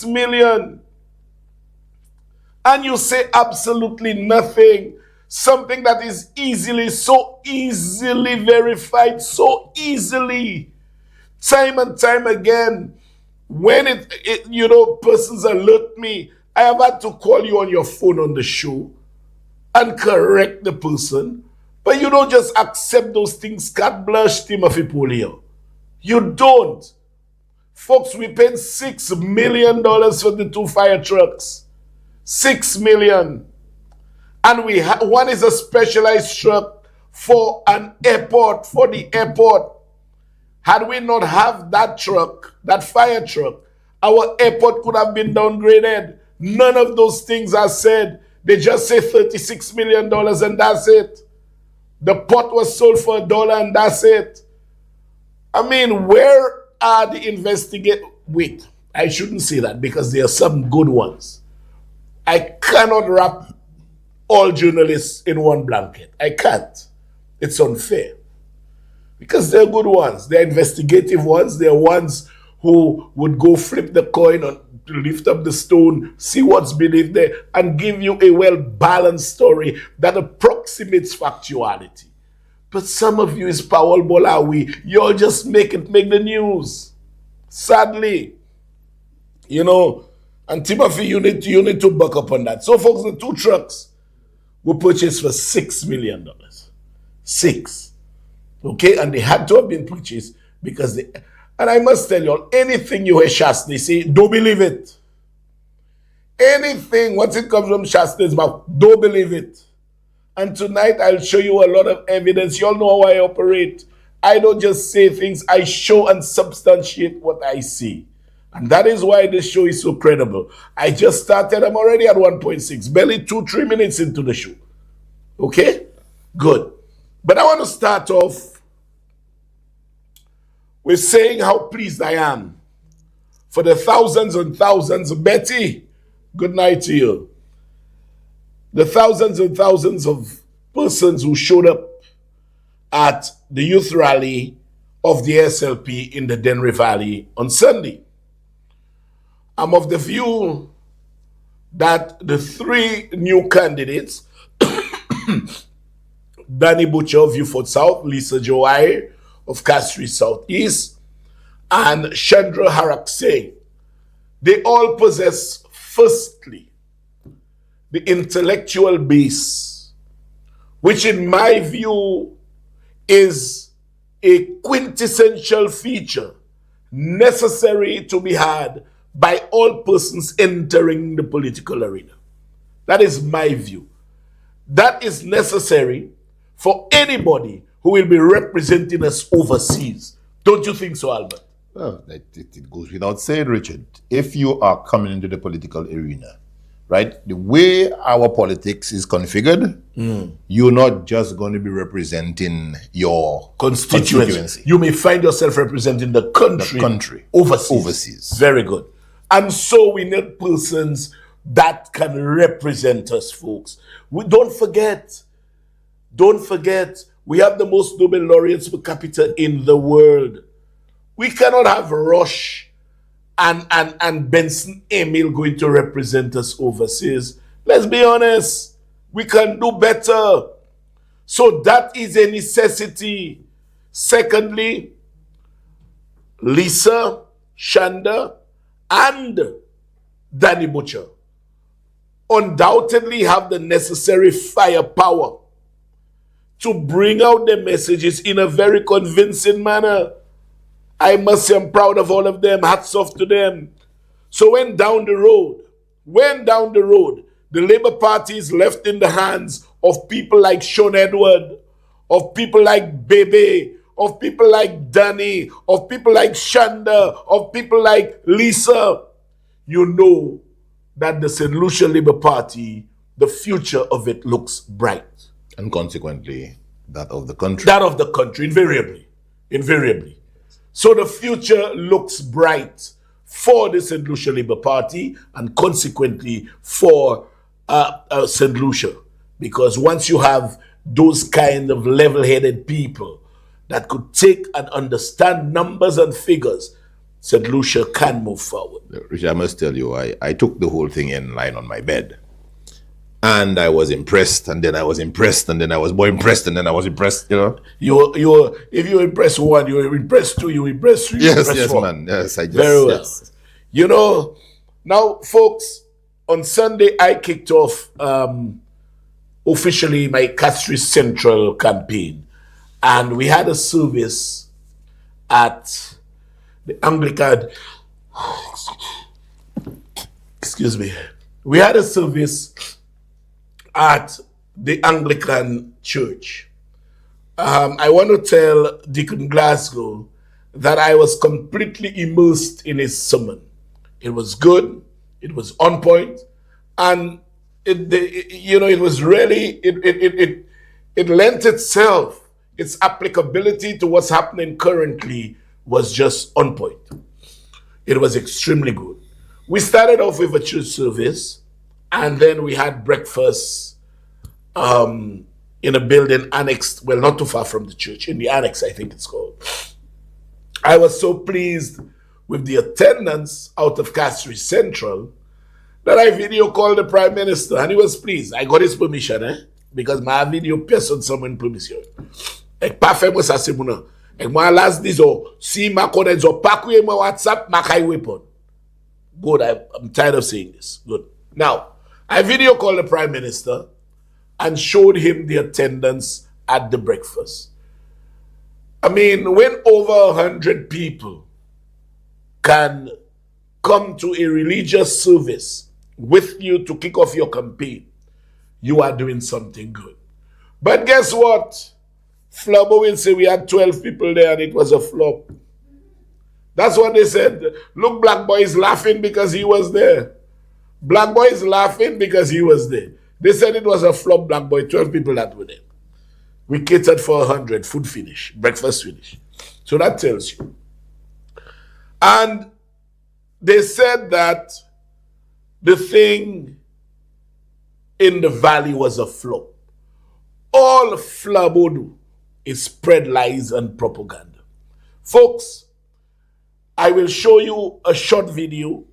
million. And you say absolutely nothing. Something that is so easily verified, so easily. Time and time again, when persons alert me, I have had to call you on your phone on the show and correct the person. But you don't just accept those things, carte blanche, Timothy Polio. You don't. Folks, we paid $6 million for the 2 fire trucks. $6 million. And one is a specialized truck for an airport, for the airport. Had we not have that truck, that fire truck, our airport could have been downgraded. None of those things are said. They just say $36 million and that's it. The pot was sold for $1 and that's it. I mean, where are the investigators? Wait, I shouldn't say that because there are some good ones. I cannot wrap all journalists in one blanket. I can't. It's unfair. Because they're good ones. They're investigative ones. They're ones who would go flip the coin or lift up the stone, see what's beneath there, and give you a well-balanced story that approximates factuality. But some of you is Powell Bolawi. You all just make the news. Sadly. And Timothy, you need to buck up on that. So folks, the 2 trucks were purchased for $6 million. 6. Okay, and they had to have been purchased because and I must tell you all, anything you hear Shastri say, don't believe it. Anything, once it comes from Shastri's mouth, don't believe it. And tonight I'll show you a lot of evidence. You all know how I operate. I don't just say things, I show and substantiate what I see. And that is why this show is so credible. I just started, I'm already at 1.6, barely 2-3 minutes into the show. Okay? Good. But I want to start off with saying how pleased I am for the thousands and thousands. Betty, good night to you. The thousands and thousands of persons who showed up at the youth rally of the SLP in the Denver Valley on Sunday. I'm of the view that the 3 new candidates, Danny Butcher of Beaufort South, Lisa Joai of Castries Southeast, and Chandra Harakse, they all possess, firstly, the intellectual base, which in my view is a quintessential feature necessary to be had by all persons entering the political arena. That is my view. That is necessary for anybody who will be representing us overseas. Don't you think so, Albert? Well, it goes without saying, Richard. If you are coming into the political arena, right, the way our politics is configured, you're not just going to be representing your constituency. You may find yourself representing the country overseas. Very good. And so we need persons that can represent us, folks. Don't forget, we have the most Nobel laureates per capita in the world. We cannot have Rush and Benson Emil going to represent us overseas. Let's be honest, we can do better. So that is a necessity. Secondly, Lisa, Shanda, and Danny Butcher undoubtedly have the necessary firepower to bring out their messages in a very convincing manner. I must say I'm proud of all of them. Hats off to them. So when down the road, the Labour Party is left in the hands of people like Sean Edward, of people like Bebe, of people like Danny, of people like Shanda, of people like Lisa, you know that the St. Lucia Labour Party, the future of it looks bright. And consequently, that of the country. That of the country, invariably. So the future looks bright for the St. Lucia Labour Party and consequently for St. Lucia. Because once you have those kind of level-headed people that could take and understand numbers and figures, St. Lucia can move forward. Richard, I must tell you, I took the whole thing in line on my bed. And I was impressed, and then I was impressed, and then I was more impressed, and then I was impressed, you know. If you impress one, you impress two, you impress three, Yes, impress yes, four. man. Yes, I just... Very well. Yes. You know, now, folks, on Sunday, I kicked off officially my Castries Central campaign. And we had a service at the Anglican... Excuse me. We had a service at the Anglican Church. I want to tell Deacon Glasgow that I was completely immersed in his sermon. It was good, it was on point, and it was really, it lent itself, its applicability to what's happening currently was just on point. It was extremely good. We started off with a church service, and then we had breakfast in a building annexed, well, not too far from the church, in the annex, I think it's called. I was so pleased with the attendance out of Castries Central that I video called the Prime Minister, and he was pleased. I got his permission, because my video person someone permission. Ek pa fe mwen sa se mounan. Ek mwen last dizo, si ma konen zo pakwe mwen WhatsApp, ma kay weapon. Good, I'm tired of saying this. Good. Now, I video called the Prime Minister and showed him the attendance at the breakfast. I mean, when over 100 people can come to a religious service with you to kick off your campaign, you are doing something good. But guess what? Flubber will say we had 12 people there and it was a flop. That's what they said. Look, Black Boy is laughing because he was there. Black Boy is laughing because he was there. They said it was a flop, Black Boy, 12 people that were there. We catered for 100, food finish, breakfast finish. So that tells you. And they said that the thing in the valley was a flop. All Flabodu is spread lies and propaganda. Folks, I will show you a short video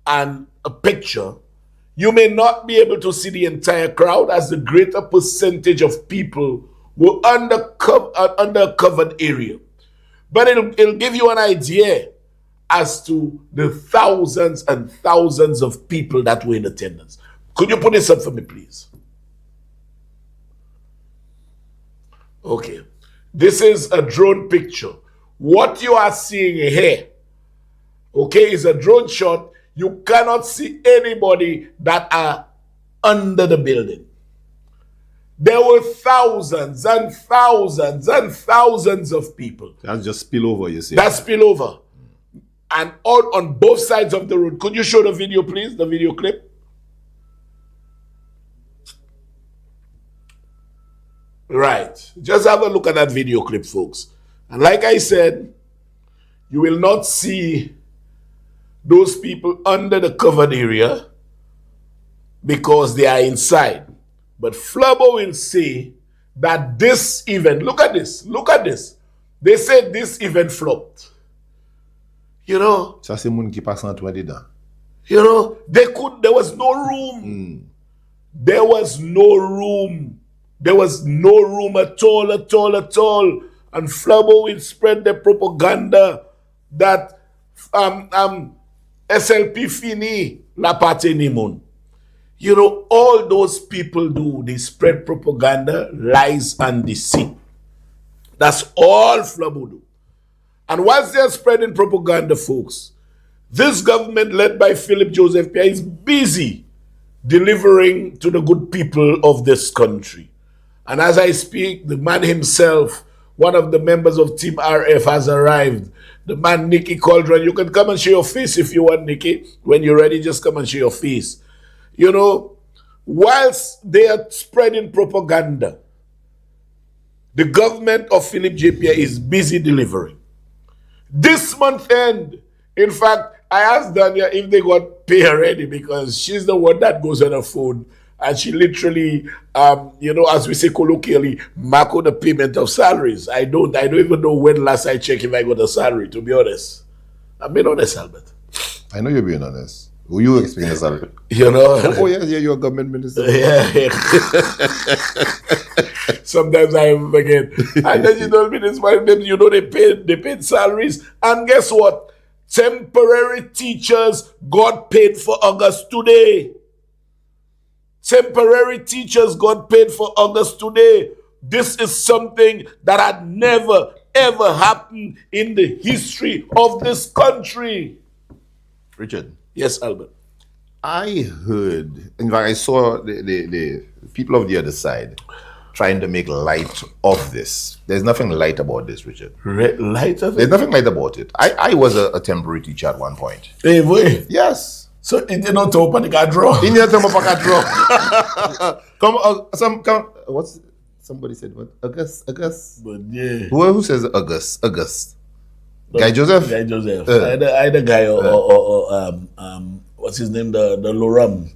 and a picture. You may not be able to see the entire crowd as the greater percentage of people were under a covered area. But it'll give you an idea as to the thousands and thousands of people that were in attendance. Could you put this up for me, please? Okay. This is a drone picture. What you are seeing here, okay, is a drone shot. You cannot see anybody that are under the building. There were thousands and thousands and thousands of people. That's just spillover, you see. That's spillover. And all on both sides of the road. Could you show the video, please? The video clip. Right. Just have a look at that video clip, folks. And like I said, you will not see those people under the covered area because they are inside. But Flubber will say that this event, look at this. They said this event flopped. You know? Ça c'est moun qui passe en toi dedans. You know, there was no room. There was no room. There was no room at all. And Flubber will spread the propaganda that SLP fini la partie ni moun. You know, all those people do, they spread propaganda, lies, and deceit. That's all Flubber do. And whilst they're spreading propaganda, folks, this government led by Philip Joseph Pierre is busy delivering to the good people of this country. And as I speak, the man himself, one of the members of Team RF has arrived. The man, Nikki Cauldron. You can come and show your face if you want, Nikki. When you're ready, just come and show your face. You know, whilst they are spreading propaganda, the government of Philip J. Pierre is busy delivering. This month end, in fact, I asked Dania if they got pay already because she's the one that goes on her phone and she literally, as we say colloquially, mark out the payment of salaries. I don't even know when last I checked if I got a salary, to be honest. I'm being honest, Albert. I know you're being honest. Who you explain this, Albert? You know? Oh, yeah, you're a government minister. Yeah. Sometimes I forget. And then you told me this one, you know, they paid salaries. And guess what? Temporary teachers got paid for August today. Temporary teachers got paid for August today. This is something that had never, ever happened in the history of this country. Richard. Yes, Albert. I heard, in fact, I saw the people of the other side trying to make light of this. There's nothing light about this, Richard. Light of it? There's nothing light about it. I was a temporary teacher at one point. Hey, boy. Yes. So it did not open the card draw. In your temple pocket draw. What's somebody said what? August. But yeah. Who says August? Guy Joseph? Guy Joseph. Either guy or what's his name? The Loram.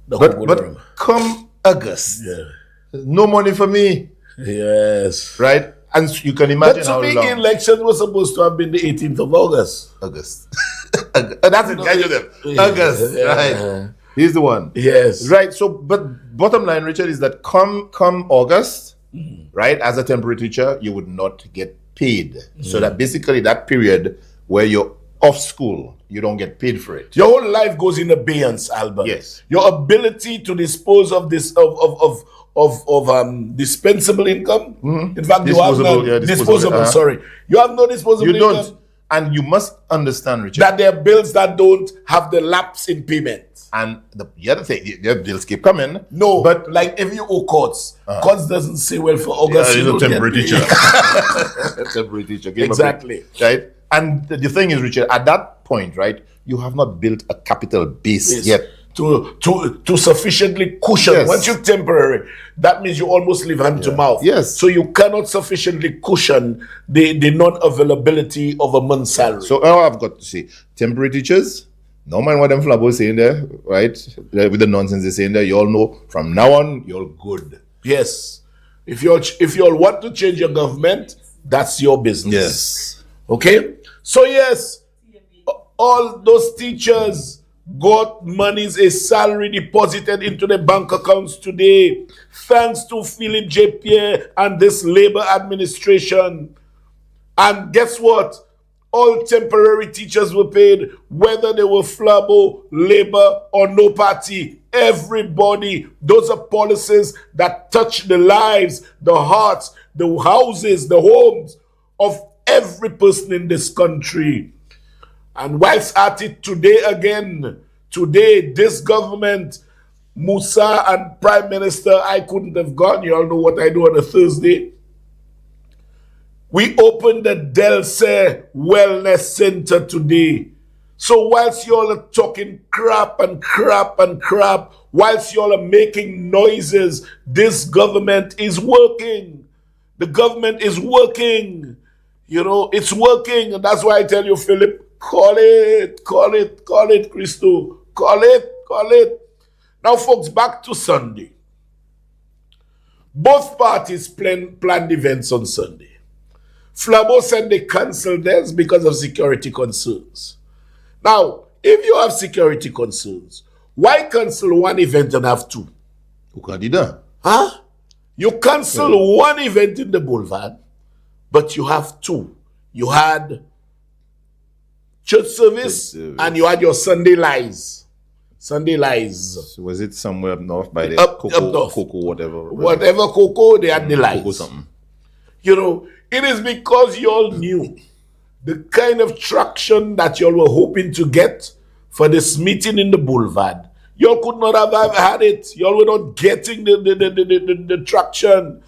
But come August. Yeah. No money for me. Yes. Right? And you can imagine how long. But long. to me, elections were supposed to have been the 18th of August. That's it, Guy Joseph. August. Yeah. Right. He's the one. Yes. Right. So, but bottom line, Richard, is that come August, right, as a temporary teacher, you would not get paid. So that basically that period where you're off school, you don't get paid for it. Your whole life goes in abeyance, Albert. Yes. Your ability to dispose of this dispensable income. In fact, you have no disposable. Sorry, you have no disposable income. You don't. And you must understand, Richard, that there are bills that don't have the lapse in payment. And the other thing, the bills keep coming. No, but like if you owe courts, courts doesn't say, well, for August, you're a temporary teacher. Temporary teacher. Exactly. Right? And the thing is, Richard, at that point, right, you have not built a capital base yet. To sufficiently cushion. Yes. Once you're temporary, that means you almost live hand to mouth. Yes. So you cannot sufficiently cushion the non-availability of a month's salary. So all I've got to say, temporary teachers, no mind what them flabos saying there, right? With the nonsense they're saying there, you all know from now on, you're good. Yes. If you all want to change your government, that's your business. Yes. Okay? So yes, all those teachers got monies, a salary deposited into the bank accounts today, thanks to Philip Jean-Pierre and this Labour administration. And guess what? All temporary teachers were paid, whether they were Flabo, Labour, or no party. Everybody. Those are policies that touch the lives, the hearts, the houses, the homes of every person in this country. And whilst at it today again, this government, Musa and Prime Minister, I couldn't have gone. You all know what I do on a Thursday. We opened the Delse Wellness Center today. So whilst you all are talking crap, whilst you all are making noises, this government is working. The government is working. You know, it's working. And that's why I tell you, Philip, call it, Christo. Call it. Now, folks, back to Sunday. Both parties planned events on Sunday. Flabo said they cancelled theirs because of security concerns. Now, if you have security concerns, why cancel one event and have two? Huh? You cancel one event in the boulevard, but you have two. You had church service and you had your Sunday lies. Sunday lies. So was it somewhere up north by the up north. Cocoa, whatever? Whatever Cocoa, they had the lies. Cocoa something. You know, it is because you all knew the kind of traction that you all were hoping to get for this meeting in the boulevard. You all could not have had it. You all were not getting the traction.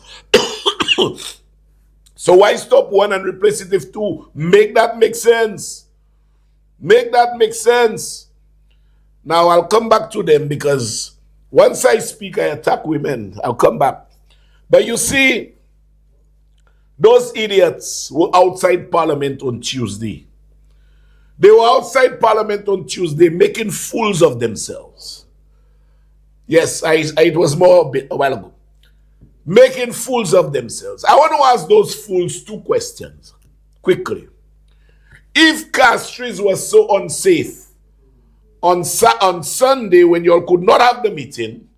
So why stop one and replace it with two? Make that make sense. Make that make sense. Now I'll come back to them because once I speak, I attack women. I'll come back. But you see, those idiots were outside Parliament on Tuesday. They were outside Parliament on Tuesday making fools of themselves. Yes, it was a while ago. Making fools of themselves. I want to ask those fools two questions quickly. If Castries was so unsafe on Sunday when y'all could not have the meeting,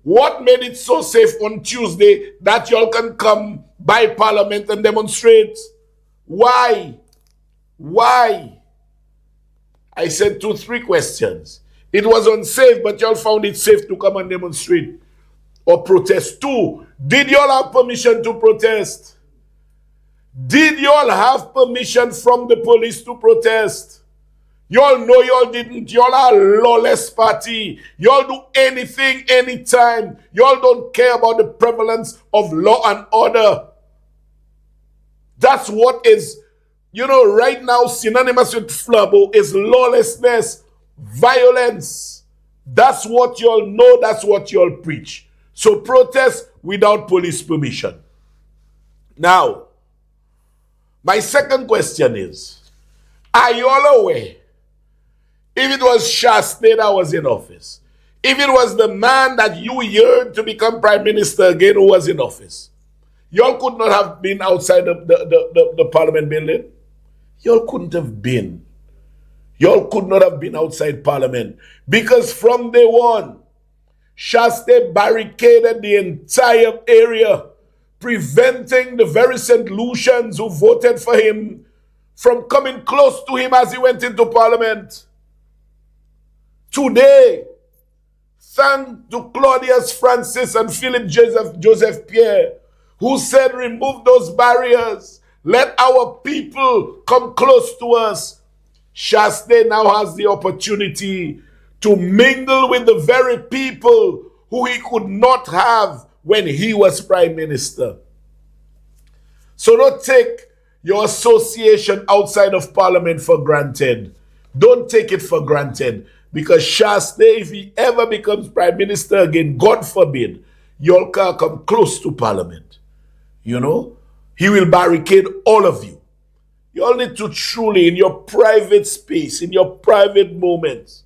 what made it so safe on Tuesday that y'all can come by Parliament and demonstrate? Why? Why? I said 3 questions. It was unsafe, but y'all found it safe to come and demonstrate or protest. 2, did y'all have permission to protest? Did y'all have permission from the police to protest? Y'all know y'all didn't. Y'all are a lawless party. Y'all do anything, anytime. Y'all don't care about the prevalence of law and order. That's what is, right now synonymous with Flabo is lawlessness, violence. That's what y'all know. That's what y'all preach. So protest without police permission. Now, my second question is, are you all aware, if it was Shasta that was in office, if it was the man that you yearned to become prime minister again who was in office, y'all could not have been outside the parliament building? Y'all couldn't have been. Y'all could not have been outside parliament because from day one, Shasta barricaded the entire area, preventing the very St. Lucians who voted for him from coming close to him as he went into parliament. Today, thanks to Claudius Francis and Philip Joseph Pierre, who said, remove those barriers, let our people come close to us. Shasta now has the opportunity to mingle with the very people who he could not have when he was prime minister. So don't take your association outside of parliament for granted. Don't take it for granted, because Shasta, if he ever becomes prime minister again, God forbid, y'all can't come close to parliament. He will barricade all of you. You all need to truly, in your private space, in your private moments,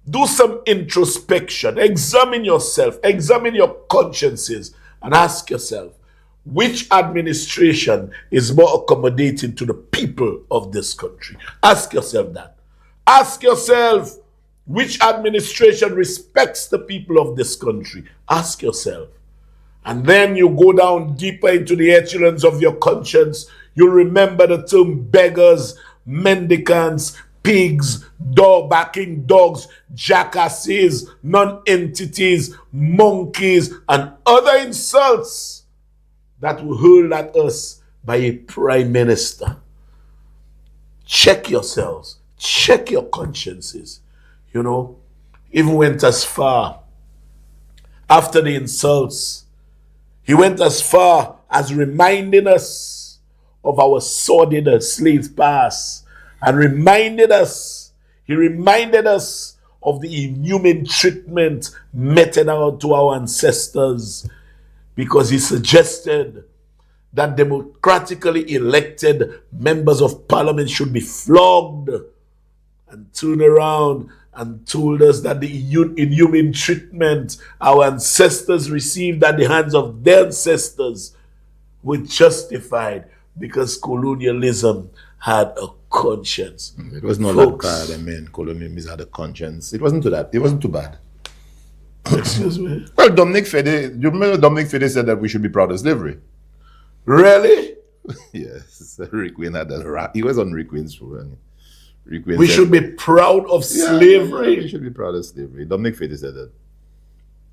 do some introspection. Examine yourself, examine your consciences, and ask yourself, which administration is more accommodating to the people of this country? Ask yourself that. Ask yourself, which administration respects the people of this country? Ask yourself. And then you go down deeper into the echelons of your conscience. You'll remember the term beggars, mendicants, pigs, dog-backing dogs, jackasses, non-entities, monkeys, and other insults that were hurled at us by a prime minister. Check yourselves. Check your consciences. Even went as far after the insults. He went as far as reminding us of our sordid slave past, and he reminded us of the inhuman treatment meted out to our ancestors, because he suggested that democratically elected members of parliament should be flogged, and turned around and told us that the inhuman treatment our ancestors received at the hands of their ancestors were justified because colonialism had a conscience. It was not that bad. Colonialism had a conscience. It wasn't too bad. Excuse me? Well, Dominic Fede, you remember Dominic Fede said that we should be proud of slavery? Really? Yes. Rick Wayne had that. He was on Rick Wayne's show. We should be proud of slavery. We should be proud of slavery. Dominic Fede said that.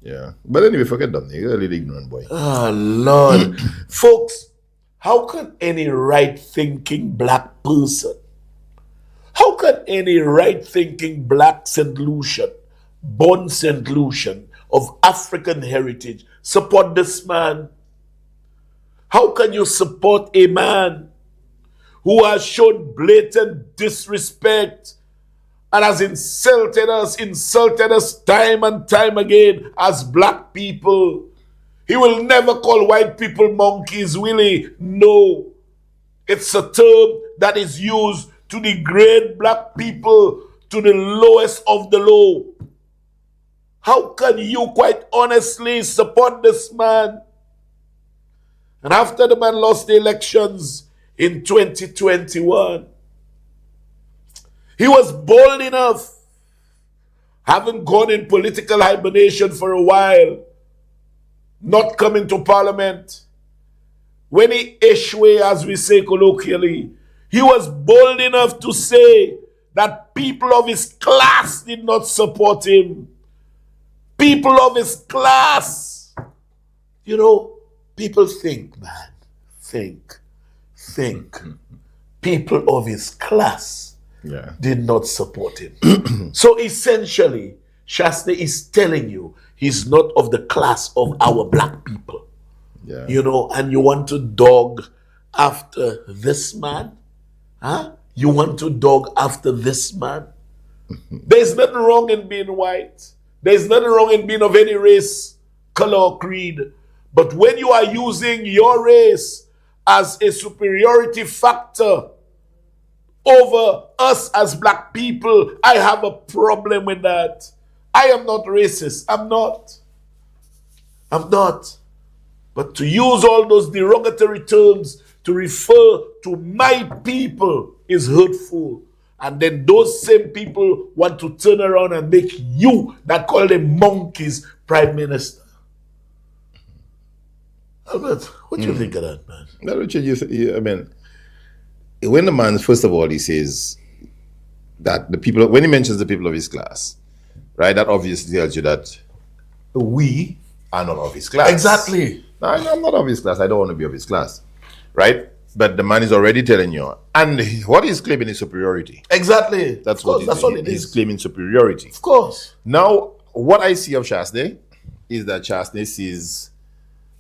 Yeah. But anyway, forget Dominic. He's a little ignorant boy. Oh, Lord. Folks, how can any right-thinking black person, how can any right-thinking black St. Lucian, born St. Lucian, of African heritage, support this man? How can you support a man who has shown blatant disrespect and has insulted us time and time again as black people? He will never call white people monkeys, will he? No. It's a term that is used to degrade black people to the lowest of the low. How can you quite honestly support this man? And after the man lost the elections in 2021, He was bold enough, having gone in political hibernation for a while, not coming to parliament. When he eschewed, as we say colloquially, he was bold enough to say that people of his class did not support him. People of his class. You know, people think, man. Think. People of his class did not support him. So essentially, Shasta is telling you he's not of the class of our black people. Yeah. You know, and you want to dog after this man? Huh? You want to dog after this man? There's nothing wrong in being white. There's nothing wrong in being of any race, color, or creed. But when you are using your race as a superiority factor over us as black people, I have a problem with that. I am not racist. I'm not. But to use all those derogatory terms to refer to my people is hurtful. And then those same people want to turn around and make you, that call them monkeys, prime minister. Albert, what do you think of that, man? No, Richard, I mean, when the man, first of all, he says that the people, when he mentions the people of his class, right, that obviously tells you that we are not of his class. Exactly. No, I'm not of his class. I don't want to be of his class, right? But the man is already telling you, and what he's claiming is superiority. Exactly. That's what he's claiming, superiority. Of course. Now, what I see of Shasta is that Shasta sees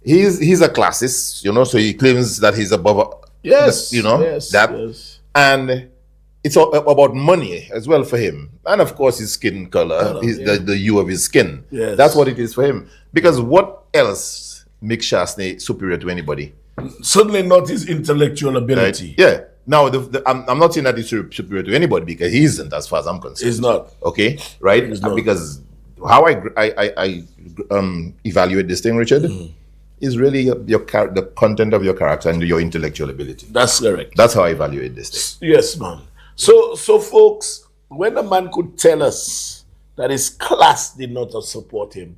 he's a classist, you know, so he claims that he's above, yes, and it's all about money as well for him, and of course his skin color, the hue of his skin. Yes. That's what it is for him. Because what else makes Shasta superior to anybody? Certainly not his intellectual ability. Right? Yeah. Now, I'm not saying that he's superior to anybody, because he isn't, as far as I'm concerned. He's not. Okay, right? Because how I evaluate this thing, Richard, is really the content of your character and your intellectual ability. That's correct. That's how I evaluate this thing. Yes, man. So folks, when a man could tell us that his class did not support him,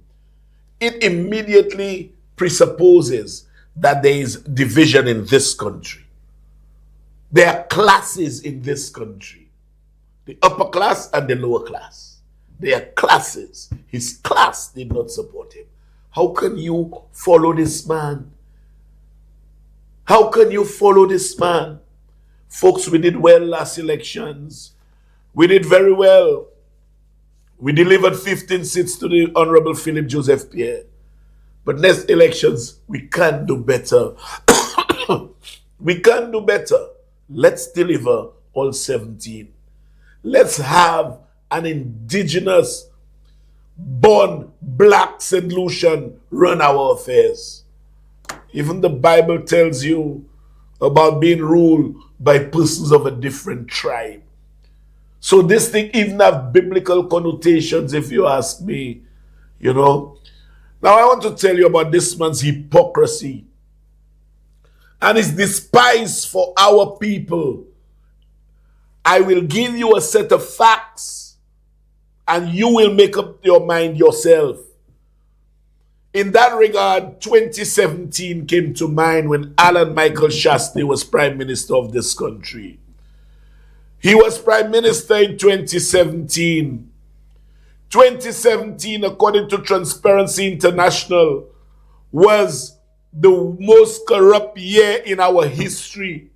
it immediately presupposes that there is division in this country. There are classes in this country. The upper class and the lower class. There are classes. His class did not support him. How can you follow this man? How can you follow this man? Folks, we did well last elections. We did very well. We delivered 15 seats to the Honorable Philip Joseph Pierre. But next elections, we can do better. We can do better. Let's deliver all 17. Let's have an indigenous born black St. Lucian run our affairs. Even the Bible tells you about being ruled by persons of a different tribe. So this thing even have biblical connotations, if you ask me, you know. Now I want to tell you about this man's hypocrisy and his despise for our people. I will give you a set of facts and you will make up your mind yourself. In that regard, 2017 came to mind when Alan Michael Shasta was Prime Minister of this country. He was Prime Minister in 2017. 2017, according to Transparency International, was the most corrupt year in our history.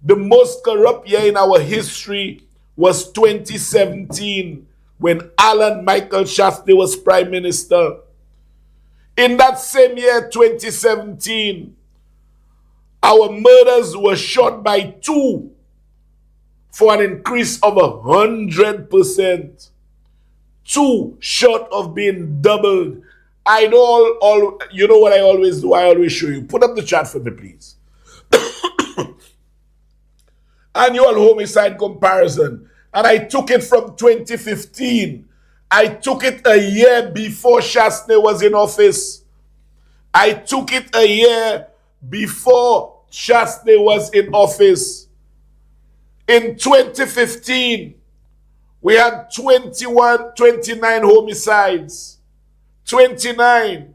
The most corrupt year in our history was 2017, when Alan Michael Shasta was Prime Minister. In that same year, 2017, our murders were shot by 2 for an increase of 100%. 2 short of being doubled. I know you know what I always do? I always show you. Put up the chart for me, please. Annual homicide comparison. And I took it from 2015. I took it a year before Shasta was in office. I took it a year before Shasta was in office. In 2015, We had 29 homicides. 29.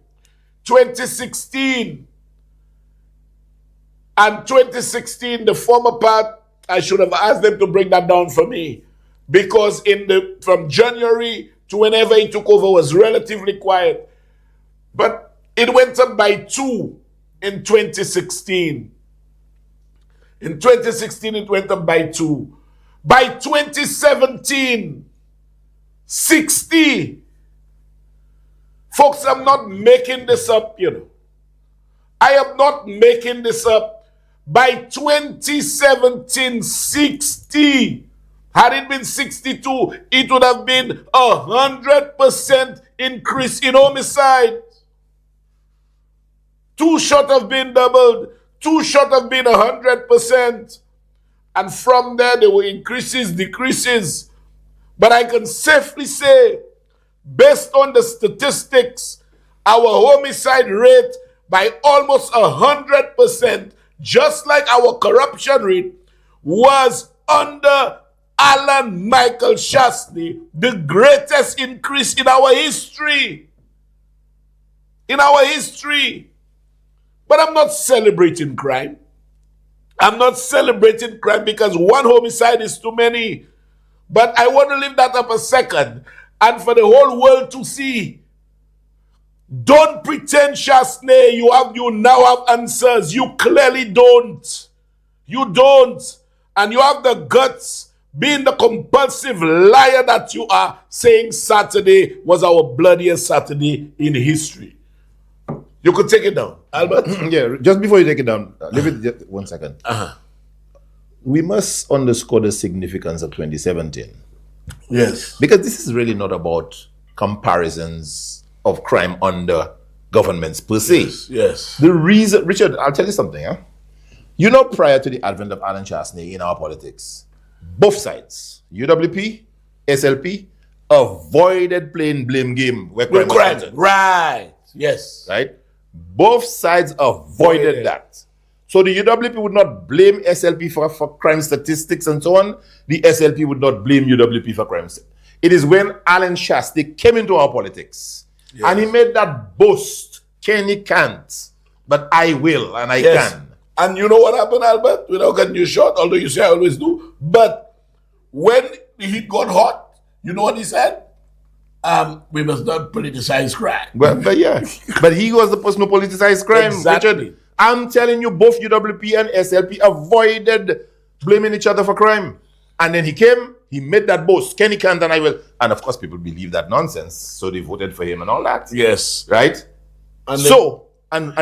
2016. And 2016, the former part, I should have asked them to bring that down for me. Because from January to whenever he took over was relatively quiet. But it went up by 2 in 2016. In 2016, it went up by 2. By 2017, 60. Folks, I'm not making this up, I am not making this up. By 2017, 60. Had it been 62, it would have been 100% increase in homicide. 2 short of being doubled, 2 short of being 100%. And from there were increases, decreases. But I can safely say, based on the statistics, our homicide rate by almost 100%, just like our corruption rate, was under Alan Michael Shastney, the greatest increase in our history. In our history. But I'm not celebrating crime. I'm not celebrating crime because one homicide is too many. But I want to leave that up a second and for the whole world to see. Don't pretend, Shastney, you now have answers. You clearly don't. You don't. And you have the guts, being the compulsive liar that you are, saying Saturday was our bloodiest Saturday in history. You could take it down, Albert. Yeah, just before you take it down, leave it just 1 second. We must underscore the significance of 2017. Yes. Because this is really not about comparisons of crime under governments per se. Yes. The reason, Richard, I'll tell you something. Prior to the advent of Alan Shastney in our politics, both sides, UWP, SLP, avoided playing blame game where crime was committed. Right. Yes. Right? Both sides avoided that. So the UWP would not blame SLP for crime statistics and so on. The SLP would not blame UWP for crime. It is when Alan Shastney came into our politics and he made that boast, Kenny can't, but I will and I can. And you know what happened, Albert? Without cutting you short, although you say I always do. But when the heat got hot, you know what he said? We must not politicize crime. But he was the person who politicized crime. Exactly. Richard, I'm telling you, both UWP and SLP avoided blaming each other for crime. And then he came, he made that boast, Kenny can't and I will. And of course, people believe that nonsense. So they voted for him and all that. Yes. Right? And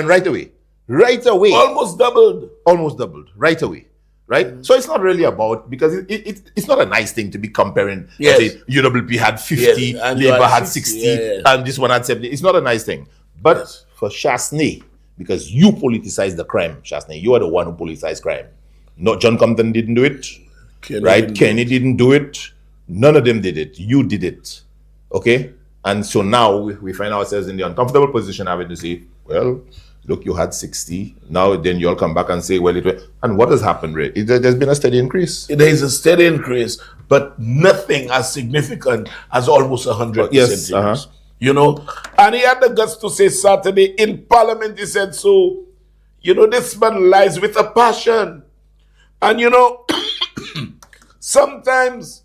right away. Almost doubled. Right away. Right? So it's not really about, because it's not a nice thing to be comparing. Yes. Say, UWP had 50, Labour had 60, and this one had 70. It's not a nice thing. But for Shastney, because you politicized the crime, Shastney, you are the one who politicized crime. Not John Compton didn't do it. Kenny didn't do it. None of them did it. You did it. Okay? And so now we find ourselves in the uncomfortable position having to say, well, look, you had 60. Now then you'll come back and say, well, and what has happened, Ray? There's been a steady increase. There is a steady increase, but nothing as significant as almost 100% increase. And he had the guts to say Saturday in Parliament, he said, so, this man lies with a passion. And sometimes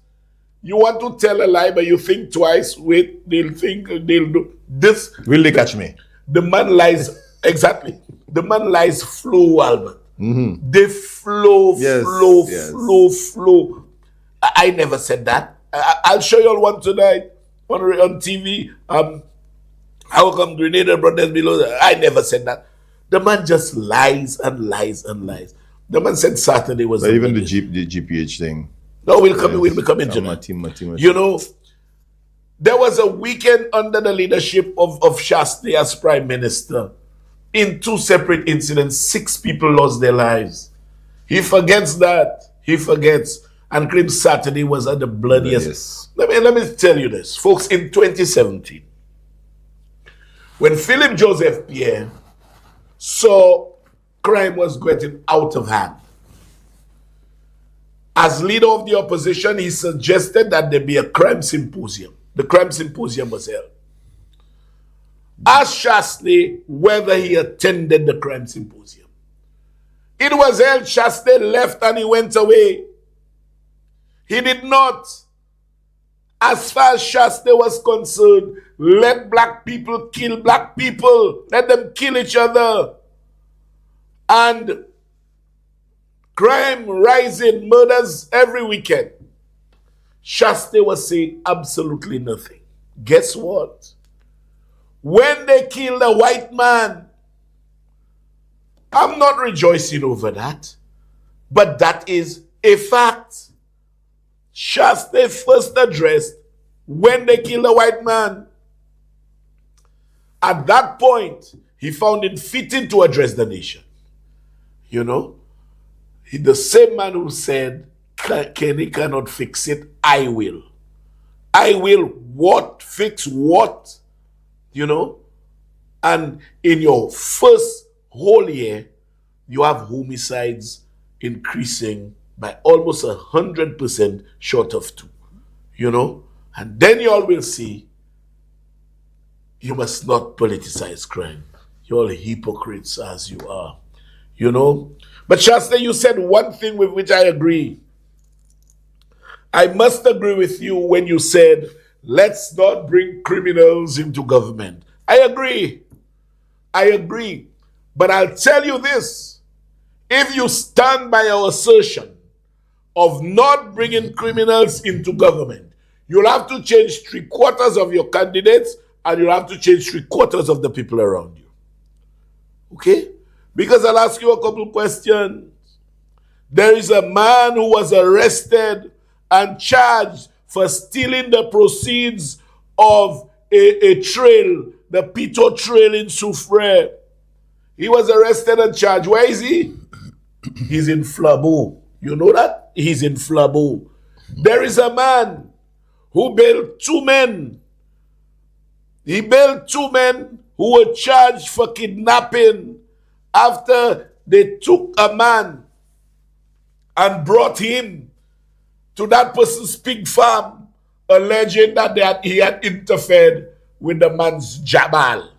you want to tell a lie, but you think twice. Wait, they'll do this. Will they catch me? The man lies. Exactly. The man lies flow, Albert. Mm-hmm. They flow. I never said that. I'll show you all one tonight on TV. How come Grenada Brothers below? I never said that. The man just lies and lies and lies. The man said Saturday was even the GPH thing. No, we'll be coming to that. There was a weekend under the leadership of Shastney as Prime Minister. In 2 separate incidents, 6 people lost their lives. He forgets that. He forgets and claims Saturday was at the bloodiest. Let me tell you this, folks. In 2017, when Philip Joseph Pierre saw crime was getting out of hand, As leader of the opposition, he suggested that there be a crime symposium. The crime symposium was held. Ask Shastri whether he attended the crime symposium. It was held, Shastri left and he went away. He did not. As far as Shastri was concerned, let black people kill black people. Let them kill each other. And crime rising, murders every weekend. Shastri was saying absolutely nothing. Guess what? When they killed a white man, I'm not rejoicing over that, but that is a fact. Shastri first addressed when they killed a white man. At that point, he found it fitting to address the nation. You know, the same man who said, Kenny cannot fix it, I will. I will what? Fix what? You know? And in your first whole year, you have homicides increasing by almost 100% short of 2. You know? And then you all will see you must not politicize crime. You're all hypocrites as you are. You know? But Shasta, you said one thing with which I agree. I must agree with you when you said, let's not bring criminals into government. I agree. I agree. But I'll tell you this. If you stand by our assertion of not bringing criminals into government, you'll have to change 3/4 of your candidates and you'll have to change 3/4 of the people around you. Okay? Because I'll ask you a couple questions. There is a man who was arrested and charged for stealing the proceeds of a trail, the Pito Trail in Soufrière. He was arrested and charged. Where is he? He's in Flabo. You know that? He's in Flabo. There is a man who bailed 2 men. He bailed 2 men who were charged for kidnapping after they took a man and brought him to that person's pig farm, alleging that he had interfered with the man's jabal.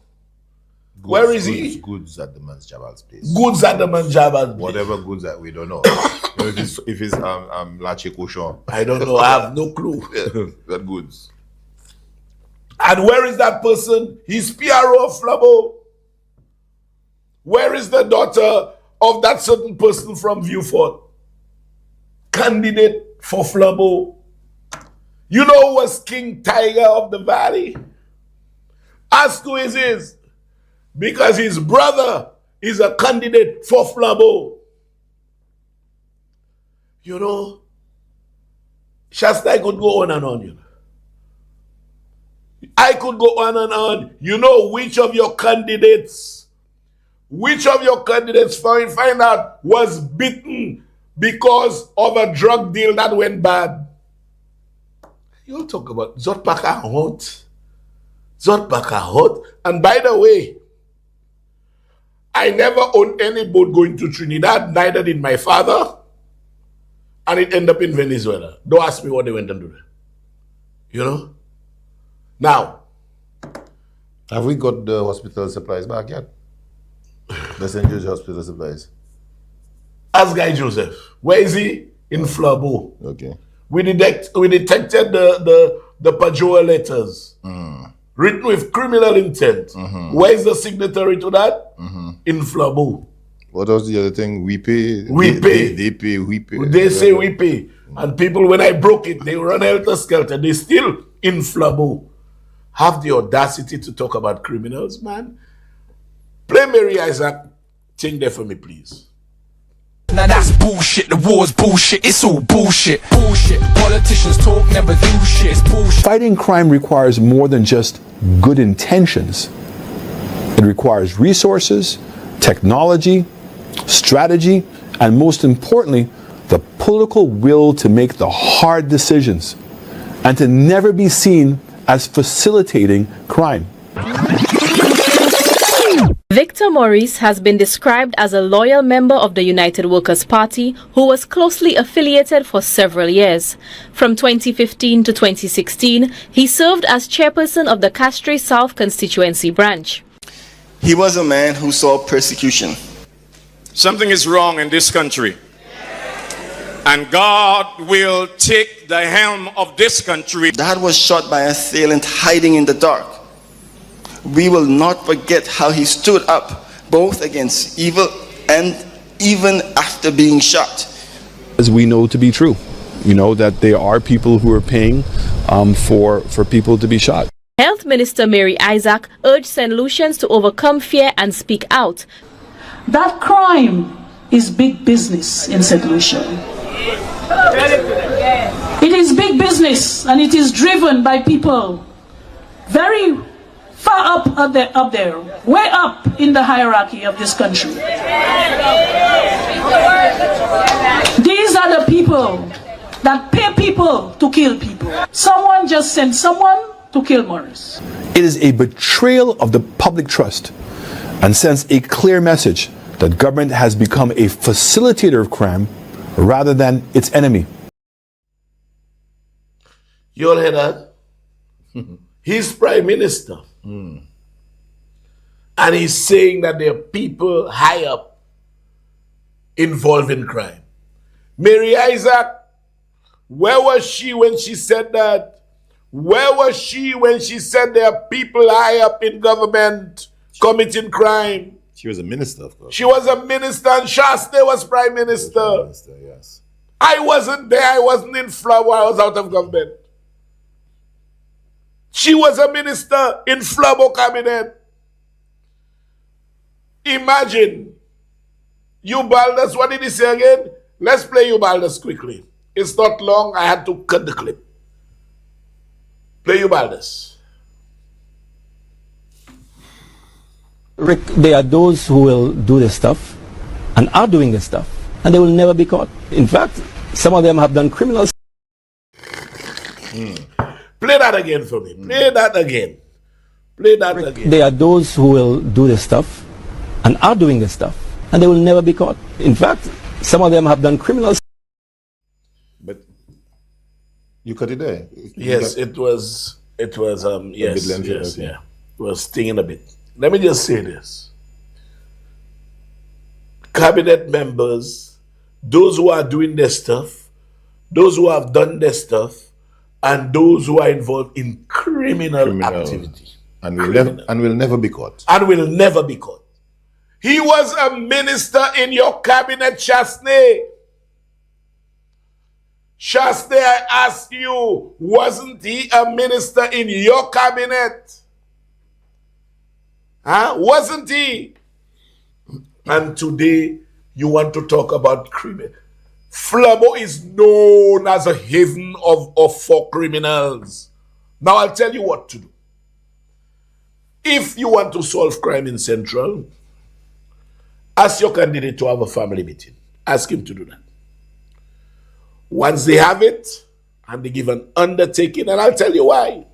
Where is he? Goods at the man's jabal's place. Goods at the man's jabal's place. Whatever goods that we don't know. if it's lache cochon. I don't know. I have no clue. That goods. And where is that person? He's PRO of Flabo. Where is the daughter of that certain person from Viewfort? Candidate for Flabo. You know who was King Tiger of the Valley? Ask who is his. Because his brother is a candidate for Flabo. You know, Shasta, I could go on and on, you know. I could go on and on. You know which of your candidates find out was beaten because of a drug deal that went bad. You talk about Zotpaka hot. And by the way, I never owned any boat going to Trinidad, neither did my father. And it ended up in Venezuela. Don't ask me what they went and do there. You know? Now, have we got the hospital supplies back yet? The St. George Hospital supplies. Ask Guy Joseph. Where is he? In Flabo. Okay. We detected the Pajoa letters written with criminal intent. Where is the signatory to that? In Flabo. What was the other thing? We pay. We pay. They pay. We pay. They say we pay. And people, when I broke it, they run helter-skelter. They still in Flabo. Have the audacity to talk about criminals, man. Play Mary Isaac thing there for me, please. Now that's bullshit, the war's bullshit, it's all bullshit. Bullshit, politicians talk, never do shit, it's bullshit. Fighting crime requires more than just good intentions. It requires resources, technology, strategy, and most importantly, the political will to make the hard decisions and to never be seen as facilitating crime. Victor Maurice has been described as a loyal member of the United Workers' Party who was closely affiliated for several years. From 2015 to 2016, he served as chairperson of the Castries South constituency branch. He was a man who saw persecution. Something is wrong in this country, and God will take the helm of this country. Dad was shot by an assailant hiding in the dark. We will not forget how he stood up both against evil and even after being shot. As we know to be true, you know that there are people who are paying for people to be shot. Health Minister Mary Isaac urged St. Lucians to overcome fear and speak out. That crime is big business in St. Lucia. It is big business, and it is driven by people very far up there, way up in the hierarchy of this country. These are the people that pay people to kill people. Someone just sent someone to kill Morris. It is a betrayal of the public trust and sends a clear message that government has become a facilitator of crime rather than its enemy. You all hear that? He's prime minister. And he's saying that there are people high up involved in crime. Mary Isaac, where was she when she said that? Where was she when she said there are people high up in government committing crime? She was a minister, of course. She was a minister, and Shaste was prime minister. Prime minister, yes. I wasn't there. I wasn't in Flabo. I was out of government. She was a minister in Flabo cabinet. Imagine. Ubaldas, what did he say again? Let's play Ubaldas quickly. It's not long. I had to cut the clip. Play Ubaldas. Rick, there are those who will do this stuff and are doing this stuff, and they will never be caught. In fact, some of them have done criminal. Play that again for me. Play that again. Play that again. There are those who will do this stuff and are doing this stuff, and they will never be caught. In fact, some of them have done criminal. But you cut it there. Yes, it was, yes, lengthy, yes, okay. yeah. It was stinging a bit. Let me just say this. Cabinet members, those who are doing their stuff, those who have done their stuff, and those who are involved in criminal activity. And will never be caught. And will never be caught. He was a minister in your cabinet, Chasney. Chasney, I ask you, wasn't he a minister in your cabinet? Huh? Wasn't he? And today, you want to talk about criminal. Flabo is known as a haven for criminals. Now I'll tell you what to do. If you want to solve crime in Central, ask your candidate to have a family meeting. Ask him to do that. Once they have it, and they give an undertaking, and I'll tell you why,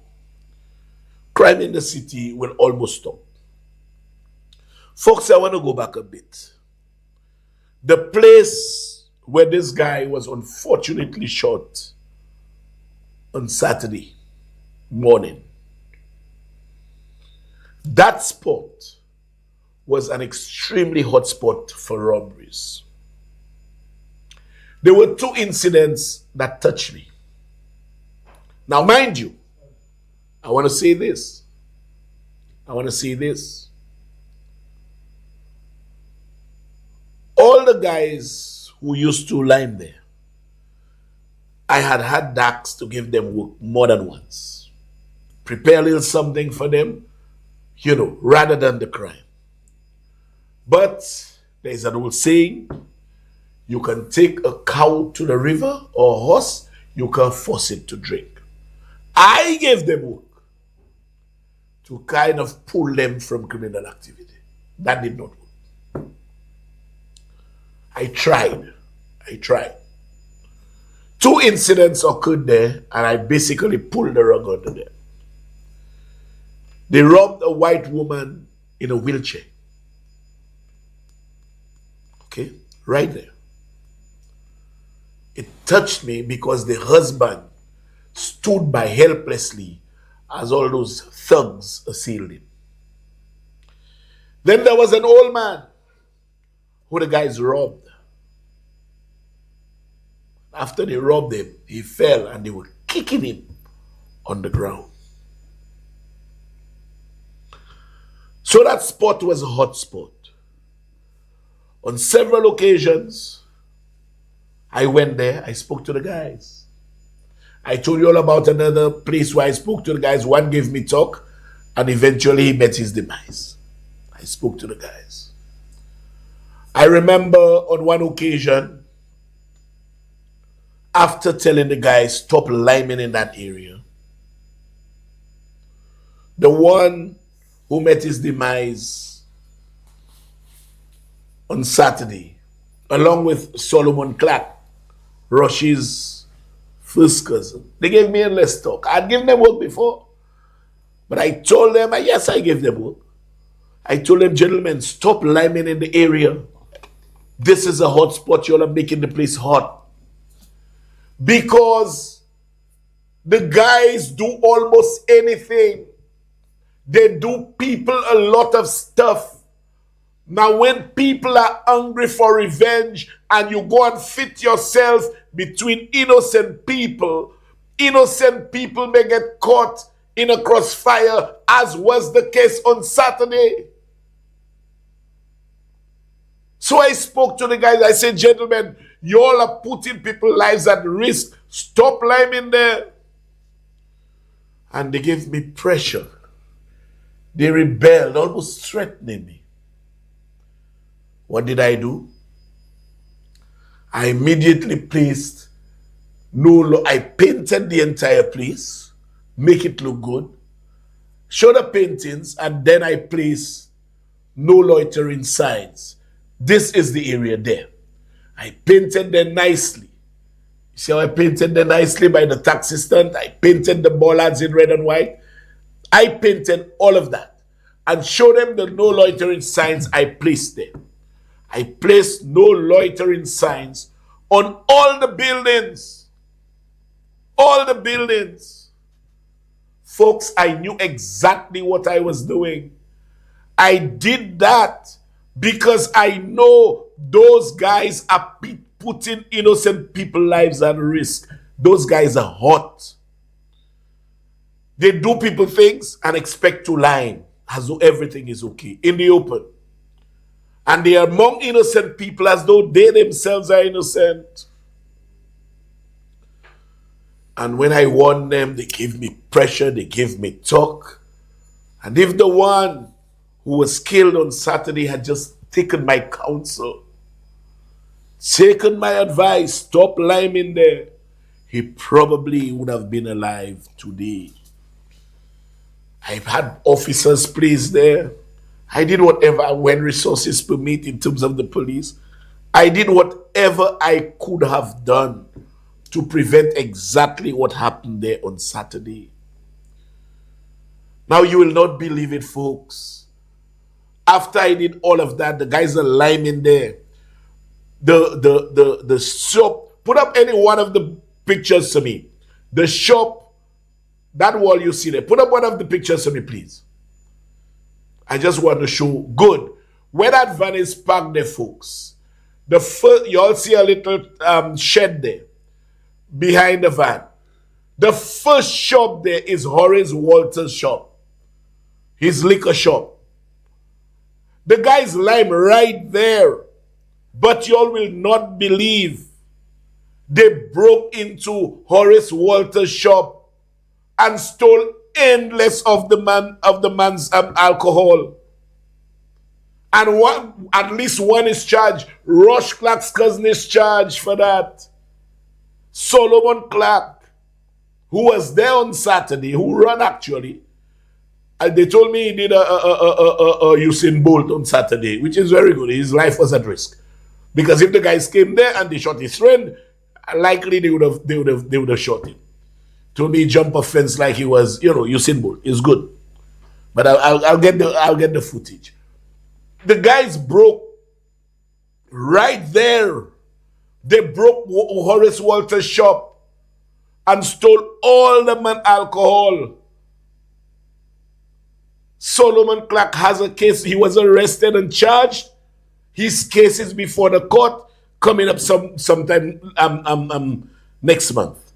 crime in the city will almost stop. Folks, I want to go back a bit. The place where this guy was unfortunately shot on Saturday morning, that spot was an extremely hot spot for robberies. There were two incidents that touched me. Now, mind you, I want to say this. All the guys who used to line there, I had DACs to give them work more than once. Prepare a little something for them, rather than the crime. But there's an old saying, you can take a cow to the river or a horse, you can force it to drink. I gave them work to kind of pull them from criminal activity. That did not work. I tried. Two incidents occurred there, and I basically pulled the rug under them. They robbed a white woman in a wheelchair. Okay, right there. It touched me because the husband stood by helplessly as all those thugs assailed him. Then there was an old man who the guys robbed. After they robbed him, he fell and they were kicking him on the ground. So that spot was a hot spot. On several occasions, I went there, I spoke to the guys. I told you all about another place where I spoke to the guys. One gave me talk, and eventually he met his demise. I spoke to the guys. I remember on one occasion, after telling the guys, stop liming in that area, the one who met his demise on Saturday, along with Solomon Clark, Rush's first cousin, they gave me endless talk. I'd given them work before, but I told them, yes, I gave them work. I told them, gentlemen, stop liming in the area. This is a hot spot. You all are making the place hot. Because the guys do almost anything. They do people a lot of stuff. Now, when people are hungry for revenge and you go and fit yourself between innocent people may get caught in a crossfire, as was the case on Saturday. So I spoke to the guys. I said, gentlemen, you all are putting people's lives at risk. Stop liming there. And they gave me pressure. They rebelled, almost threatening me. What did I do? I immediately placed I painted the entire place, make it look good, show the paintings, and then I placed no loitering signs. This is the area there. I painted them nicely. You see how I painted them nicely by the taxi stand? I painted the bollards in red and white. I painted all of that and showed them the no loitering signs I placed there. I placed no loitering signs on all the buildings. All the buildings. Folks, I knew exactly what I was doing. I did that because I know those guys are putting innocent people's lives at risk. Those guys are hot. They do people things and expect to lie as though everything is okay in the open. And they are among innocent people as though they themselves are innocent. And when I warned them, they gave me pressure, they gave me talk. And if the one who was killed on Saturday had just taken my counsel, taken my advice, stop liming there, he probably would have been alive today. I've had officers placed there. I did whatever when resources permit in terms of the police. I did whatever I could have done to prevent exactly what happened there on Saturday. Now you will not believe it, folks. After I did all of that, the guys are liming there. The shop, put up any one of the pictures to me. The shop, that wall you see there, put up one of the pictures to me, please. I just want to show good. Where that van is parked there, folks. The first, you all see a little shed there behind the van. The first shop there is Horace Walter's shop. His liquor shop. The guy's lime right there. But you all will not believe they broke into Horace Walter's shop and stole endless of the man's alcohol. And at least one is charged. Rush Clark's cousin is charged for that. Solomon Clark, who was there on Saturday, who ran actually, and they told me he did a Usain Bolt on Saturday, which is very good. His life was at risk. Because if the guys came there and they shot his friend, likely they would have shot him. Told me he jumped a fence like he was, Usain Bolt. It's good. But I'll get the footage. The guys broke Right there, they broke Horace Walter's shop and stole all the man alcohol. Solomon Clark has a case. He was arrested and charged. His case is before the court coming up sometime next month.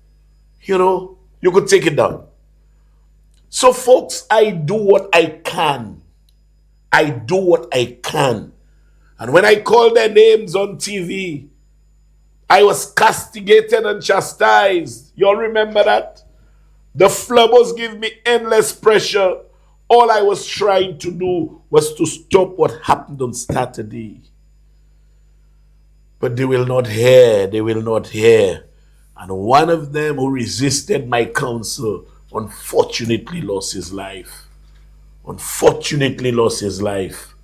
You know, you could take it down. So folks, I do what I can. I do what I can. And when I call their names on TV, I was castigated and chastised. Y'all remember that? The flubbers give me endless pressure. All I was trying to do was to stop what happened on Saturday. But they will not hear. They will not hear. And one of them who resisted my counsel unfortunately lost his life. Unfortunately lost his life.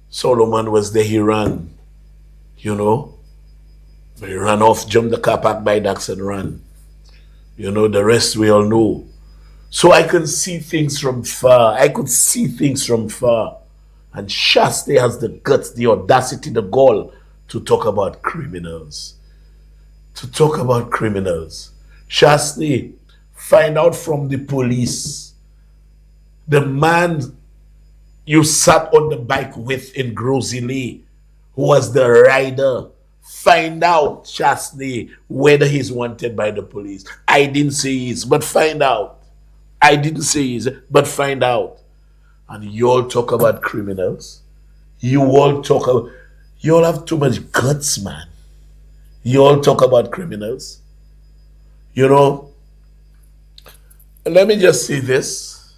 Solomon was there, he ran. You know? He ran off, jumped the car park by ducks and ran. You know, the rest we all know. So I can see things from far. I could see things from far. And Shaste has the guts, the audacity, the gall to talk about criminals. To talk about criminals. Shaste, find out from the police. The man you sat on the bike with in Grozile, who was the rider. Find out, Shaste, whether he's wanted by the police. I didn't say he is, but find out. I didn't say he is, but find out. And you all talk about criminals. You all have too much guts, man. You all talk about criminals. You know, let me just say this.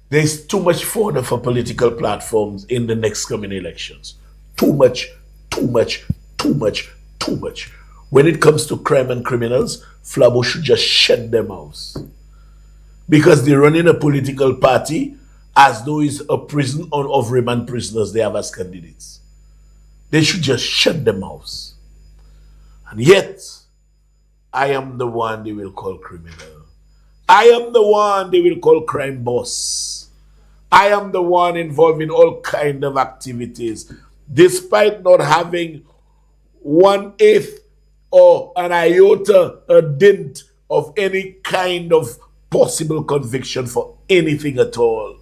There's too much fodder for political platforms in the next coming elections. Too much. When it comes to crime and criminals, Flabo should just shut their mouths. Because they're running a political party as though it's a prison of remand prisoners they have as candidates. They should just shut their mouths. And yet, I am the one they will call criminal. I am the one they will call crime boss. I am the one involved in all kind of activities, despite not having 1/8 or an iota, a dint of any kind of possible conviction for anything at all.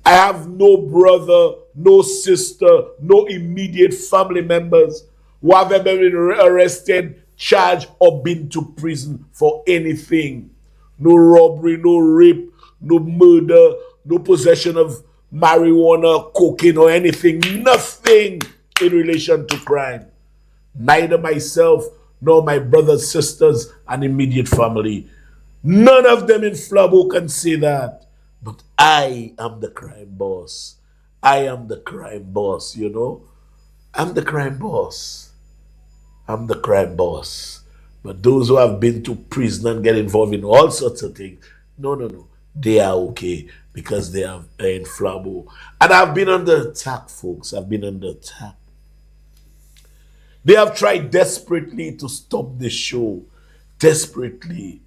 I have no brother, no sister, no immediate family members who have ever been arrested, charged, or been to prison for anything. No robbery, no rape, no murder, no possession of marijuana, cocaine, or anything. Nothing in relation to crime. Neither myself nor my brothers, sisters, and immediate family. None of them in Flabo can say that. But I am the crime boss. I am the crime boss, you know. I'm the crime boss. I'm the crime boss. But those who have been to prison and get involved in all sorts of things, no. They are okay because they are in Flabo. And I've been under attack, folks. I've been under attack. They have tried desperately to stop the show. Desperately.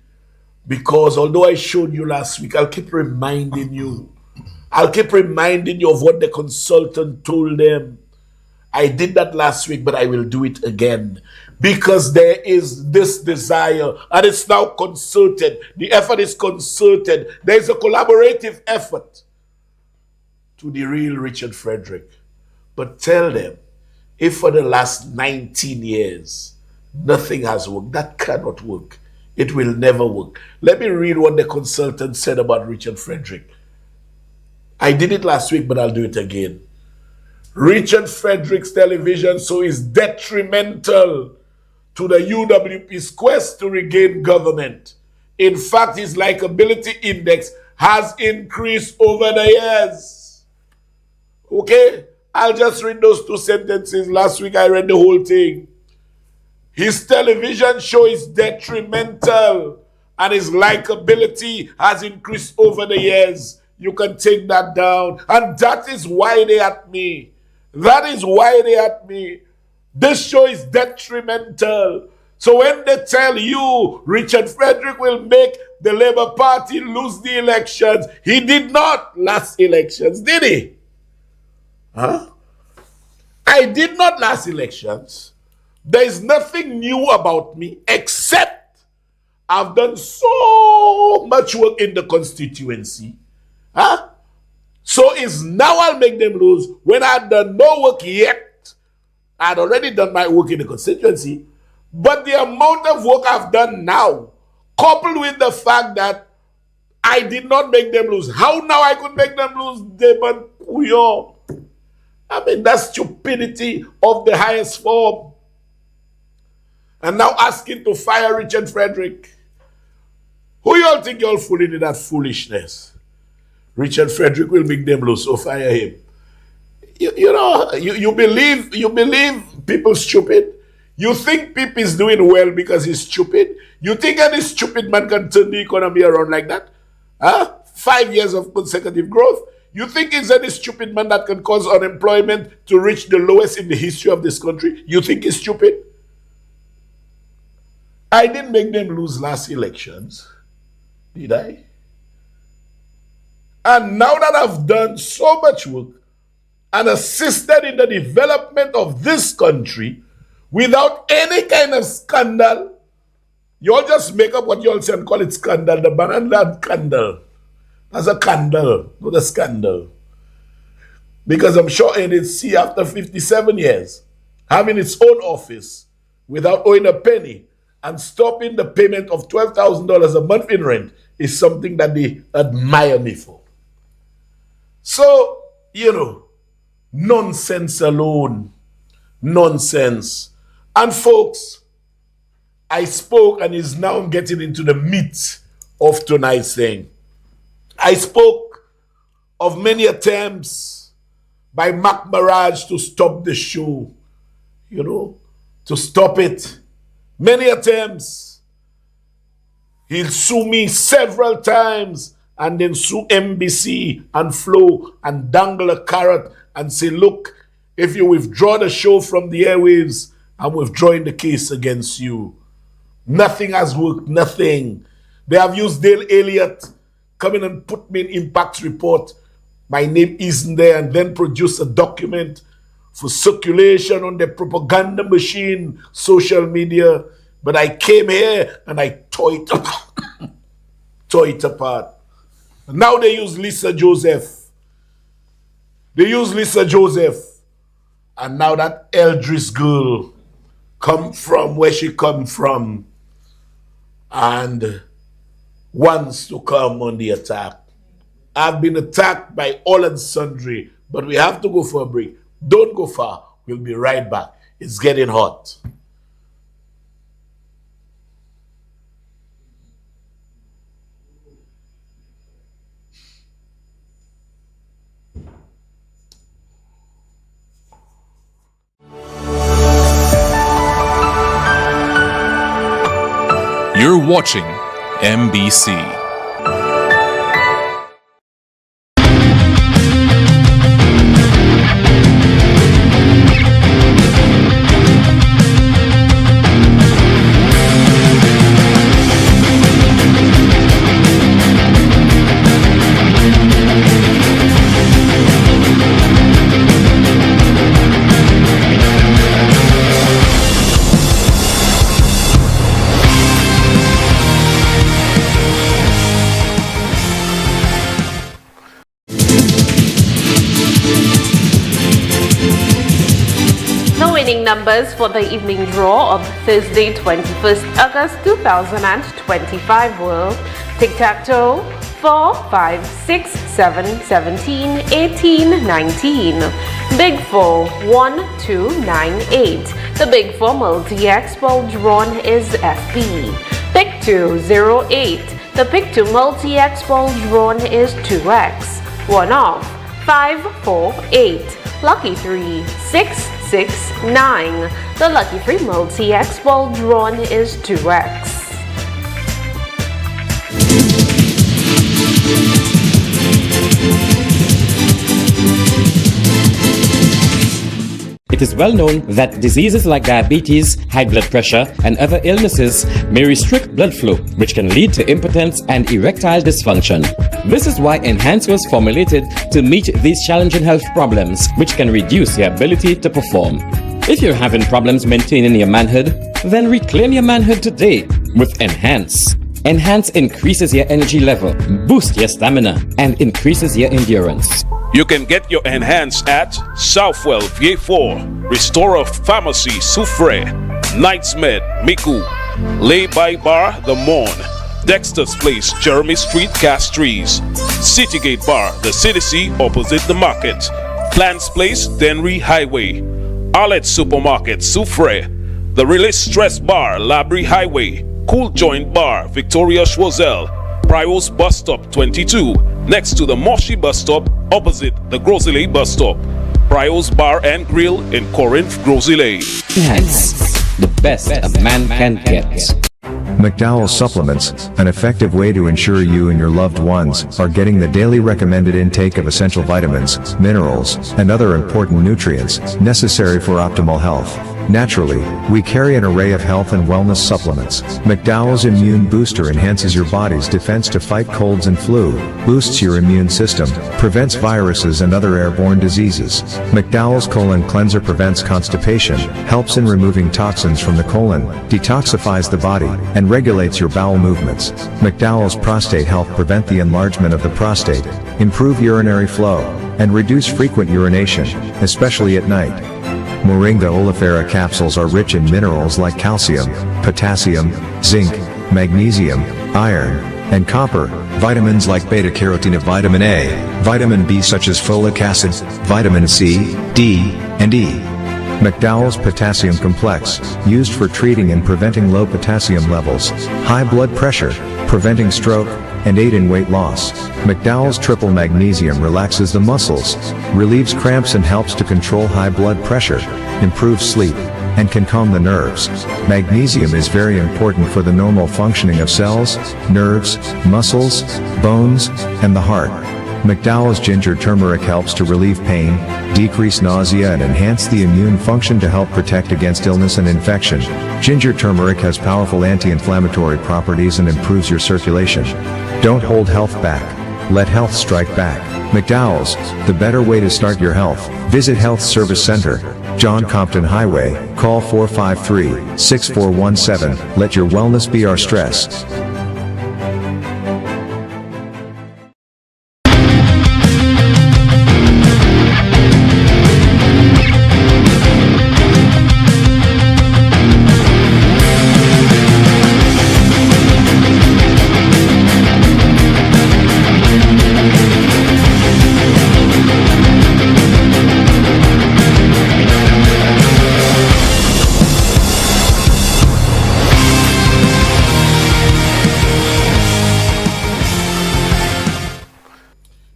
Because although I showed you last week, I'll keep reminding you. I'll keep reminding you of what the consultant told them. I did that last week, but I will do it again. Because there is this desire, and it's now concerted. The effort is concerted. There is a collaborative effort to derail Richard Frederick. But tell them, if for the last 19 years, nothing has worked, that cannot work. It will never work. Let me read what the consultant said about Richard Frederick. I did it last week, but I'll do it again. Richard Frederick's television show is detrimental to the UWP's quest to regain government. In fact, his likability index has increased over the years. Okay? I'll just read those two sentences. Last week I read the whole thing. His television show is detrimental and his likability has increased over the years. You can take that down. And that is why they at me. That is why they at me. This show is detrimental. So when they tell you Richard Frederick will make the Labour Party lose the elections, he did not last elections, did he? Huh? I did not last elections. There is nothing new about me except I've done so much work in the constituency. Huh? So it's now I'll make them lose when I've done no work yet. I'd already done my work in the constituency. But the amount of work I've done now, coupled with the fact that I did not make them lose. How now I could make them lose? I mean, that's stupidity of the highest form. And now asking to fire Richard Frederick. Who y'all think y'all fooling in that foolishness? Richard Frederick will make them lose, so fire him. You believe people stupid? You think people is doing well because he's stupid? You think any stupid man can turn the economy around like that? Huh? 5 years of consecutive growth? You think it's any stupid man that can cause unemployment to reach the lowest in the history of this country? You think he's stupid? I didn't make them lose last elections, did I? And now that I've done so much work and assisted in the development of this country without any kind of scandal, you all just make up what you all say and call it scandal, the banana scandal. That's a candle, not a scandal. Because I'm sure NHC, after 57 years, having its own office without owing a penny and stopping the payment of $12,000 a month in rent is something that they admire me for. So, nonsense alone. Nonsense. And folks, I spoke and is now getting into the meat of tonight's thing. I spoke of many attempts by Mac Maraj to stop the show, to stop it. Many attempts. He'll sue me several times and then sue NBC and Flow and dangle a carrot and say, look, if you withdraw the show from the airwaves, I'm withdrawing the case against you. Nothing has worked, nothing. They have used Dale Elliott, come in and put me in impact report. My name isn't there, and then produce a document for circulation on the propaganda machine, social media. But I came here and I tore it apart. And now they use Lisa Joseph. And now that Eldris girl come from where she come from and wants to come on the attack. I've been attacked by all and sundry, but we have to go for a break. Don't go far. We'll be right back. It's getting hot. You're watching MBC. Numbers for the evening draw of Thursday, 21st August 2025 were tic-tac-toe 4, 5, 6, 7, 17, 18, 19. Big 4 1, 2, 9, 8. The Big 4 multi-X ball drawn is FP. Pick 2 0, 8. The Pick 2 multi-X ball drawn is 2X. 1 off 5, 4, 8. Lucky 3 6, 6, 9. The Lucky 3 multi-X ball drawn is 2X. It is well known that diseases like diabetes, high blood pressure, and other illnesses may restrict blood flow, which can lead to impotence and erectile dysfunction. This is why Enhance was formulated to meet these challenging health problems, which can reduce your ability to perform. If you're having problems maintaining your manhood, then reclaim your manhood today with Enhance. Enhance increases your energy level, boosts your stamina, and increases your endurance. You can get your Enhance at Southwell VA4, Restorer Pharmacy Soufre, Knights Med Miku, Lay by Bar The Morn, Dexter's Place Jeremy Street Castries, Citygate Bar The City opposite the market, Plants Place Denry Highway, Arlette Supermarket Soufre, The Release Stress Bar Labrie Highway, Cool Joint Bar Victoria Schwazel, Prios Bus Stop 22, next to the Moshi Bus Stop opposite the Grosile Bus Stop, Prios Bar and Grill in Corinth, Grosile. Enhance, the best a man can get. McDowell's Supplements, an effective way to ensure you and your loved ones are getting the daily recommended intake of essential vitamins, minerals, and other important nutrients necessary for optimal health. Naturally, we carry an array of health and wellness supplements. McDowell's Immune Booster enhances your body's defense to fight colds and flu, boosts your immune system, prevents viruses and other airborne diseases. McDowell's Colon Cleanser prevents constipation, helps in removing toxins from the colon, detoxifies the body, and regulates your bowel movements. McDowell's Prostate Health prevent the enlargement of the prostate, improve urinary flow, and reduce frequent urination, especially at night. Moringa oleifera capsules are rich in minerals like calcium, potassium, zinc, magnesium, iron, and copper, vitamins like beta-carotene, vitamin A, vitamin B such as folic acid, vitamin C, D, and E. McDowell's Potassium Complex, used for treating and preventing low potassium levels, high blood pressure, preventing stroke, and aid in weight loss. McDowell's Triple Magnesium relaxes the muscles, relieves cramps and helps to control high blood pressure, improves sleep, and can calm the nerves. Magnesium is very important for the normal functioning of cells, nerves, muscles, bones, and the heart. McDowell's Ginger Turmeric helps to relieve pain, decrease nausea and enhance the immune function to help protect against illness and infection. Ginger turmeric has powerful anti-inflammatory properties and improves your circulation. Don't hold health back. Let health strike back. McDowell's, the better way to start your health. Visit Health Service Center, John Compton Highway, call 453-6417. Let your wellness be our stress.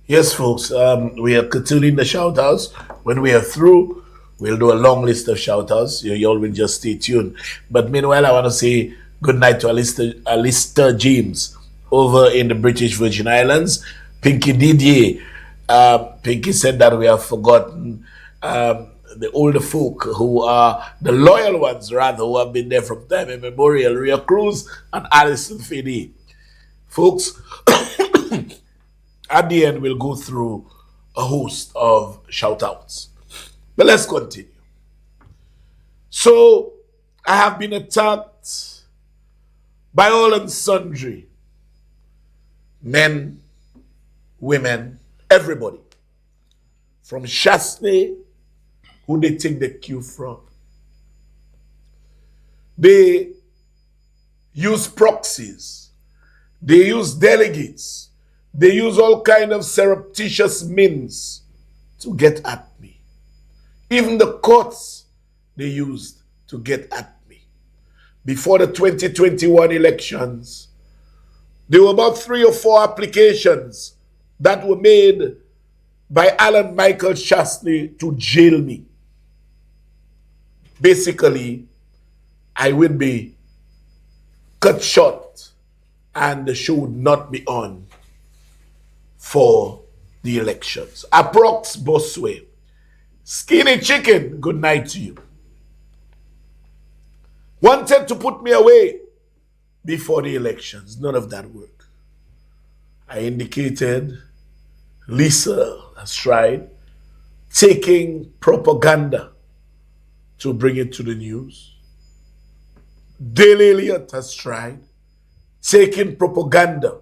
Yes, folks, we are continuing the shout-outs. When we are through, we'll do a long list of shout-outs. You all will just stay tuned. But meanwhile, I want to say good night to Alistair James over in the British Virgin Islands. Pinky Didier. Pinky said that we have forgotten the older folk who are the loyal ones, rather, who have been there from time immemorial. Ria Cruz and Alison Finney. Folks, at the end, we'll go through a host of shout-outs. But let's continue. So, I have been attacked by all and sundry. Men, women, everybody. From Shastney, who they take the cue from. They use proxies. They use delegates. They use all kind of surreptitious means to get at me. Even the courts they used to get at me. Before the 2021 elections, there were about 3 or 4 applications that were made by Alan Michael Shastney to jail me. Basically, I would be cut short and the show would not be on for the elections. Approx Bosway, Skinny chicken, good night to you. Wanted to put me away before the elections. None of that worked. I indicated Lisa has tried taking propaganda to bring it to the news. Dale Elliott has tried taking propaganda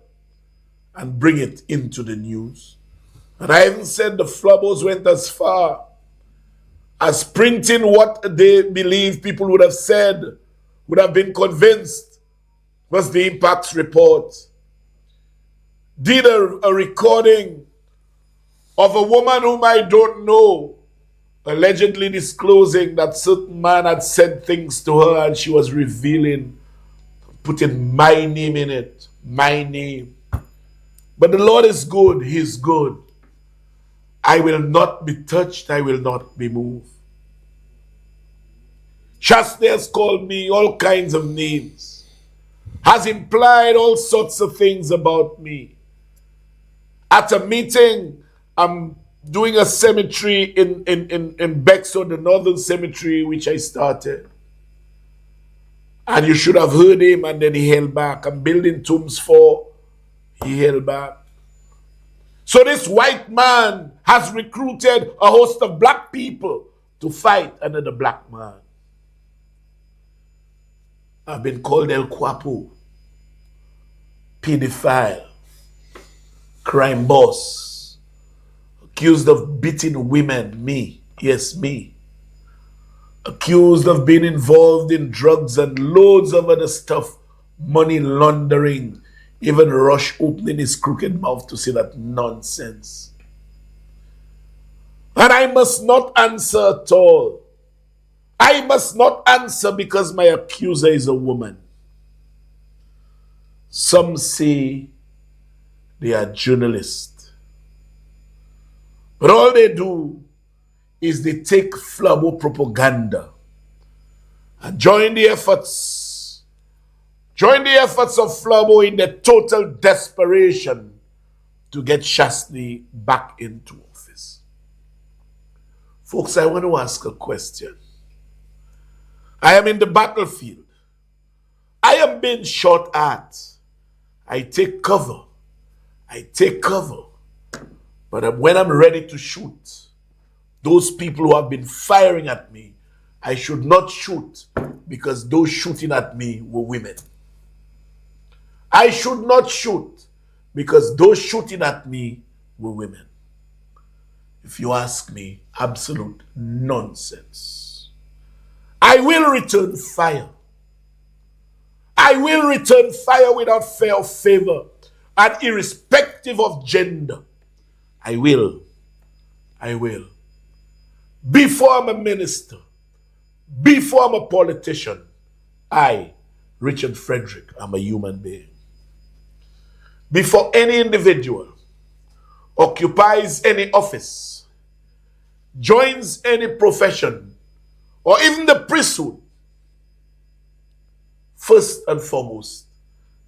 and bring it into the news. And I even said the Flubbos went as far as printing what they believe people would have said, would have been convinced was the impacts report. Did a recording of a woman whom I don't know, allegedly disclosing that certain man had said things to her and she was revealing, putting my name in it, my name. But the Lord is good, He's good. I will not be touched, I will not be moved. Shasta has called me all kinds of names, has implied all sorts of things about me. At a meeting, I'm doing a cemetery in Bexford, the Northern Cemetery, which I started. And you should have heard him, and then he held back. I'm building tombs for, he held back. So this white man has recruited a host of black people to fight another black man. I've been called El Guapo, pedophile, crime boss, accused of beating women, me, yes, me. Accused of being involved in drugs and loads of other stuff, money laundering, even Rush opening his crooked mouth to say that nonsense. And I must not answer at all. I must not answer because my accuser is a woman. Some say they are journalists. But all they do is they take Flabo propaganda and join the efforts of Flabo in the total desperation to get Shastney back into office. Folks, I want to ask a question. I am in the battlefield. I am being shot at. I take cover. But when I'm ready to shoot, those people who have been firing at me, I should not shoot because those shooting at me were women. I should not shoot because those shooting at me were women. If you ask me, absolute nonsense. I will return fire. I will return fire without fear or favor and irrespective of gender. I will. Before I'm a minister, before I'm a politician, I, Richard Frederick, am a human being. Before any individual occupies any office, joins any profession, or even the priesthood, first and foremost,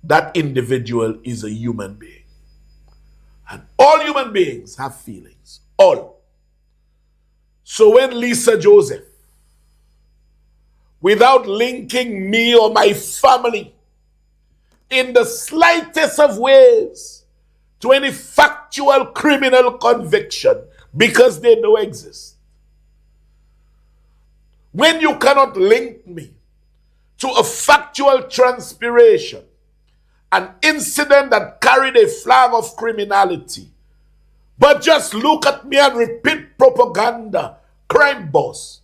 that individual is a human being. And all human beings have feelings. All. So when Lisa Joseph, without linking me or my family in the slightest of ways to any factual criminal conviction, because they don't exist, when you cannot link me to a factual transpiration, an incident that carried a flag of criminality, but just look at me and repeat propaganda, crime boss,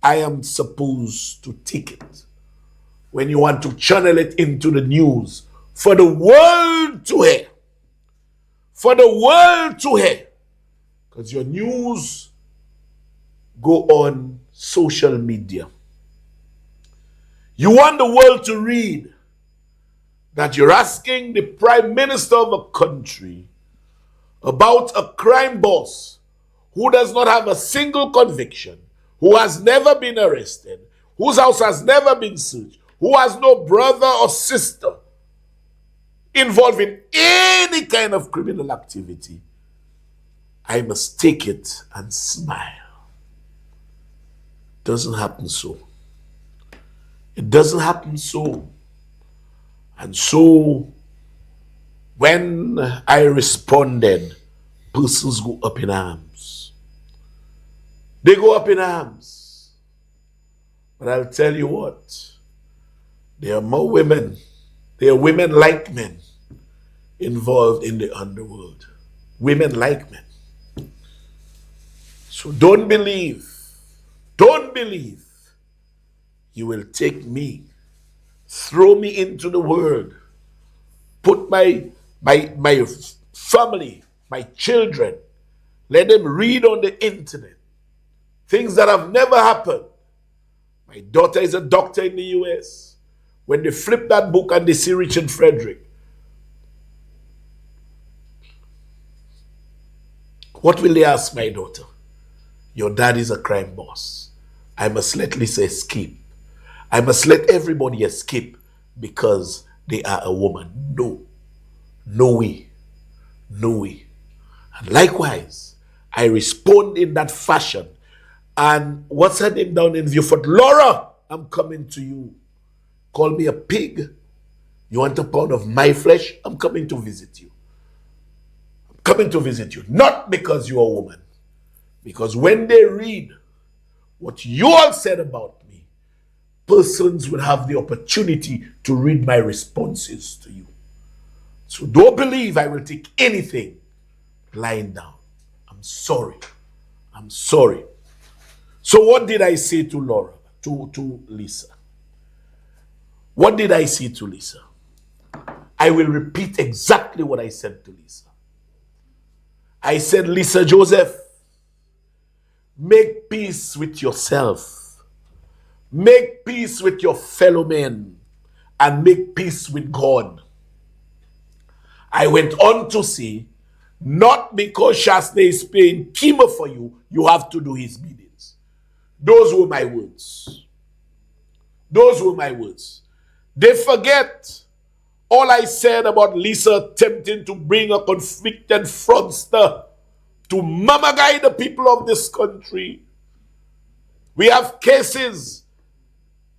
I am supposed to take it. When you want to channel it into the news for the world to hear. For the world to hear. Because your news go on social media. You want the world to read that you're asking the prime minister of a country about a crime boss who does not have a single conviction, who has never been arrested, whose house has never been searched, who has no brother or sister involved in any kind of criminal activity. I must take it and smile. Doesn't happen so. It doesn't happen so. And so, when I responded, persons go up in arms. They go up in arms. But I'll tell you what, there are more women, there are women like men involved in the underworld. Women like men. So don't believe you will take me, throw me into the world, put my family, my children, let them read on the internet things that have never happened. My daughter is a doctor in the US. When they flip that book and they see Richard Frederick, what will they ask my daughter? Your dad is a crime boss. I must let Lisa escape. I must let everybody escape because they are a woman. No. No way. No way. And likewise, I respond in that fashion. And what's her name down in Viewfort? Laura, I'm coming to you. Call me a pig. You want a pound of my flesh? I'm coming to visit you. I'm coming to visit you. Not because you're a woman. Because when they read what you all said about me, persons will have the opportunity to read my responses to you. So don't believe I will take anything lying down. I'm sorry. I'm sorry. So what did I say to Laura, to Lisa? What did I say to Lisa? I will repeat exactly what I said to Lisa. I said, Lisa Joseph, make peace with yourself. Make peace with your fellow men. And make peace with God. I went on to say, not because Shasne is paying chemo for you, you have to do his biddings. Those were my words. Those were my words. They forget all I said about Lisa attempting to bring a convicted fraudster to mama guide the people of this country. We have cases.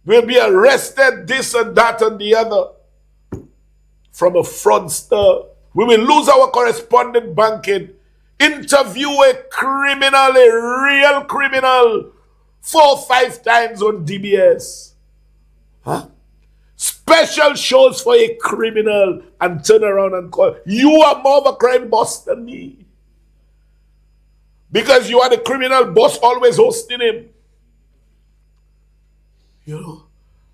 We'll be arrested, this and that and the other. From a fraudster. We will lose our correspondent banking. Interview a criminal, a real criminal, 4 or 5 times on DBS. Huh? Special shows for a criminal and turn around and call. You are more of a crime boss than me. Because you are the criminal boss always hosting him. You know?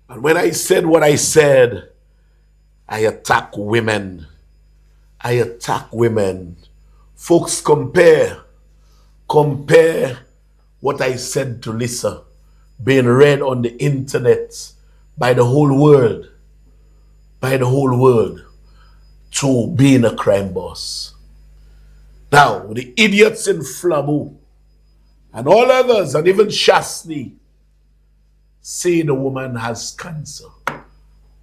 And when I said what I said, I attack women. I attack women. Folks, compare what I said to Lisa being read on the internet by the whole world, to being a crime boss. Now, the idiots in Flabu and all others, and even Shasni, say the woman has cancer.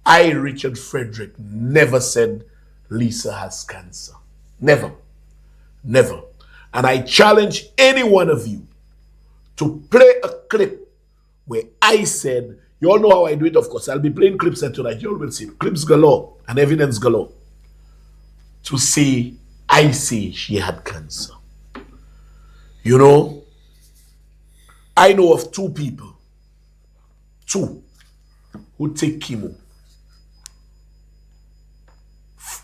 I, Richard Frederick, never said Lisa has cancer. Never. Never. And I challenge any one of you to play a clip where I said, you all know how I do it, of course. I'll be playing clips tonight. You all will see. Clips galore and evidence galore. To say, I say she had cancer. You know, I know of 2 people. 2 who take chemo.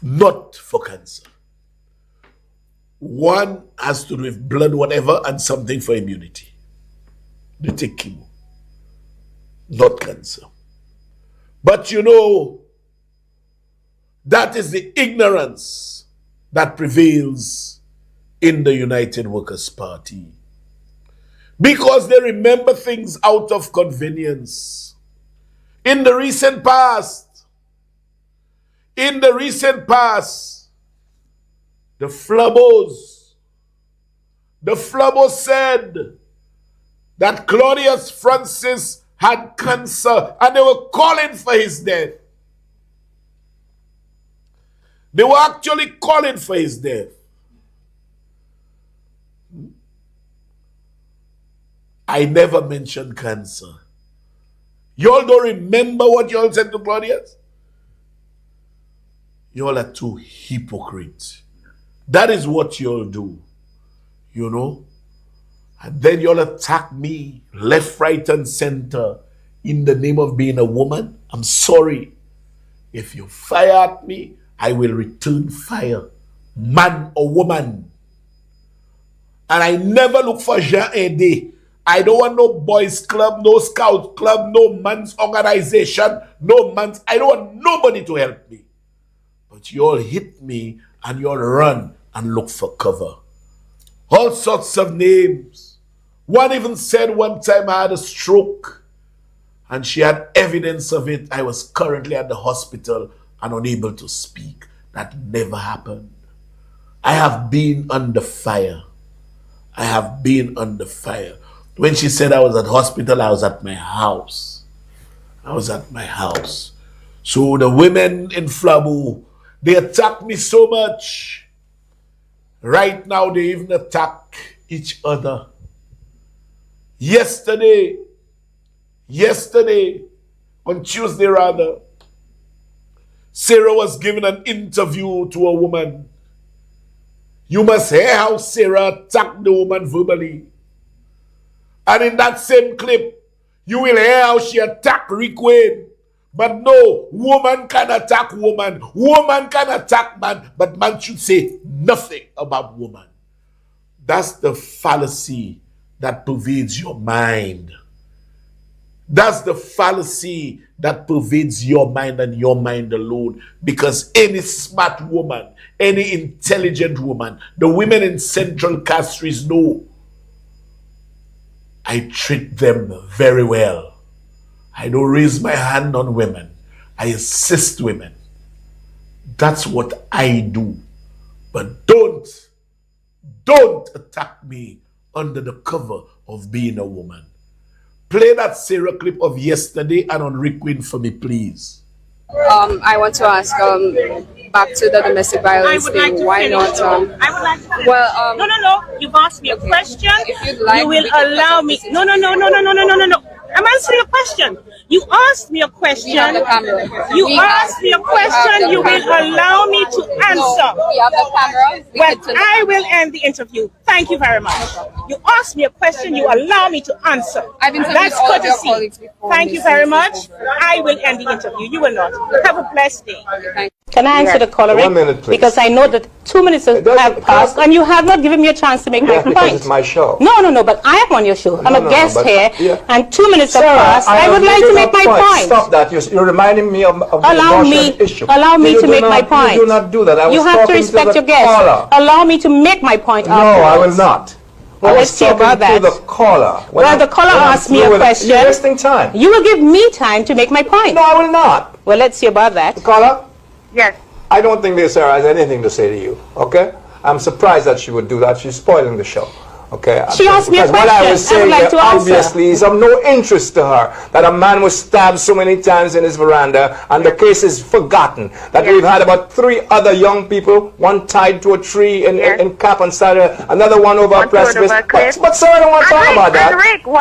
Not for cancer. One has to do with blood, whatever, and something for immunity. They take chemo. Not cancer. But you know, that is the ignorance that prevails in the United Workers' Party. Because they remember things out of convenience. In the recent past, the Flabos said that Claudius Francis had cancer and they were calling for his death. They were actually calling for his death. I never mentioned cancer. Y'all don't remember what y'all said to Claudius? Y'all are two hypocrites. That is what y'all do. You know? And then y'all attack me left, right, and center in the name of being a woman. I'm sorry. If you fire at me, I will return fire. Man or woman. And I never look for Jean-Pierre. I don't want no boys club, no scout club, no man's organization, no man's... I don't want nobody to help me. But you all hit me and you all run and look for cover. All sorts of names. One even said one time I had a stroke and she had evidence of it. I was currently at the hospital and unable to speak. That never happened. I have been under fire. I have been under fire. When she said I was at hospital, I was at my house. I was at my house. So the women in Flabu, they attack me so much. Right now, they even attack each other. Yesterday, on Tuesday rather, Sarah was giving an interview to a woman. You must hear how Sarah attacked the woman verbally. And in that same clip, you will hear how she attacked Rick Wayne. But no, woman can attack woman. Woman can attack man. But man should say nothing about woman. That's the fallacy that pervades your mind. That's the fallacy that pervades your mind and your mind alone. Because any smart woman, any intelligent woman, the women in Central Castries know I treat them very well. I don't raise my hand on women. I assist women. That's what I do. But don't attack me under the cover of being a woman. Play that Sarah clip of yesterday and on Rick Wayne for me, please. I want to ask, back to the domestic violence thing, why not? I would like to. Well, no. You've asked me a question. If you'd like, you will allow me. No. I'm answering a question. You asked me a question. You asked me a question. You will allow me to answer. We have the camera. Well, I will end the interview. Thank you very much. You asked me a question. You allow me to answer. That's courtesy. Thank you very much. I will end the interview. You will not. Have a blessed day. Can I answer the caller? 1 minute, please. Because I know that 2 minutes have passed and you have not given me a chance to make my point. Because it's my show. No, but I am on your show. I'm a guest here, and 2 minutes have passed. I would like to make my point. Stop that. You're reminding me of the issue. Allow me to make my point. You do not do that. You have to respect your guest. Allow me to make my point. No, I will not. Well, let's see about that. To the caller. Well, the caller asked me a question. You're wasting time. You will give me time to make my point. No, I will not. Well, let's see about that. The caller? Yes. I don't think this Sarah has anything to say to you, okay? I'm surprised that she would do that. She's spoiling the show, okay? She asked me a question. What I was saying like to obviously is of no interest to her that a man was stabbed so many times in his veranda and the case is forgotten. That we've had about 3 other young people, one tied to a tree in Cap and another one over a precipice. But Sarah don't want to talk about that.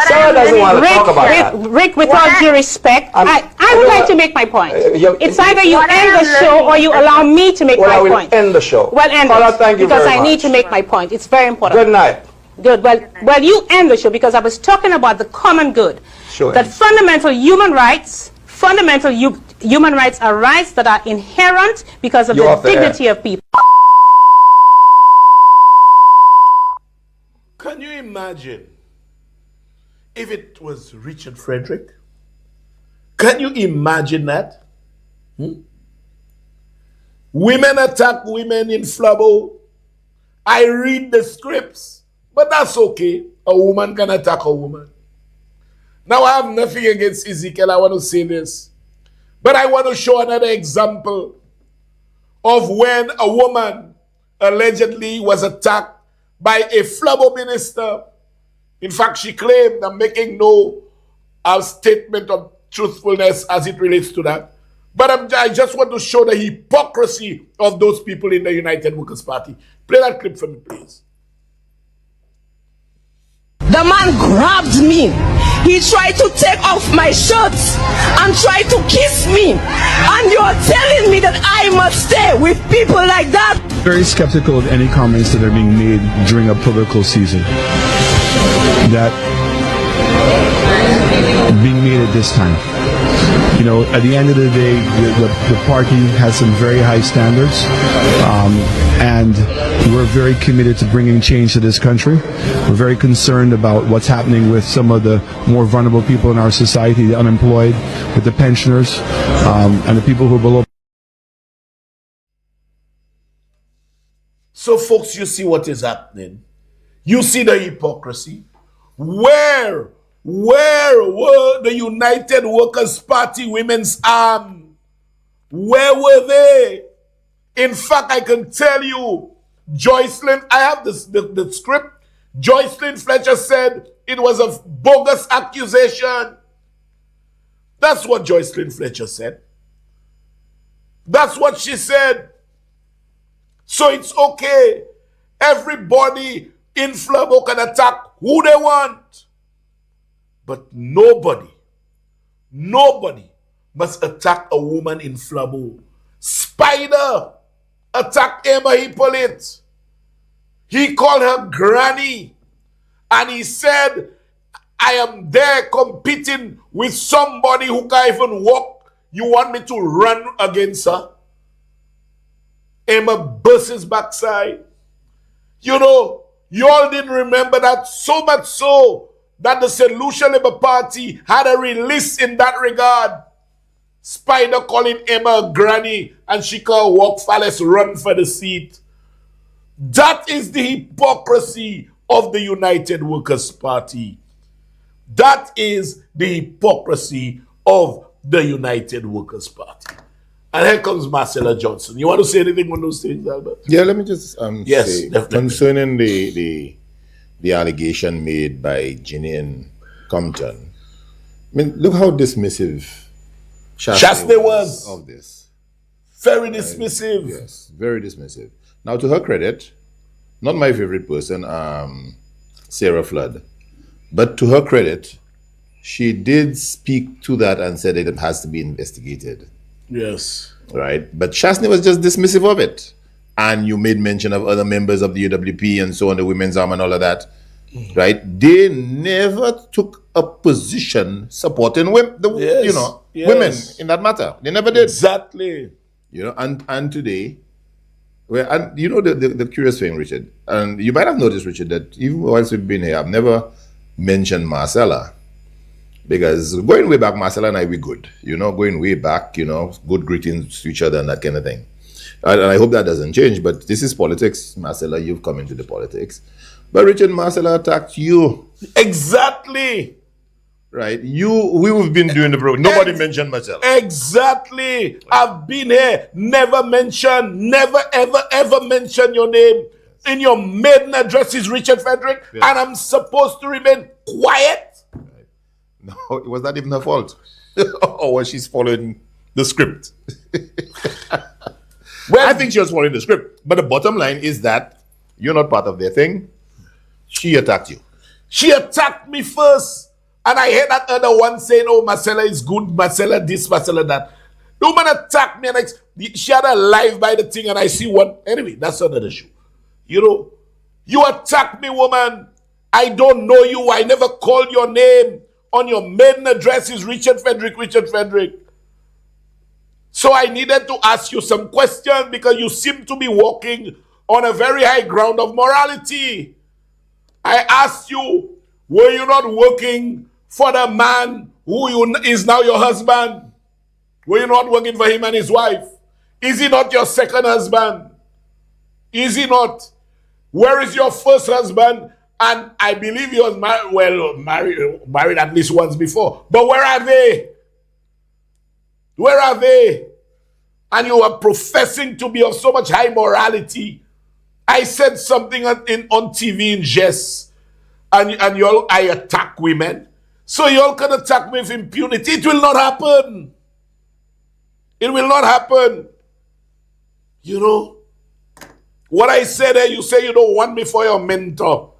Sarah doesn't want to talk about that. Rick, with all due respect, I would like to make my point. It's either you end the show or you allow me to make my point. Well, I will end the show. Well, end it. Thank you because very much. I need to make my point. It's very important. Good night. Good. Well, you end the show because I was talking about the common good. Sure. That fundamental human rights are rights that are inherent because of the dignity of people. Can you imagine if it was Richard Frederick? Can you imagine that? Women attack women in Flabo. I read the scripts, but that's okay. A woman can attack a woman. Now, I have nothing against Ezekiel. I want to say this. But I want to show another example of when a woman allegedly was attacked by a Flabo minister. In fact, she claimed, I'm making no statement of truthfulness as it relates to that. But I just want to show the hypocrisy of those people in the United Workers' Party. Play that clip for me, please. The man grabbed me. He tried to take off my shirt and tried to kiss me. And you're telling me that I must stay with people like that? Very skeptical of any comments that are being made during a political season that being made at this time. You know, at the end of the day, the party has some very high standards, and we're very committed to bringing change to this country. We're very concerned about what's happening with some of the more vulnerable people in our society, the unemployed, with the pensioners, and the people who are below. So, folks, you see what is happening. You see the hypocrisy. Where were the United Workers' Party women's arm? Where were they? In fact, I can tell you, Joycelyn, I have the script. Joycelyn Fletcher said it was a bogus accusation. That's what Joycelyn Fletcher said. That's what she said. So it's okay. Everybody in Flabo can attack who they want. But nobody must attack a woman in Flabo. Spider attacked Emma Hippolyte. He called her granny. And he said, I am there competing with somebody who can't even walk. You want me to run against her? Emma burst his backside. You know, you all didn't remember that, so much so that the St. Lucia Labour Party had a release in that regard. Spider calling Emma a granny and she can't walk far, let's run for the seat. That is the hypocrisy of the United Workers' Party. That is the hypocrisy of the United Workers' Party. And here comes Marcella Johnson. You want to say anything on those things, Albert? Yeah, let me just yes, say, definitely. concerning the allegation made by Ginny Compton. I mean, look how dismissive Shastne was of this. Very dismissive. Yes, very dismissive. Now, to her credit, not my favorite person, Sarah Flood, but to her credit, she did speak to that and said it has to be investigated. Yes. Right? But Shastne was just dismissive of it. And you made mention of other members of the UWP and so on, the women's arm and all of that. Right? They never took a position supporting women, women in that matter. They never did. Exactly. You know, and today, and you know the curious thing, Richard, and you might have noticed, Richard, that even whilst we've been here, I've never mentioned Marcella. Because going way back, Marcella and I, we good. You know, going way back, you know, good greetings to each other and that kind of thing. And I hope that doesn't change, but this is politics. Marcella, you've come into the politics. But Richard, Marcella attacked you. Exactly. Right? We've been doing the program. Nobody mentioned Marcella. Exactly. I've been here. Never ever mention your name. In your maiden address is Richard Frederick, and I'm supposed to remain quiet? No, it was not even her fault. Or she's following the script. Well, I think she was following the script. But the bottom line is that you're not part of their thing. She attacked you. She attacked me first. And I heard that other one saying, oh, Marcella is good, Marcella this, Marcella that. The woman attacked me and she had a live by the thing and I see one. Anyway, that's another issue. You know, you attacked me, woman. I don't know you. I never called your name. On your maiden address is Richard Frederick. So I needed to ask you some questions because you seem to be walking on a very high ground of morality. I asked you, were you not working for the man who is now your husband? Were you not working for him and his wife? Is he not your second husband? Is he not? Where is your first husband? And I believe he was married at least once before. But where are they? Where are they? And you are professing to be of so much high morality. I said something on TV in jest. And I attack women. So y'all can attack me with impunity. It will not happen. It will not happen. You know? What I said there, you say you don't want me for your mentor.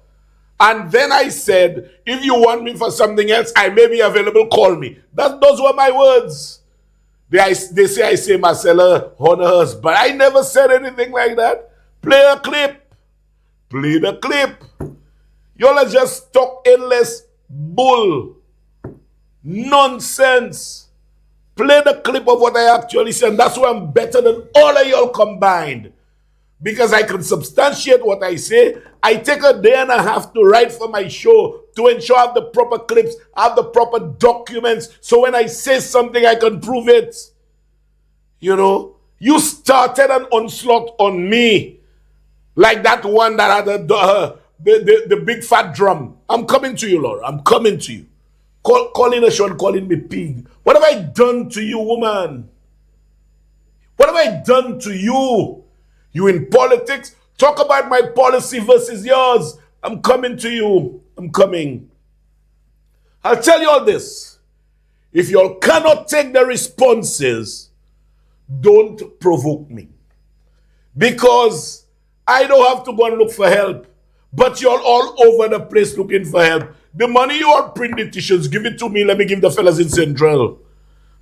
And then I said, if you want me for something else, I may be available, call me. Those were my words. They say I say Marcella honor hers, but I never said anything like that. Play a clip. Play the clip. Y'all are just talk endless bull. Nonsense. Play the clip of what I actually said. And that's why I'm better than all of y'all combined. Because I can substantiate what I say. I take a day and a half to write for my show to ensure I have the proper clips, I have the proper documents, so when I say something, I can prove it. You know, you started an onslaught on me, like that one that had the big fat drum. I'm coming to you, Laura. I'm coming to you. Calling a show and calling me pig. What have I done to you, woman? What have I done to you? You in politics? Talk about my policy versus yours. I'm coming to you. I'm coming. I'll tell you all this. If you all cannot take the responses, don't provoke me. Because I don't have to go and look for help. But you're all over the place looking for help. The money you all print the t-shirts, give it to me. Let me give the fellas in Central.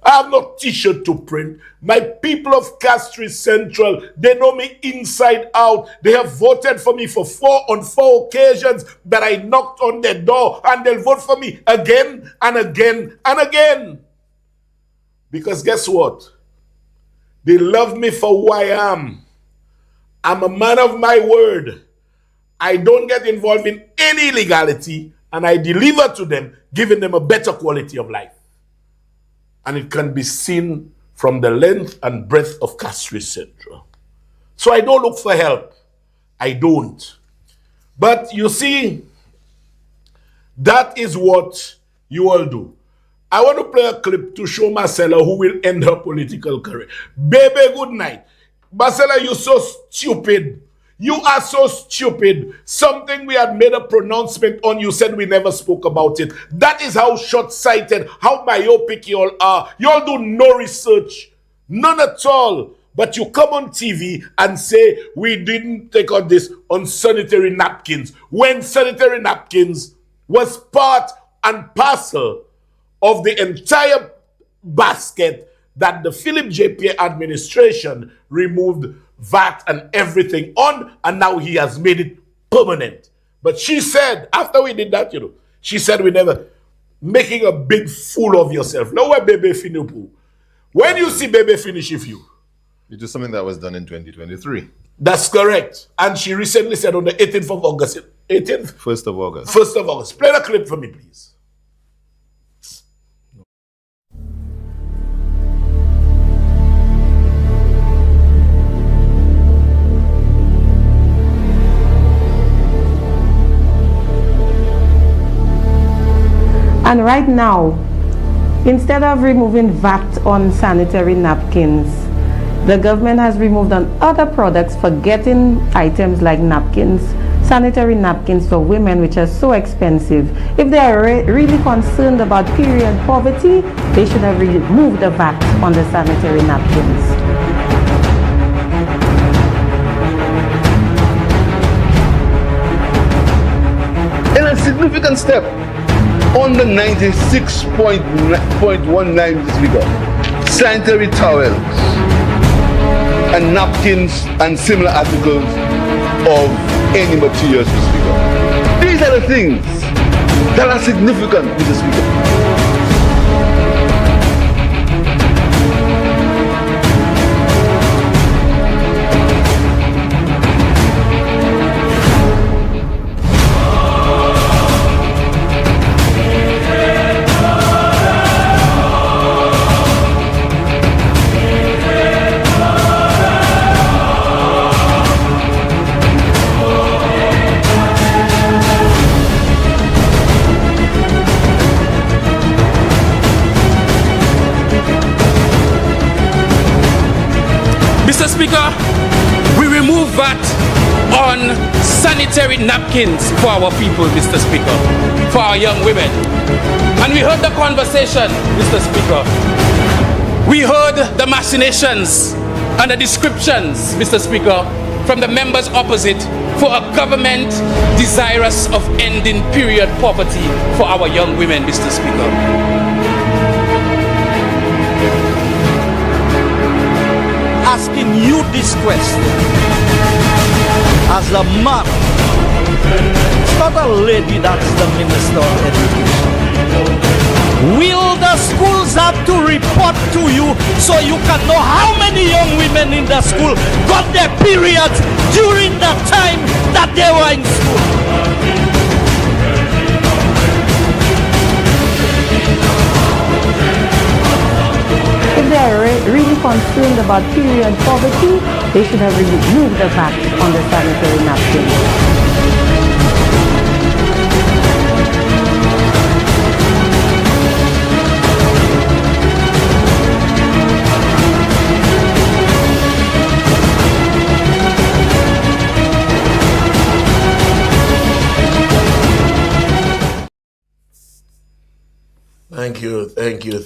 I have no t-shirt to print. My people of Castries Central, they know me inside out. They have voted for me on four occasions that I knocked on their door, and they'll vote for me again and again and again. Because guess what? They love me for who I am. I'm a man of my word. I don't get involved in any illegality, and I deliver to them, giving them a better quality of life. And it can be seen from the length and breadth of Castries Central. So I don't look for help. I don't. But you see, that is what you all do. I want to play a clip to show Marcella who will end her political career. Baby, good night. Marcella, you're so stupid. You are so stupid. Something we had made a pronouncement on, you said we never spoke about it. That is how short-sighted, how myopic you all are. You all do no research. None at all. But you come on TV and say we didn't take on this on sanitary napkins, when sanitary napkins was part and parcel of the entire basket that the Philip Jean-Pierre administration removed VAT and everything on, and now he has made it permanent. But she said, after we did that, she said we never, making a big fool of yourself. Now where Bebe Finipu? When you see Bebe finish if you? It is something that was done in 2023. That's correct. And she recently said on the 18th of August. 18th? 1st of August. 1st of August. Play the clip for me, please. And right now, instead of removing VAT on sanitary napkins, the government has removed on other products, forgetting items like napkins, sanitary napkins for women, which are so expensive. If they are really concerned about period poverty, they should have removed the VAT on the sanitary napkins. In a significant step, on the 96.19 figure, sanitary towels and napkins and similar articles of any materials, Mr. Speaker. These are the things that are significant, Mr. Speaker. Mr. Speaker, we remove VAT on sanitary napkins for our people, Mr. Speaker, for our young women. And we heard the conversation, Mr. Speaker. We heard the machinations and the descriptions, Mr. Speaker, from the members opposite for a government desirous of ending period poverty for our young women, Mr. Speaker. Asking you this question as a man. It's not a lady that's the Minister of Education. Will the schools have to report to you so you can know how many young women in the school got their periods during the time that they were in school? If they are really concerned about period poverty, they should have removed the VAT on the sanitary napkins.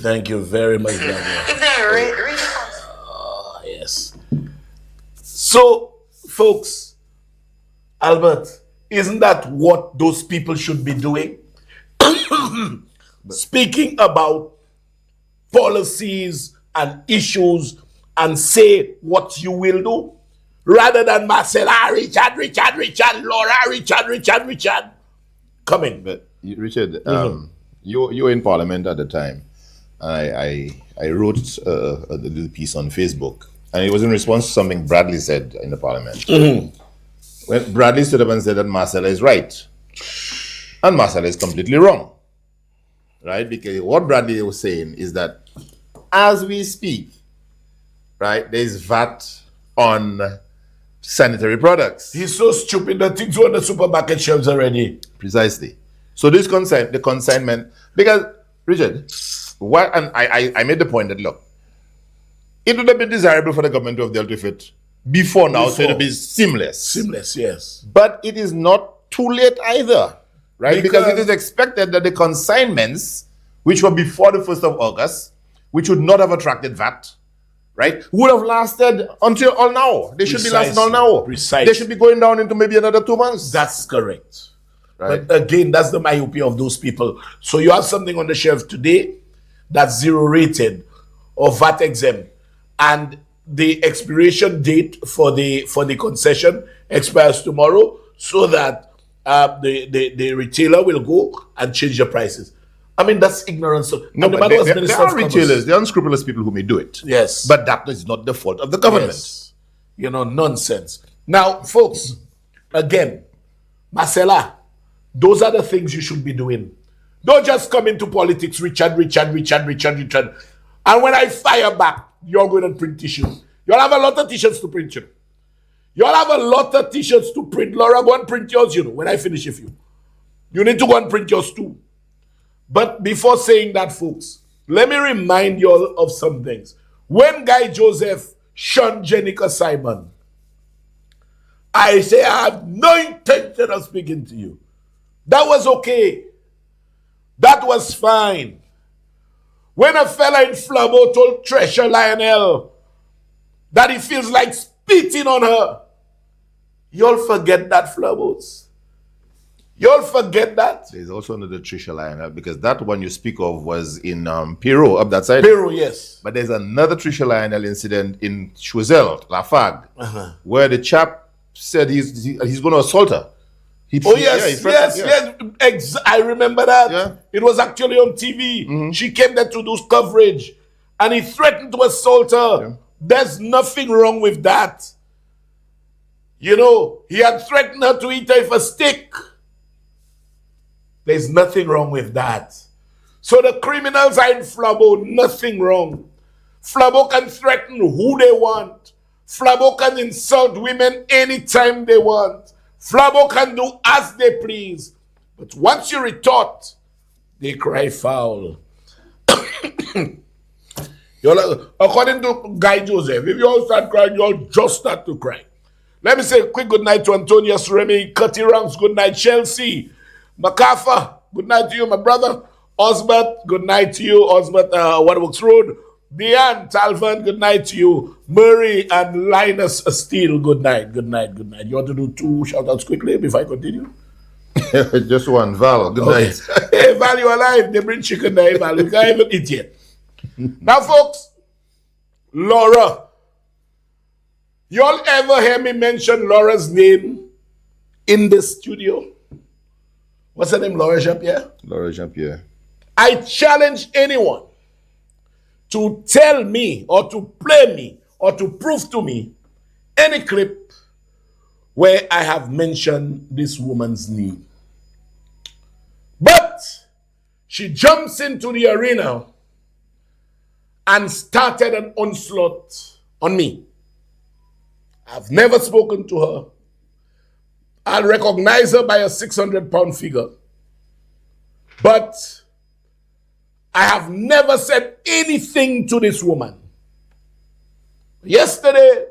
Thank you very much, Daniel. Yes. So, folks, Albert, isn't that what those people should be doing? Speaking about policies and issues and say what you will do, rather than Marcella, Richard, Laura, Richard. Come in. But, Richard, you were in Parliament at the time. I wrote a little piece on Facebook, and it was in response to something Bradley said in the Parliament. When Bradley stood up and said that Marcella is right, and Marcella is completely wrong, right? Because what Bradley was saying is that as we speak, right, there is VAT on sanitary products. He's so stupid that things are on the supermarket shelves already. Precisely. So this the consignment, because Richard, and I made the point that look, it would have been desirable for the government to have dealt with it before now, so it would be seamless. Seamless, yes. But it is not too late either, right? Because it is expected that the consignments, which were before the 1st of August, which would not have attracted VAT, right, would have lasted until all now. They should be lasting all now. Precisely. They should be going down into maybe another 2 months. That's correct. Right. But again, that's the myopia of those people. So you have something on the shelf today that's 0 rated or VAT exempt, and the expiration date for the concession expires tomorrow, so that the retailer will go and change the prices. I mean, that's ignorance. No, but there are retailers, there are unscrupulous people who may do it. Yes. But that is not the fault of the government. Yes. You know, nonsense. Now, folks, again, Marcella, those are the things you should be doing. Don't just come into politics, Richard. And when I fire back, you're going to print t-shirts. You'll have a lot of t-shirts to print, you know. You'll have a lot of t-shirts to print. Laura, go and print yours, you know, when I finish with you. You need to go and print yours too. But before saying that, folks, let me remind you all of some things. When Guy Joseph shunned Jenica Simon, I say I have no intention of speaking to you. That was okay. That was fine. When a fella in Flabo told Treasure Lionel that he feels like spitting on her, you'll forget that, Flabos. You'll forget that. There's also another Trisha Lionel, because that one you speak of was in Peru, up that side. Peru, yes. But there's another Trisha Lionel incident in Choiseul, Lafargue, where the chap said he's going to assault her. I remember that. Yeah. It was actually on TV. She came there to do coverage, and he threatened to assault her. Yeah. There's nothing wrong with that. You know, he had threatened her to eat her with a stick. There's nothing wrong with that. So the criminals are in Flabo, nothing wrong. Flabo can threaten who they want. Flabo can insult women anytime they want. Flabo can do as they please. But once you retort, they cry foul. According to Guy Joseph, if you all start crying, you all just start to cry. Let me say a quick good night to Antonius Remy, Cutty Ranks, good night, Chelsea, MacArthur, good night to you, my brother. Osbert, good night to you, Osbert, Waterworks Road. Deanne Talvan, good night to you. Murray and Linus Steele, good night, good night, good night. You want to do 2 shout-outs quickly before I continue? Just one. Val, good night. Hey, Val, you alive. They bring chicken there, Val. You can't even eat yet. Now, folks, Laura. Y'all ever hear me mention Laura's name in the studio? What's her name, Laura Jean-Pierre? Laura Jean-Pierre. I challenge anyone to tell me or to play me or to prove to me any clip where I have mentioned this woman's name. But she jumps into the arena and started an onslaught on me. I've never spoken to her. I'll recognize her by a 600-pound figure. But I have never said anything to this woman. Yesterday,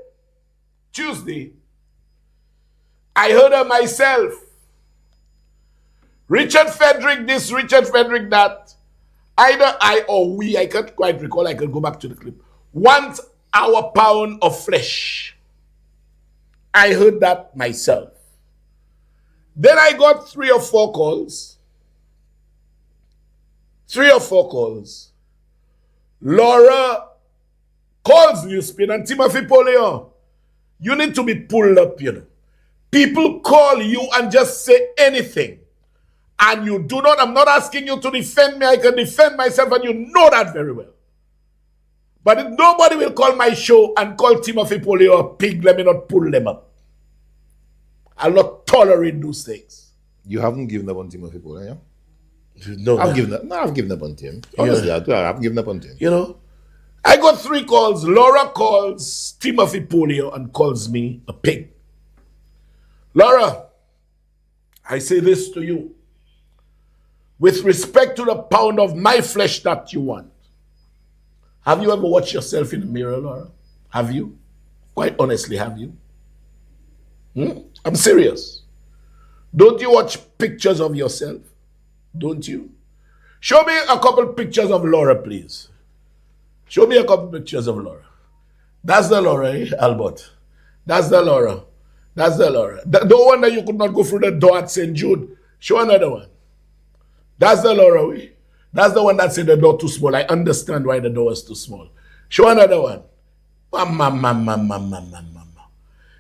Tuesday, I heard her myself. Richard Frederick this, Richard Frederick that. Either I or we, I can't quite recall, I can go back to the clip, want our pound of flesh. I heard that myself. Then I got 3 or 4 calls. 3 or 4 calls. Laura calls Newspin and Timothy Poleon. You need to be pulled up, you know. People call you and just say anything. And you do not, I'm not asking you to defend me. I can defend myself and you know that very well. But if nobody will call my show and call Timothy Poleon a pig, let me not pull them up. I'll not tolerate those things. You haven't given up on Timothy Poleon, yeah? No, I've given up on Tim. Honestly, Yeah. I've given up on Tim. You know, I got 3 calls. Laura calls Timothy Poleon and calls me a pig. Laura, I say this to you. With respect to the pound of my flesh that you want. Have you ever watched yourself in the mirror, Laura? Have you? Quite honestly, have you? I'm serious. Don't you watch pictures of yourself? Don't you? Show me a couple pictures of Laura, please. Show me a couple pictures of Laura. That's the Laura, Albert? That's the Laura. That's the Laura. The one that you could not go through the door at St. Jude. Show another one. That's the Laura. That's the one that said the door too small. I understand why the door is too small. Show another one.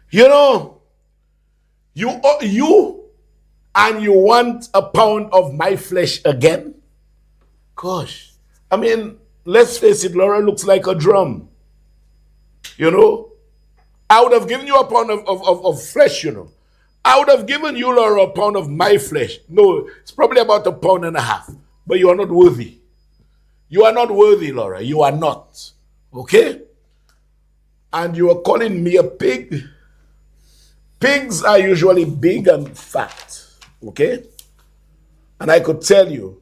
You know, you and you want a pound of my flesh again? Gosh. I mean, let's face it, Laura looks like a drum. You know? I would have given you a pound of flesh, you know. I would have given you, Laura, a pound of my flesh. No, it's probably about 1.5 pounds. But you are not worthy. You are not worthy, Laura. You are not. Okay? And you are calling me a pig? Pigs are usually big and fat. Okay? And I could tell you,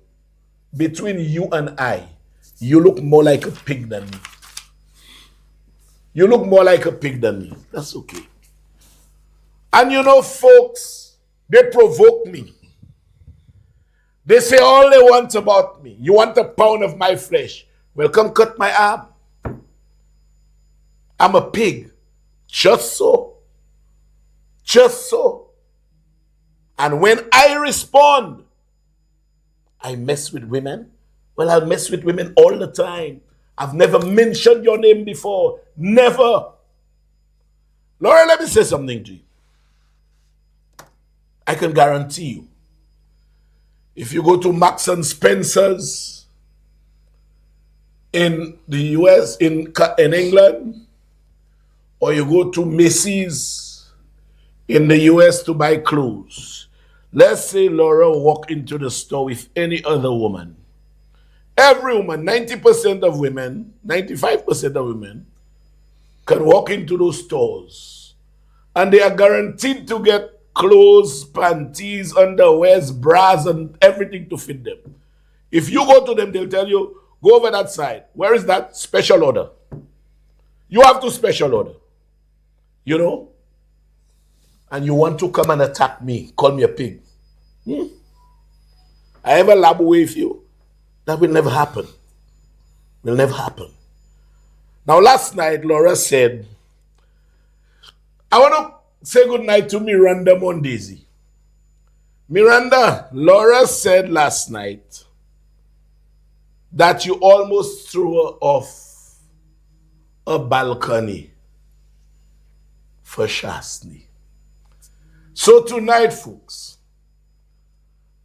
between you and I, you look more like a pig than me. You look more like a pig than me. That's okay. And you know, folks, they provoke me. They say all they want about me. You want a pound of my flesh. Well, come cut my arm. I'm a pig. Just so. Just so. And when I respond, I mess with women. Well, I'll mess with women all the time. I've never mentioned your name before. Never. Laura, let me say something to you. I can guarantee you, if you go to Marks and Spencer's in the US, in England, or you go to Macy's in the US to buy clothes, let's say Laura walk into the store with any other woman. Every woman, 90% of women, 95% of women can walk into those stores and they are guaranteed to get clothes, panties, underwears, bras, and everything to fit them. If you go to them, they'll tell you, go over that side. Where is that? Special order. You have to special order. You know? And you want to come and attack me, call me a pig. I ever lab away with you? That will never happen. Will never happen. Now, last night, Laura said, I want to say good night to Miranda Mondesi. Miranda, Laura said last night that you almost threw her off a balcony for Shastni. So tonight, folks,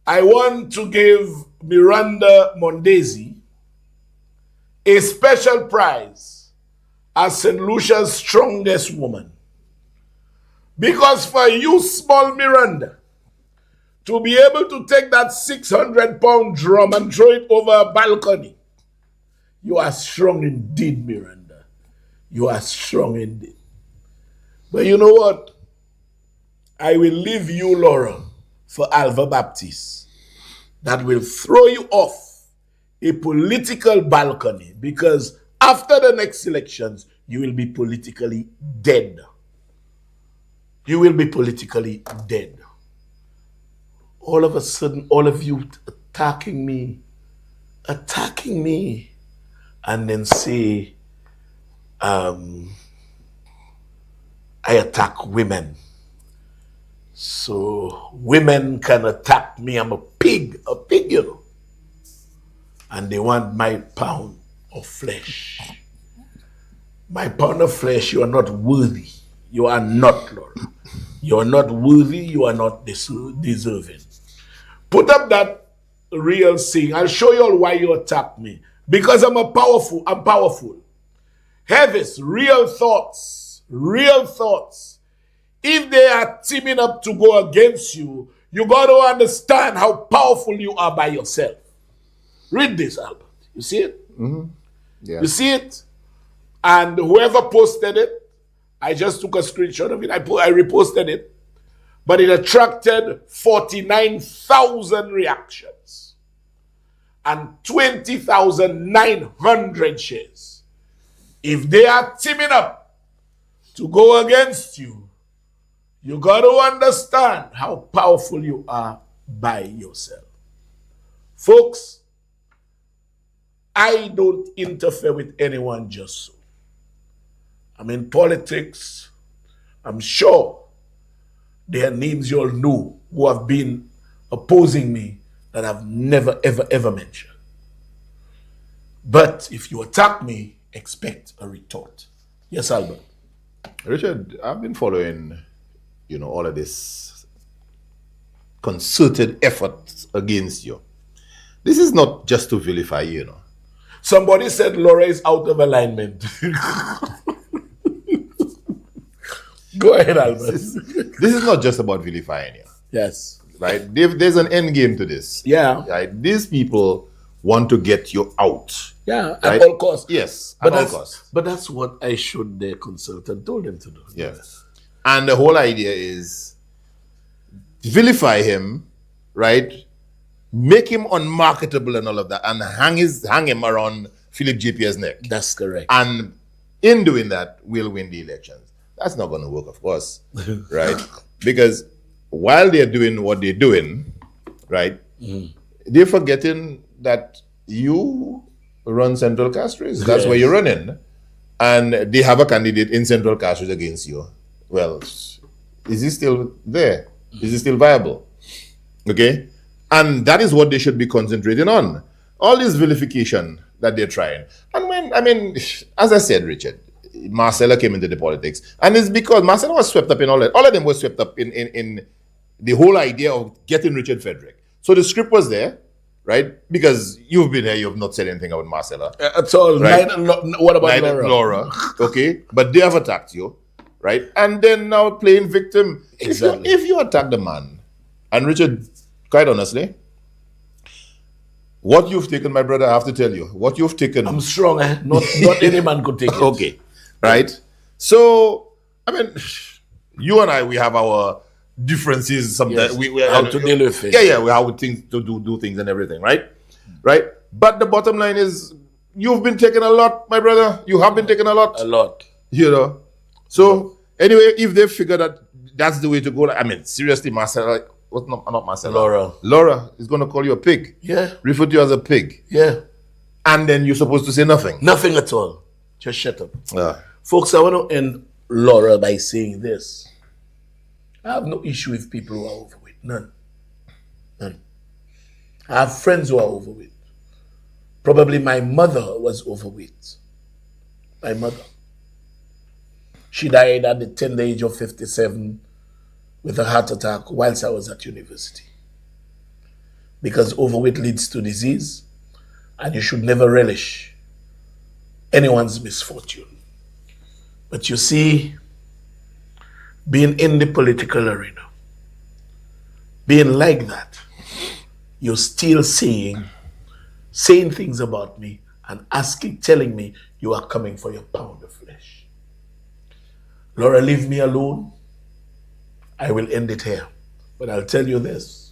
I want to give Miranda Mondesi a special prize as St. Lucia's strongest woman. Because for you, small Miranda, to be able to take that 600-pound drum and throw it over a balcony, you are strong indeed, Miranda. You are strong indeed. But you know what? I will leave you, Laura, for Alva Baptiste, that will throw you off a political balcony, because after the next elections, you will be politically dead. You will be politically dead. All of a sudden, all of you attacking me, and then say, I attack women. So women can attack me. I'm a pig, you know. And they want my pound of flesh. My pound of flesh, you are not worthy. You are not, Lord. You are not worthy. You are not deserving. Put up that real thing. I'll show you all why you attack me. Because I'm powerful. Have this, real thoughts. If they are teaming up to go against you, you got to understand how powerful you are by yourself. Read this, Albert. You see it? Mm-hmm. Yeah. You see it? And whoever posted it, I just took a screenshot of it. I reposted it. But it attracted 49,000 reactions and 20,900 shares. If they are teaming up to go against you, you got to understand how powerful you are by yourself. Folks, I don't interfere with anyone just so. I'm in politics. I'm sure there are names you all know who have been opposing me that I've never, ever mentioned. But if you attack me, expect a retort. Yes, Albert. Richard, I've been following, all of this concerted effort against you. This is not just to vilify you, Somebody said Laura is out of alignment. Go ahead, Albert. This is not just about vilifying you. Yes. Right? There's an end game to this. Yeah. Right? These people want to get you out. Yeah, right? at all costs. Yes, but at all costs. But that's what I should, the consultant told him to do. Yes. And the whole idea is vilify him, right? Make him unmarketable and all of that, and hang him around Philip Jean-Pierre's neck. That's correct. And in doing that, we'll win the elections. That's not going to work, of course, right? Because while they're doing what they're doing, right, they're forgetting that you run Central Castries. That's where you're running. And they have a candidate in Central Castries against you. Well, is he still there? Is he still viable? Okay? And that is what they should be concentrating on. All this vilification that they're trying. And as I said, Richard, Marcella came into the politics. And it's because Marcella was swept up in all that. All of them were swept up in the whole idea of getting Richard Frederick. So the script was there, right? Because you've been here, you've not said anything about Marcella. At all. Right? What about Neither Laura? Okay? But they have attacked you, right? And then now playing victim. Exactly. If you attack the man, and Richard, quite honestly, what you've taken, my brother, I have to tell you, what you've taken. I'm strong, eh? Not any man could take it. Okay. Right? So, you and I, we have our differences sometimes. Yes. We how to deal with it. Yeah, we have things to do things and everything, right? Right? But the bottom line is, you've been taking a lot, my brother. You have been taking a lot. A lot. So, anyway, if they figure that that's the way to go, seriously, Marcella, not Marcella. Laura is going to call you a pig. Yeah. Refer to you as a pig. Yeah. And then you're supposed to say nothing. Nothing at all. Just shut up. Yeah. Folks, I want to end Laura by saying this. I have no issue with people who are overweight. None. None. I have friends who are overweight. Probably my mother was overweight. My mother. She died at the tender age of 57 with a heart attack whilst I was at university. Because overweight leads to disease, and you should never relish anyone's misfortune. But you see, being in the political arena, being like that, you're still saying things about me and telling me you are coming for your pound of flesh. Laura, leave me alone. I will end it here. But I'll tell you this.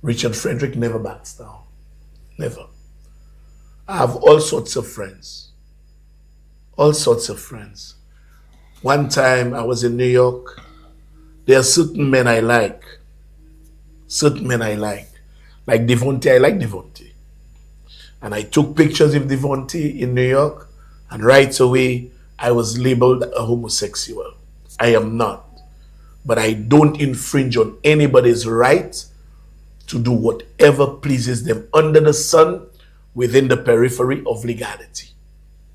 Richard Frederick never backs down. Never. I have all sorts of friends. All sorts of friends. One time I was in New York. There are certain men I like. Certain men I like. Like Devontae, I like Devontae. And I took pictures of Devontae in New York, and right away I was labeled a homosexual. I am not. But I don't infringe on anybody's right to do whatever pleases them under the sun within the periphery of legality.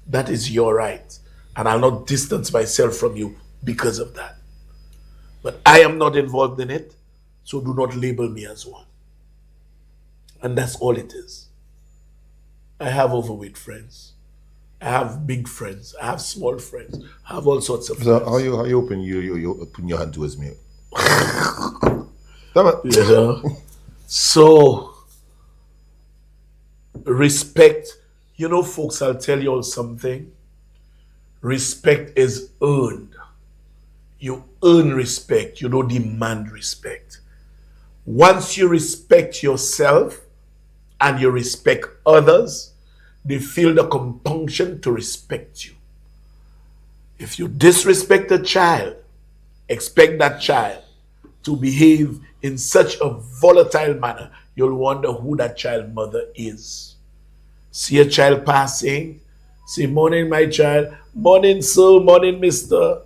That is your right. And I'll not distance myself from you because of that. But I am not involved in it, so do not label me as one. And that's all it is. I have overweight friends. I have big friends. I have small friends. I have all sorts of So friends. how you open you putting your hand towards me? You know? So respect, you know, folks, I'll tell you all something. Respect is earned. You earn respect. You don't demand respect. Once you respect yourself and you respect others, they feel the compunction to respect you. If you disrespect a child, expect that child to behave in such a volatile manner, you'll wonder who that child mother is. See a child passing, say, morning, my child, morning, sir, morning, mister.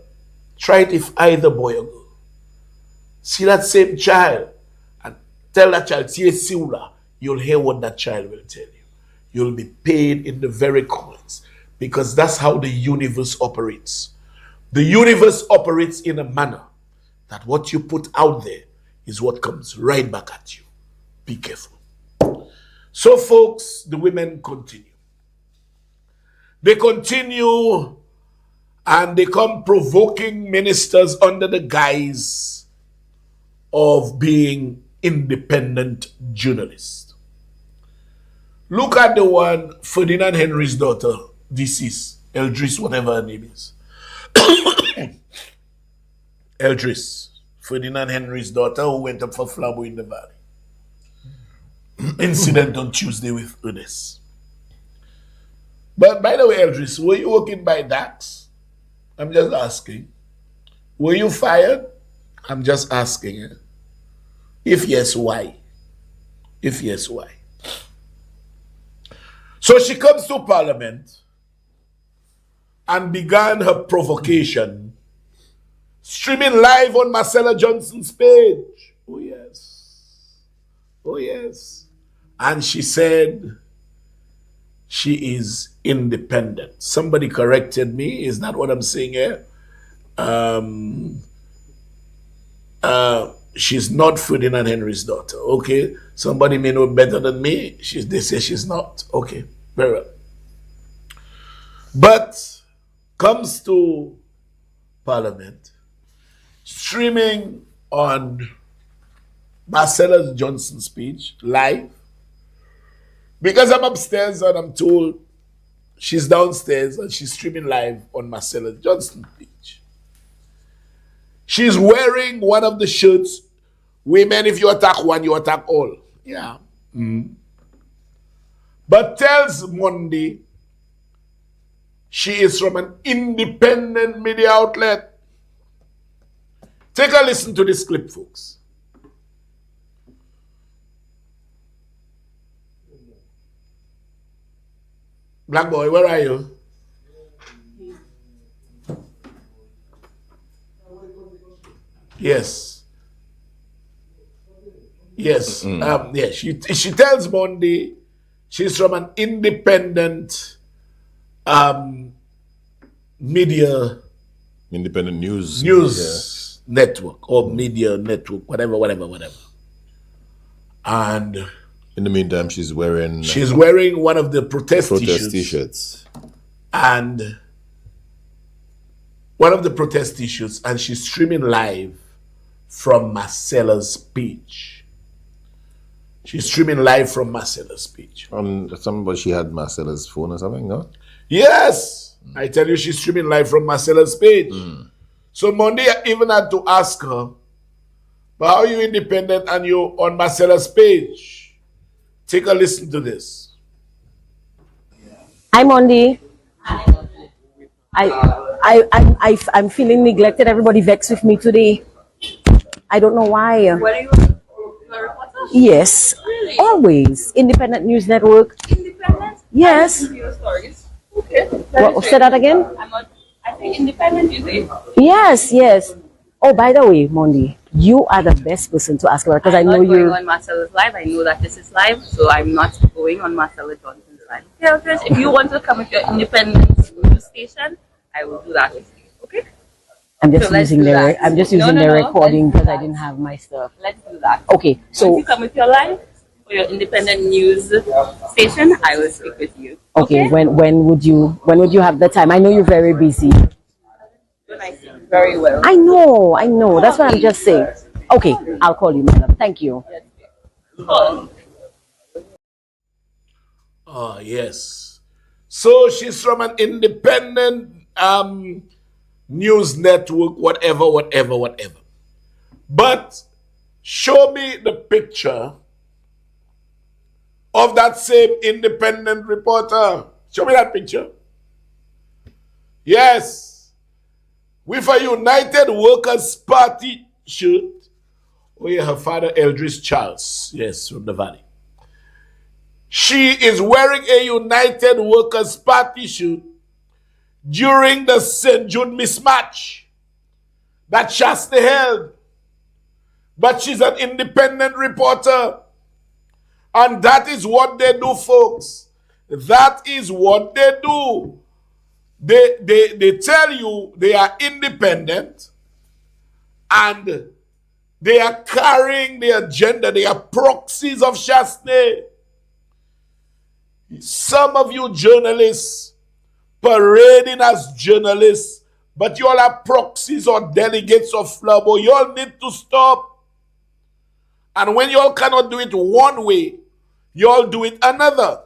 Try it if either boy or girl. See that same child and tell that child, see a siula, you'll hear what that child will tell you. You'll be paid in the very coins, because that's how the universe operates. The universe operates in a manner that what you put out there is what comes right back at you. Be careful. So folks, the women continue. They continue and they come provoking ministers under the guise of being independent journalists. Look at the one, Ferdinand Henry's daughter, deceased, Eldris, whatever her name is. Eldris, Ferdinand Henry's daughter, who went up for Flabo in the Valley. Incident on Tuesday with Ernest. But by the way, Eldris, were you working by Dax? I'm just asking. Were you fired? I'm just asking. If yes, why? If yes, why? So she comes to Parliament and began her provocation, streaming live on Marcella Johnson's page. Oh yes. Oh yes. And she said she is independent. Somebody corrected me. Is that what I'm saying here? She's not Ferdinand Henry's daughter. Okay. Somebody may know better than me. They say she's not. Okay. Very well. But comes to Parliament, streaming on Marcella Johnson's speech live, because I'm upstairs and I'm told she's downstairs and she's streaming live on Marcella Johnson's speech. She's wearing one of the shirts, women, if you attack one, you attack all. Yeah. But tells Monday she is from an independent media outlet. Take a listen to this clip, folks. Black boy, where are you? Yes. Yes. Yeah. She tells Monday she's from an independent media. Independent news. Network or media network, whatever. And in the meantime, she's wearing one of the protest t-shirts. And one of the protest t-shirts, and she's streaming live from Marcella's speech. She's streaming live from Marcella's speech. Somebody, she had Marcella's phone or something, no? Yes! I tell you, she's streaming live from Marcella's speech. So Monday, I even had to ask her, but how are you independent and you're on Marcella's page? Take a listen to this. Hi, Monday. I'm feeling neglected. Everybody vexed with me today. I don't know why. What are you a reporter? Yes, Really? always. Independent News Network. Independent? Yes. I listen to your stories. Okay. What, say that again? I think independent, you say? Yes. Oh, by the way, Mondi, you are the best person to ask about because I know I'm not you're. going on Marcella's live. I know that this is live, so I'm not going on Marcella Johnson's live. Okay, if you want to come with your independent news station, I will do that with you. Okay? I'm just So let's using do that. I'm just No, using no, the no, recording let's do because I that. didn't have my stuff. Let's do that. Okay, so Once you come with your live for your independent news station, I will speak with you. okay, when would you have the time? I know you're very busy. When I see you very well. I know. That's what I'm just saying. Okay, I'll call you, madam. Thank you. Yes. So she's from an independent news network, whatever. But show me the picture of that same independent reporter. Show me that picture. Yes. With a United Workers Party shirt. Oh yeah, her father Eldridge Charles. Yes, from the Valley. She is wearing a United Workers Party shirt during the St. Jude mismatch that Shasta held. But she's an independent reporter. And that is what they do, folks. That is what they do. They tell you they are independent and they are carrying the agenda. They are proxies of Shasta. Some of you journalists parading as journalists, but you all are proxies or delegates of Flabo. You all need to stop. And when you all cannot do it one way, you all do it another.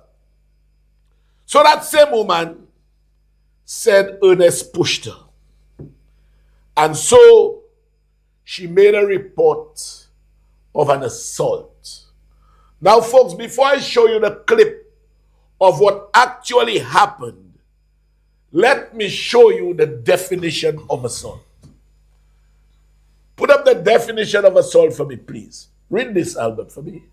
So that same woman said Ernest pushed her. And so she made a report of an assault. Now, folks, before I show you the clip of what actually happened, let me show you the definition of assault. Put up the definition of assault for me, please. Read this, Albert, for me.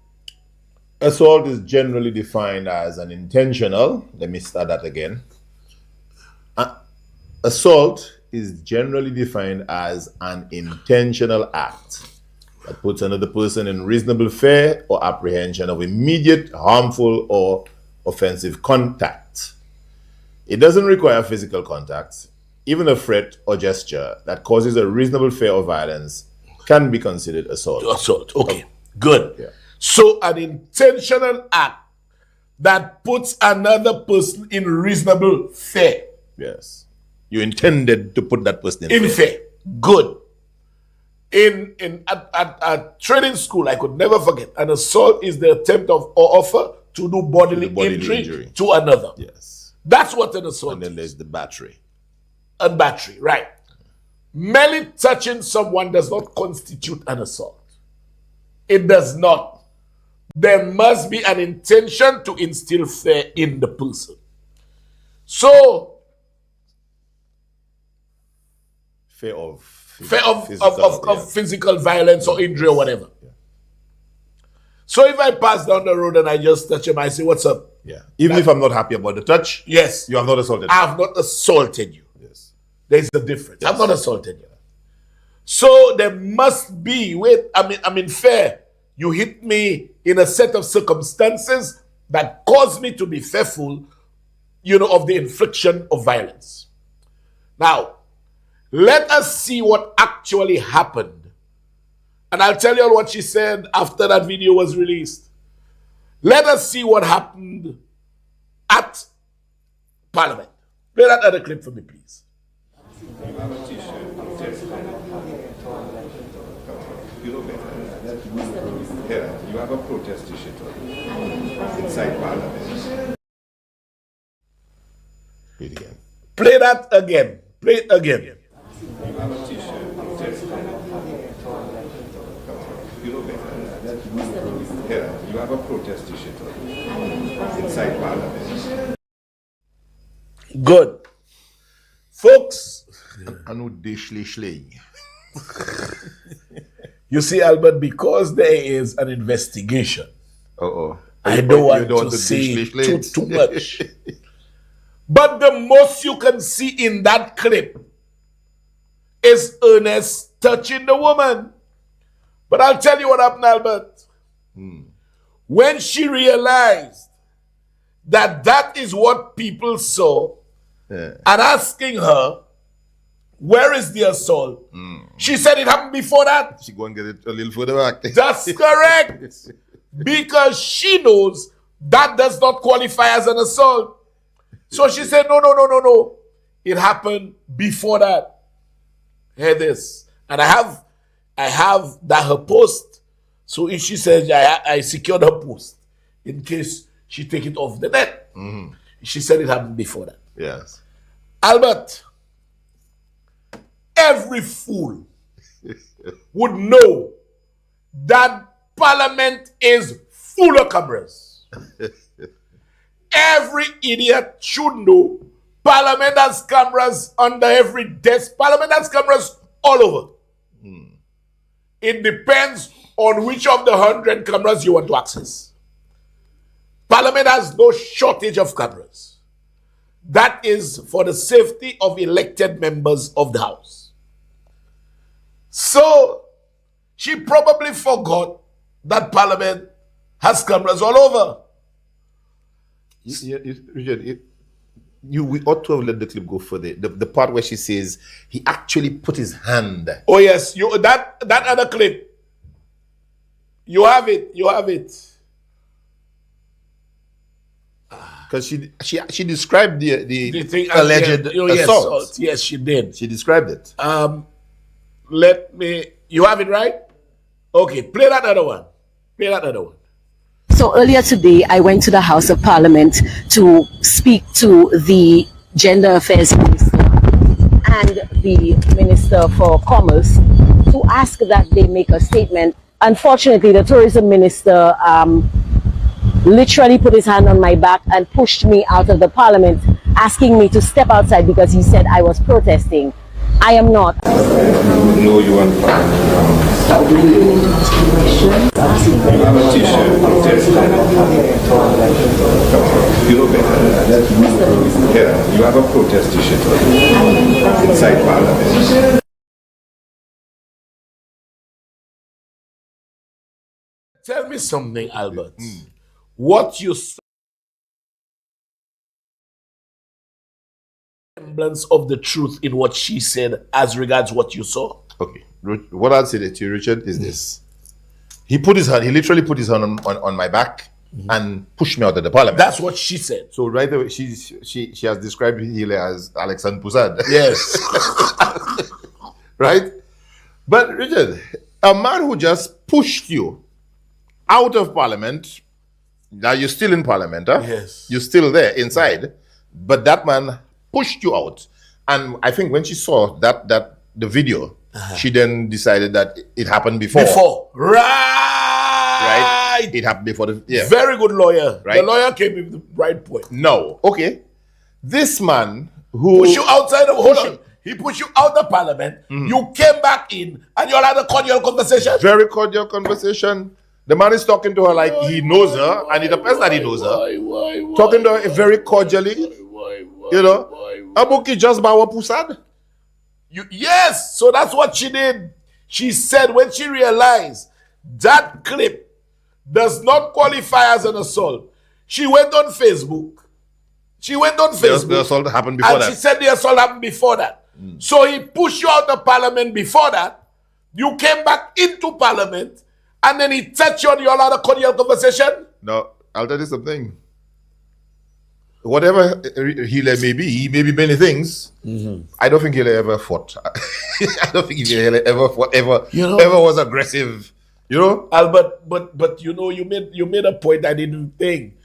Assault is generally defined as an intentional. Let me start that again. Assault is generally defined as an intentional act that puts another person in reasonable fear or apprehension of immediate harmful or offensive contact. It doesn't require physical contact. Even a threat or gesture that causes a reasonable fear of violence can be considered assault. Assault, okay, good. Yeah. So an intentional act that puts another person in reasonable fear. Yes. You intended to put that person in fear. Good. At training school, I could never forget, an assault is the attempt of or offer to do bodily injury to another. Yes. That's what an assault is. And then there's the battery. A battery, right. Merely touching someone does not constitute an assault. It does not. There must be an intention to instill fear in the person. So, fear of physical violence or injury or whatever. Yeah. So if I pass down the road and I just touch him, I say, what's up? Yeah. Even if I'm not happy about the touch, yes, you have not assaulted me. I have not assaulted you. Yes. There's a difference. Yes. I've not assaulted you. So there must be, I mean, fair. You hit me in a set of circumstances that caused me to be fearful, of the infliction of violence. Now, let us see what actually happened. And I'll tell you all what she said after that video was released. Let us see what happened at Parliament. Play that other clip for me, please. You have a protest t-shirt inside Parliament. Play it again. Play that again. Play it again. You have a t-shirt protest. You know better. Here, you have a protest t-shirt inside Parliament. Good. Folks. You see, Albert, because there is an investigation, I don't want to say too much. But the most you can see in that clip is Ernest touching the woman. But I'll tell you what happened, Albert. When she realized that that is what people saw, and asking her, where is the assault? She said it happened before that. She go and get it a little further back. That's correct. Because she knows that does not qualify as an assault. So she said, no. It happened before that. Hear this. And I have that her post. So if she says, I secured her post in case she take it off the net. She said it happened before that. Yes. Albert, every fool would know that Parliament is full of cameras. Every idiot should know Parliament has cameras under every desk. Parliament has cameras all over. It depends on which of the 100 cameras you want to access. Parliament has no shortage of cameras. That is for the safety of elected members of the House. So, she probably forgot that Parliament has cameras all over. Richard, we ought to have let the clip go further. The part where she says he actually put his hand. Oh yes, that other clip. You have it. Because she described the thing, alleged assault. Yes, she did. She described it. You have it right? Okay, play that other one. So earlier today, I went to the House of Parliament to speak to the Gender Affairs Minister and the Minister for Commerce to ask that they make a statement. Unfortunately, the Tourism Minister literally put his hand on my back and pushed me out of the Parliament, asking me to step outside because he said I was protesting. I am not. No, you are not. You have a t-shirt protest. You know better. Here, you have a protest t-shirt inside Parliament. Tell me something, Albert. What you saw, semblance of the truth in what she said as regards what you saw. Okay. What I'll say to you, Richard, is this. He literally put his hand on my back and pushed me out of the Parliament. That's what she said. So right away, she has described him as Alexander Pusad. Yes. Right? But Richard, a man who just pushed you out of Parliament, now you're still in Parliament, huh? Yes. You're still there inside, but that man pushed you out. And I think when she saw the video, she then decided that it happened before. Right? It happened before. Very good lawyer. Right? The lawyer came with the right point. No. Okay. This man who pushed you outside of he pushed you out of Parliament. You came back in and you all had a cordial conversation. Very cordial conversation. The man is talking to her like he knows her, and it appears that he knows her. Talking to her very cordially. You know, Abuki just bawa pusad. Yes, so that's what she did. She said when she realized that clip does not qualify as an assault, she went on Facebook. The assault happened before and that. she said the assault happened before that. So he pushed you out of parliament before that. You came back into parliament, and then he touched you on your lot of cordial conversation. No, I'll tell you something. Whatever Healy may be, he may be many things. I don't think Healy ever fought. I don't think Healy ever fought, ever was aggressive. You know, Albert, but you know, you made a point I didn't think.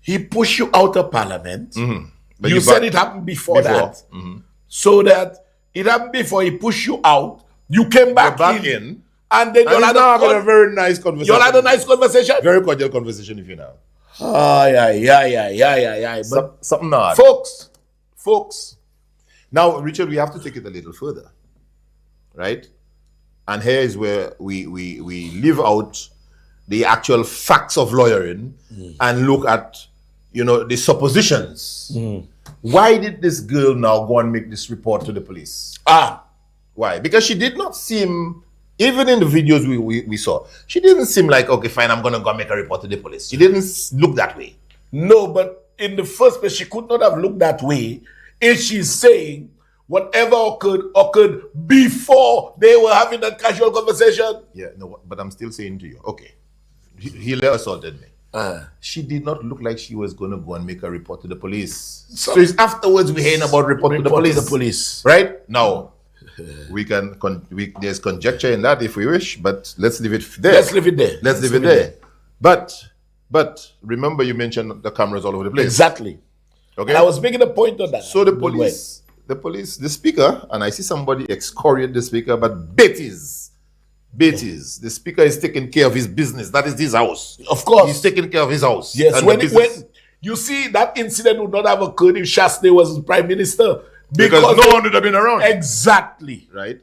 He pushed you out of parliament. But You said it happened before that. So that it happened before he pushed you out. You came back in. And then you had a very nice conversation. You had a nice conversation? Very cordial conversation, if you know. But something odd. Folks. Now, Richard, we have to take it a little further. Right? And here is where we leave out the actual facts of lawyering and look at, the suppositions. Why did this girl now go and make this report to the police? Why? Because she did not seem, even in the videos we saw, she didn't seem like, okay, fine, I'm going to go and make a report to the police. She didn't look that way. No, but in the first place, she could not have looked that way if she's saying whatever occurred before they were having that casual conversation. Yeah, no, but I'm still saying to you, okay, he assaulted me. She did not look like she was going to go and make a report to the police. So it's afterwards we're hearing about report to the police. Right? Now, there's conjecture in that if we wish, but let's leave it there. Let's leave it there. But remember, you mentioned the cameras all over the place. Exactly. Okay. And I was making a point on that. So the speaker, and I see somebody excoriate the speaker, but Beatties, the speaker is taking care of his business. That is his house. Of course. He's taking care of his house. Yes, when you see that incident would not have occurred if Shastney was prime minister. Because no one would have been around. Exactly. Right?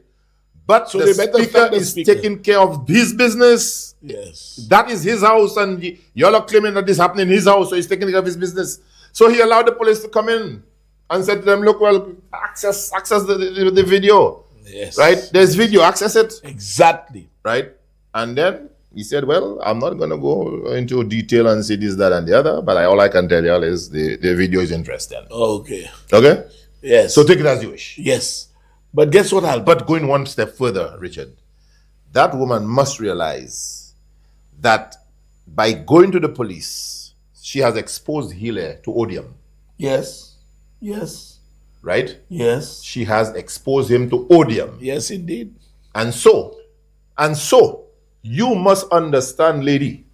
But so the speaker is taking care of his business. Yes. That is his house, and y'all are claiming that this happened in his house, so he's taking care of his business. So he allowed the police to come in and said to them, look, well, access the video. Yes. Right? There's video, access it. Exactly. Right? And then he said, well, I'm not going to go into detail and say this, that, and the other, but all I can tell y'all is the video is interesting. Okay. Okay? Yes. So take it as you wish. Yes. But guess what, But going one step further, Richard, that woman must realize that by going to the police, she has exposed Healy to odium. Yes. Right? Yes. She has exposed him to odium. Yes, indeed. And so, you must understand, lady,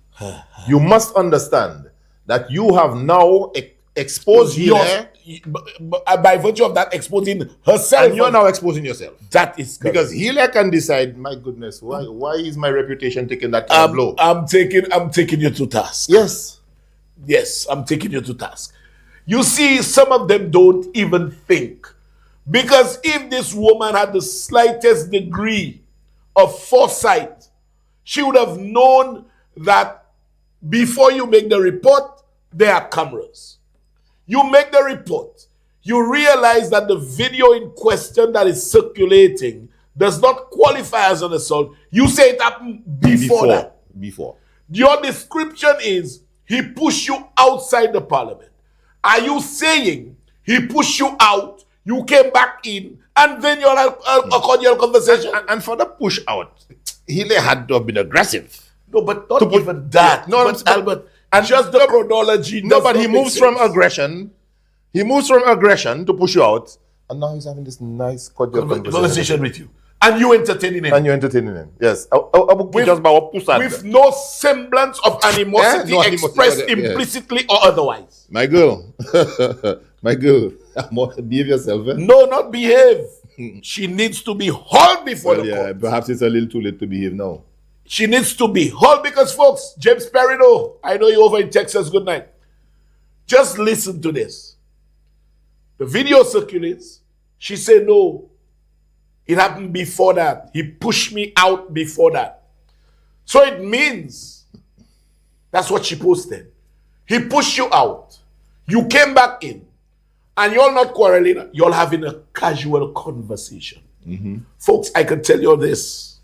you must understand that you have now exposed Healy. By virtue of that, exposing herself. And you're now exposing yourself. That is correct. Because Healy can decide, my goodness, why is my reputation taking that kind of blow? I'm taking you to task. Yes, I'm taking you to task. You see, some of them don't even think. Because if this woman had the slightest degree of foresight, she would have known that before you make the report, there are cameras. You make the report. You realize that the video in question that is circulating does not qualify as an assault. You say it happened before that. Your description is he pushed you outside the parliament. Are you saying he pushed you out, you came back in, and then you're like a cordial conversation? And for the push out, Healy had to have been aggressive. No, but not even that. No, Albert, and just the chronology. No, but he moves from aggression. He moves from aggression to push you out, and now he's having this nice cordial conversation with you. And you entertaining him. Yes. With no semblance of animosity expressed implicitly or otherwise. My girl. Behave yourself. No, not behave. She needs to be hauled before the court. Perhaps it's a little too late to behave now. She needs to be hauled because, folks, James Perino, I know you're over in Texas. Good night. Just listen to this. The video circulates. She said, no, it happened before that. He pushed me out before that. So it means, that's what she posted. He pushed you out. You came back in. And you're not quarreling. You're having a casual conversation. Folks, I can tell you this.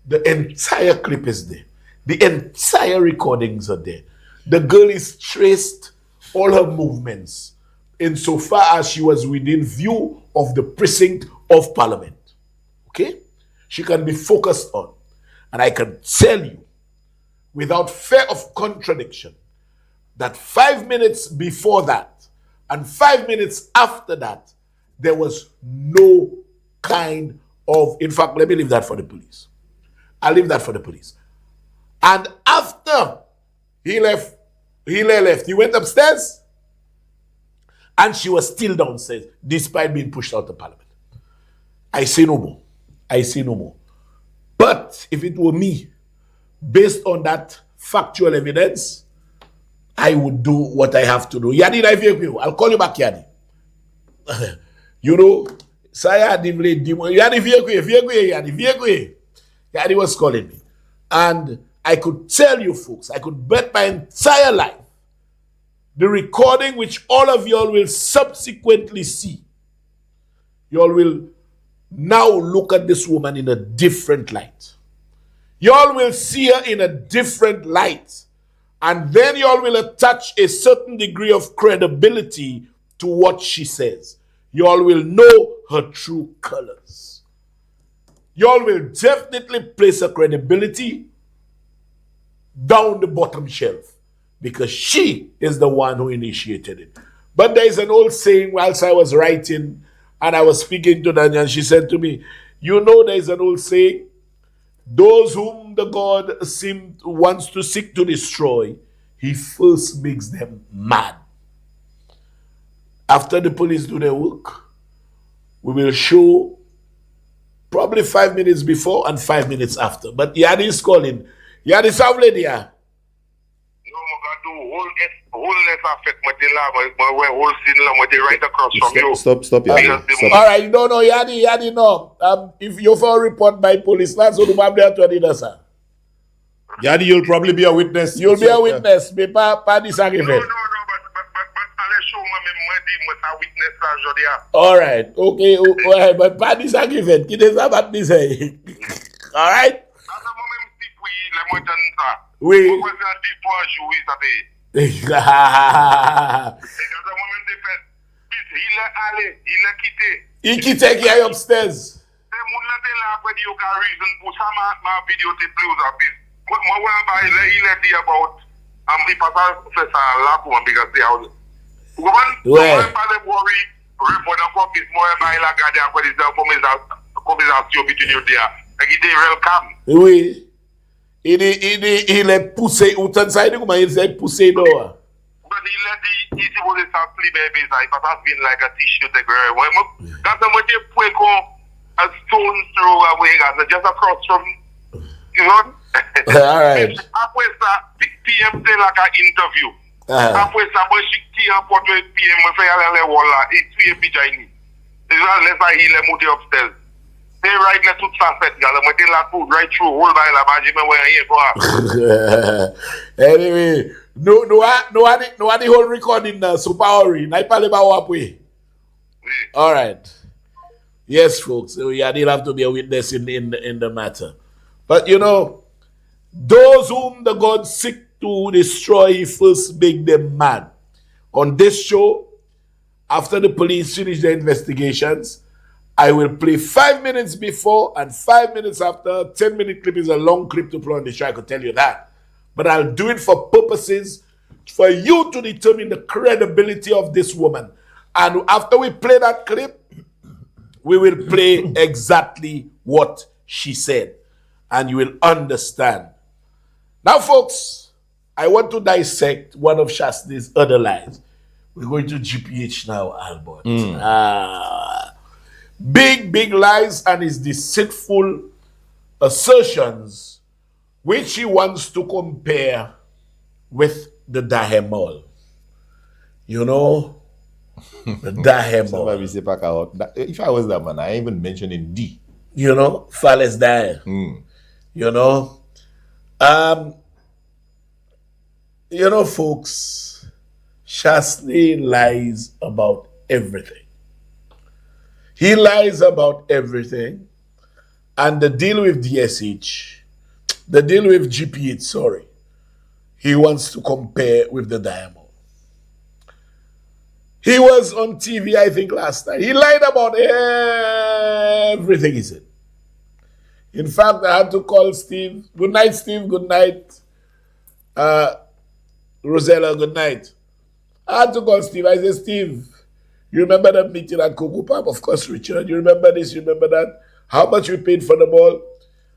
The entire clip is there. The entire recordings are there. The girl is traced all her movements insofar as she was within view of the precinct of Parliament. Okay? She can be focused on. And I can tell you, without fear of contradiction, that 5 minutes before that and 5 minutes after that, there was no kind of, in fact, let me leave that for the police. I'll leave that for the police. And after he left, he went upstairs and she was still downstairs despite being pushed out of Parliament. I say no more. I say no more. But if it were me, based on that factual evidence, I would do what I have to do. Yadi, I'll call you back, Yadi. You know, Saya Yadi was calling me. And I could tell you folks, I could bet my entire life, the recording which all of y'all will subsequently see, y'all will now look at this woman in a different light. Y'all will see her in a different light. And then y'all will attach a certain degree of credibility to what she says. Y'all will know her true colors. Y'all will definitely place her credibility down the bottom shelf because she is the one who initiated it. But there is an old saying whilst I was writing and I was speaking to Danya, and she said to me, you know, there is an old saying, those whom the God wants to seek to destroy, he first makes them mad. After the police do their work, we will show probably 5 minutes before and 5 minutes after. But Yadi is calling. Yadi Savle there. Stop, Yadi. All right, no, Yadi, no. If you for a report by police, that's what I'm there to do, sir. Yadi, you'll probably be a witness. You'll be a witness. Me pa disagreement. All right, okay, all right, but pas disagreement. Qui des abat this hey. All right. Oui. Il quitte qui est upstairs. Oui. Il est poussé, ou t'en sais comment il est poussé dehors. Just across from, you know. All right. Après ça, PM fait like an interview. Après ça, moi je qui emporte PM me fait aller les wall là et tuer Pijaini. Déjà laisse ça il est monté upstairs. They right là toute ça fait gars, moi t'es là pour right through whole by la bas je me voyais rien quoi. Anyway, no the whole recording super hurry. Na parle ba après. All right. Yes, folks. So yeah, they'll have to be a witness in the matter. But you know, those whom the God seek to destroy, he first make them mad. On this show, after the police finish their investigations, I will play 5 minutes before and 5 minutes after. 10-minute clip is a long clip to play on the show, I could tell you that. But I'll do it for purposes for you to determine the credibility of this woman. And after we play that clip, we will play exactly what she said. And you will understand. Now, folks, I want to dissect one of Shastini's other lies. We're going to GPH now, Albert. Big lies and his deceitful assertions, which he wants to compare with the Dahemol. You know? The Dahemol. If I was that man, I even mentioned in D. You know? Fales Dahe. You know? You know, folks, Shastini lies about everything. He lies about everything. And the deal with DSH, the deal with GPH, sorry, he wants to compare with the diamond. He was on TV, I think, last night. He lied about everything he said. In fact, I had to call Steve. Good night, Steve. Good night. Rosella, good night. I had to call Steve. I said, Steve, you remember that meeting at Cocoa Pop? Of course, Richard. You remember this? You remember that? How much we paid for the ball?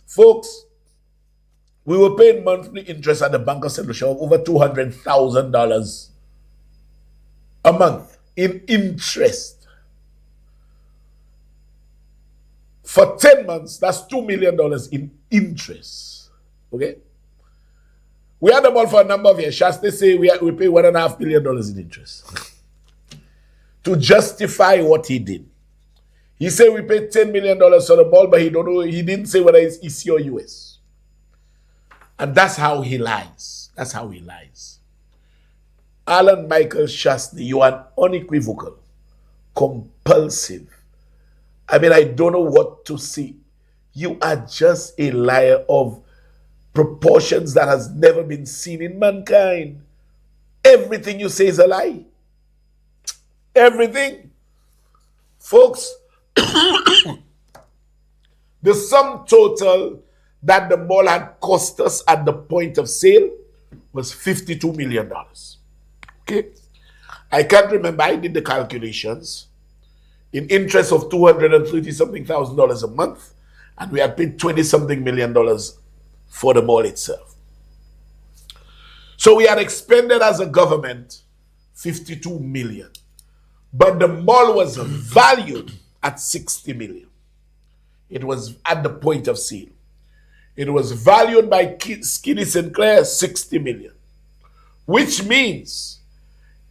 Folks, we were paying monthly interest at the Bank of St. Lucia of over $200,000 a month in interest. For 10 months, that's $2 million in interest. Okay? We had the ball for a number of years. Shasta say we pay $1.5 million in interest to justify what he did. He said we paid $10 million for the ball, but he didn't say whether it's EC or US. And that's how he lies. That's how he lies. Alan Michael Shastney, you are unequivocal, compulsive. I mean, I don't know what to say. You are just a liar of proportions that has never been seen in mankind. Everything you say is a lie. Everything. Folks, the sum total that the mall had cost us at the point of sale was $52 million. Okay? I can't remember. I did the calculations. In interest of $230-something thousand a month, and we had paid $20-something million for the mall itself. So we had expended as a government $52 million. But the mall was valued at $60 million. It was at the point of sale. It was valued by Skinny Sinclair $60 million. Which means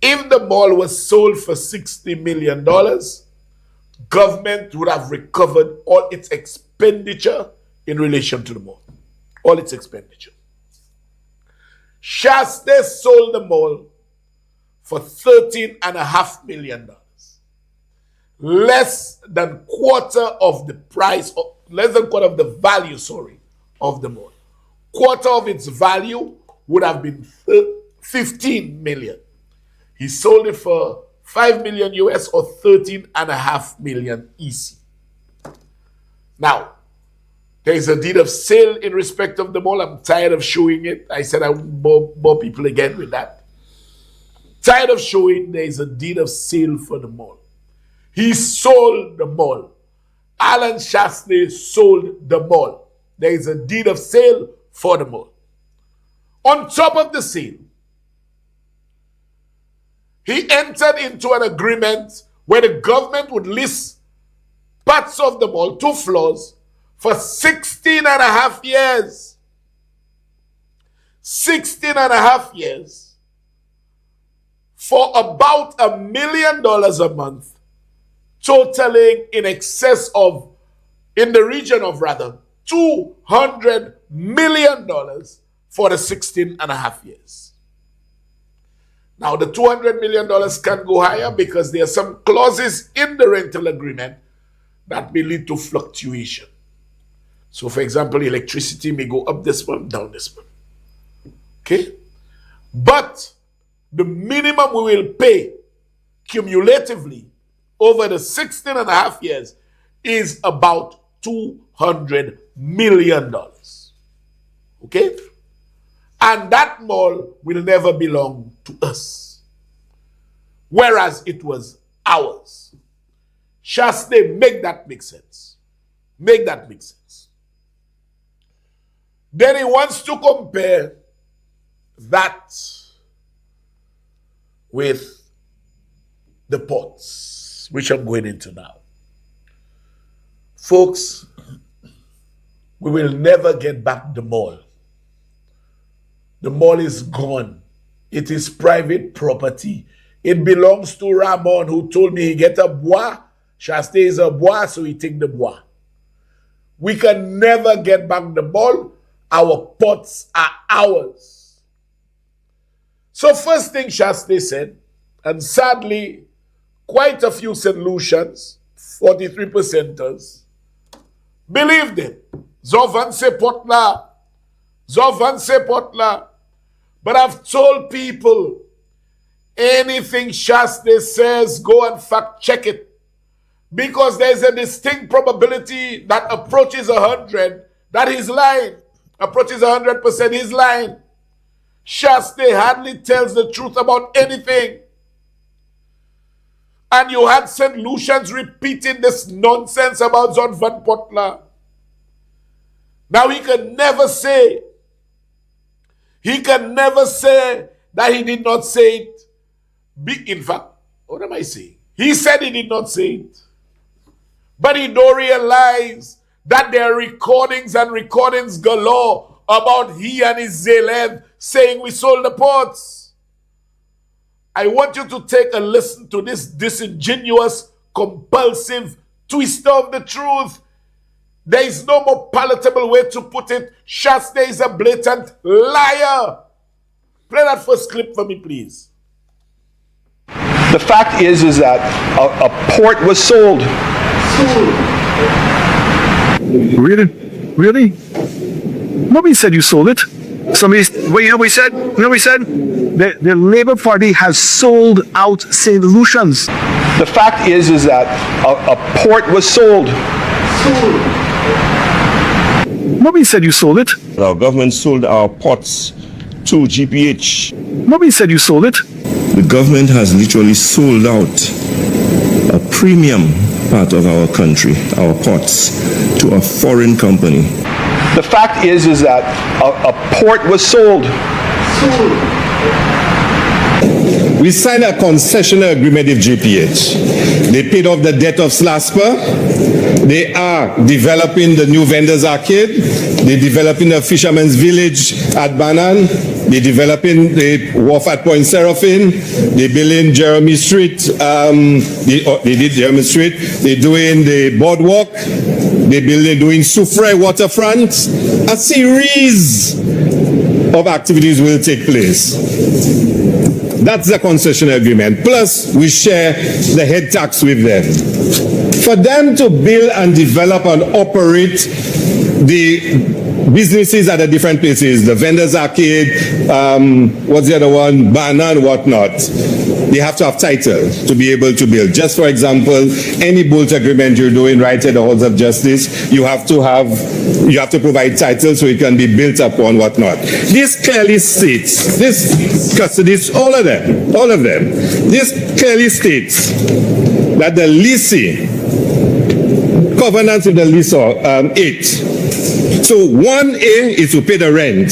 if the mall was sold for $60 million, government would have recovered all its expenditure in relation to the mall. All its expenditure. Shasta sold the mall for $13.5 million. Less than quarter of the price, less than quarter of the value, of the mall. Quarter of its value would have been $15 million. He sold it for $5 million US or $13.5 million EC. Now, there is a deed of sale in respect of the mall. I'm tired of showing it. I said I would bore people again with that. Tired of showing there is a deed of sale for the mall. He sold the mall. Alan Shastney sold the mall. There is a deed of sale for the mall. On top of the sale, he entered into an agreement where the government would lease parts of the mall, 2 floors, for 16.5 years. 16.5 years for about $1 million a month, totaling in excess of, in the region of rather, $200 million for the 16.5 years. Now, the $200 million can go higher because there are some clauses in the rental agreement that may lead to fluctuation. So, for example, electricity may go up this month, down this month. Okay? But the minimum we will pay cumulatively over the 16.5 years is about $200 million. Okay? And that mall will never belong to us. Whereas it was ours. Shasta, make that make sense. Make that make sense. Then he wants to compare that with the ports, which I'm going into now. Folks, we will never get back the mall. The mall is gone. It is private property. It belongs to Ramon, who told me he get a bois. Shasta is a bois, so he take the bois. We can never get back the mall. Our ports are ours. So first thing Shasta said, and sadly, quite a few St. Lucians 43%ers believed it. Zovan Sepotla. But I've told people, anything Shaste says, go and fact check it. Because there's a distinct probability that approaches 100 that he's lying. Approaches 100% he's lying. Shaste hardly tells the truth about anything. And you had St. Lucians repeating this nonsense about Zon Van Potla. Now he can never say that he did not say it. In fact, what am I saying? He said he did not say it. But he don't realize that there are recordings and recordings galore about he and his Zelev saying we sold the ports. I want you to take a listen to this disingenuous, compulsive twister of the truth. There is no more palatable way to put it. Shaste is a blatant liar. Play that first clip for me, please. The fact is that a port was sold. Really? Nobody said you sold it. Somebody, well, you know what we said? You know what we said? The Labour Party has sold out St. Lucians. The fact is that a port was sold. Nobody said you sold it. Our government sold our ports to GPH. Nobody said you sold it. The government has literally sold out a premium part of our country, our ports, to a foreign company. The fact is that a port was sold. We signed a concessional agreement with GPH. They paid off the debt of Slasper. They are developing the new vendors arcade. They're developing the fisherman's village at Banan. They're developing the wharf at Point Seraphine. They're building Jeremy Street. They did Jeremy Street. They're doing the boardwalk. They're doing Soufre waterfront. A series of activities will take place. That's the concession agreement. Plus, we share the head tax with them. For them to build and develop and operate the businesses at the different places, the vendors arcade, what's the other one, Banan, whatnot, they have to have title to be able to build. Just for example, any bolt agreement you're doing right at the Halls of Justice, you have to provide title so it can be built upon whatnot. This clearly states, this custodies, all of them, this clearly states that the leasing, covenants with the leaseor, 8. So 1A is to pay the rent.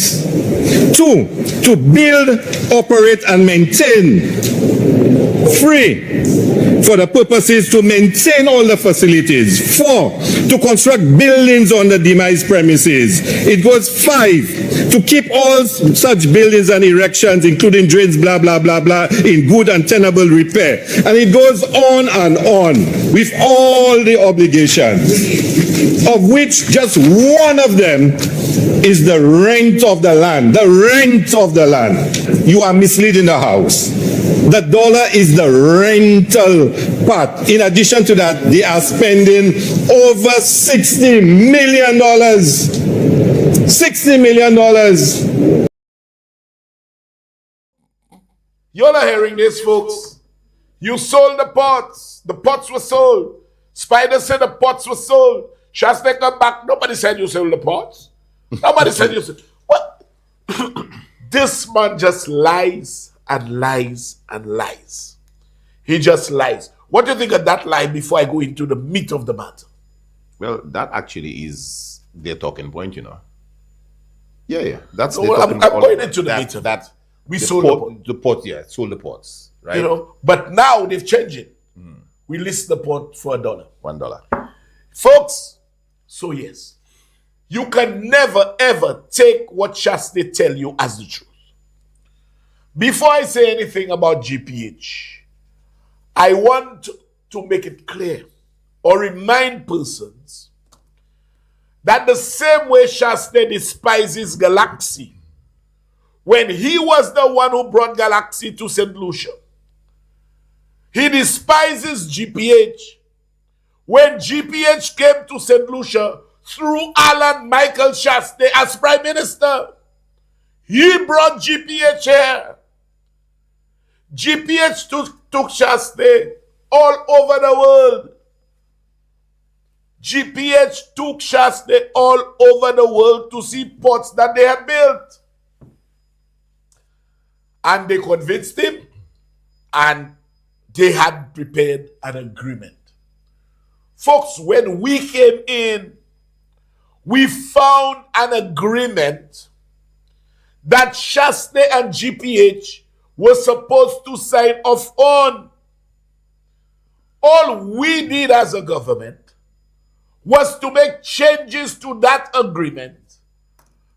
2, to build, operate, and maintain. 3, for the purposes to maintain all the facilities. 4, to construct buildings on the demised premises. It goes 5, to keep all such buildings and erections, including drains, blah, blah, blah, blah, in good and tenable repair. And it goes on and on with all the obligations, of which just one of them is the rent of the land. The rent of the land. You are misleading the House. The dollar is the rental part. In addition to that, they are spending over $60 million. $60 million. You're not hearing this, folks. You sold the pots. The pots were sold. Spider said the pots were sold. Shasta come back. Nobody said you sold the pots. Nobody said you sold. What? This man just lies and lies and lies. He just lies. What do you think of that lie before I go into the meat of the matter? Well, that actually is their talking point, you know. Yeah. That's I'm going into the meat of that. We sold the port, yeah, sold the ports, right? You know, but now they've changed it. We list the port for $1. $1. Folks, so yes, you can never ever take what Shaste tell you as the truth. Before I say anything about GPH, I want to make it clear or remind persons that the same way Shaste despises Galaxy, when he was the one who brought Galaxy to St. Lucia, he despises GPH when GPH came to St. Lucia through Alan Michael Shaste as Prime Minister. He brought GPH here. GPH took Shaste all over the world. GPH took Shaste all over the world to see ports that they had built. And they convinced him, and they had prepared an agreement. Folks, when we came in, we found an agreement that Shaste and GPH were supposed to sign off on. All we did as a government was to make changes to that agreement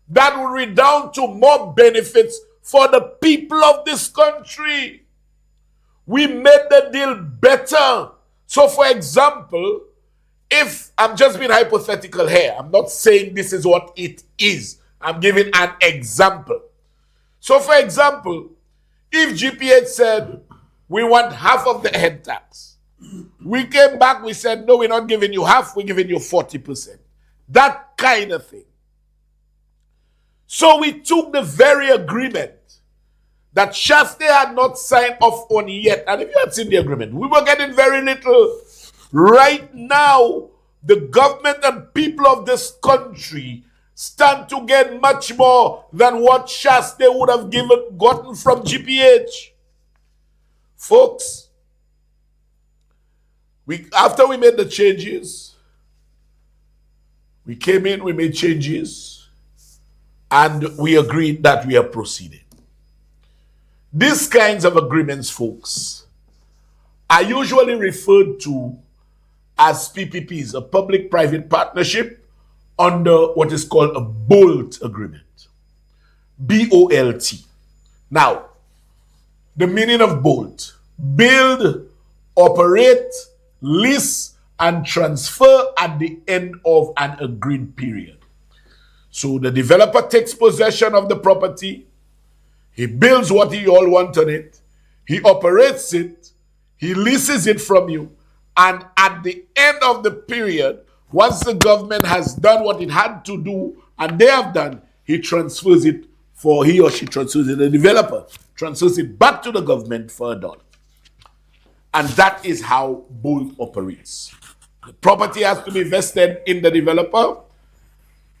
that would redound to more benefits for the people of this country. We made the deal better. So, for example, if I'm just being hypothetical here, I'm not saying this is what it is. I'm giving an example. So, for example, if GPH said, we want half of the head tax, we came back, we said, no, we're not giving you half, we're giving you 40%. That kind of thing. So we took the very agreement that Shaste had not signed off on yet. And if you had seen the agreement, we were getting very little. Right now, the government and people of this country stand to get much more than what Shaste would have gotten from GPH. Folks, after we made the changes, we came in, we made changes, and we agreed that we are proceeding. These kinds of agreements, folks, are usually referred to as PPPs, a public-private partnership under what is called a BOLT agreement. B-O-L-T. Now, the meaning of BOLT: build, operate, lease, and transfer at the end of an agreed period. So the developer takes possession of the property, he builds what he all want on it, he operates it, he leases it from you, and at the end of the period, once the government has done what it had to do, and they have done, he transfers it, he or she transfers it, the developer transfers it back to the government for $1. And that is how BOLT operates. The property has to be vested in the developer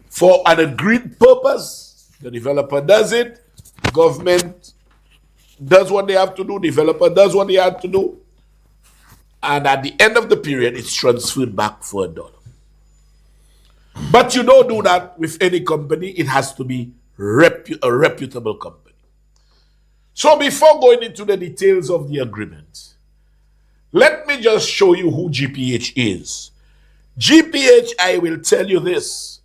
for an agreed purpose. The developer does it. Government does what they have to do. Developer does what he had to do. And at the end of the period, it's transferred back for $1. But you don't do that with any company. It has to be a reputable company. So before going into the details of the agreement, let me just show you who GPH is. GPH, I will tell you this,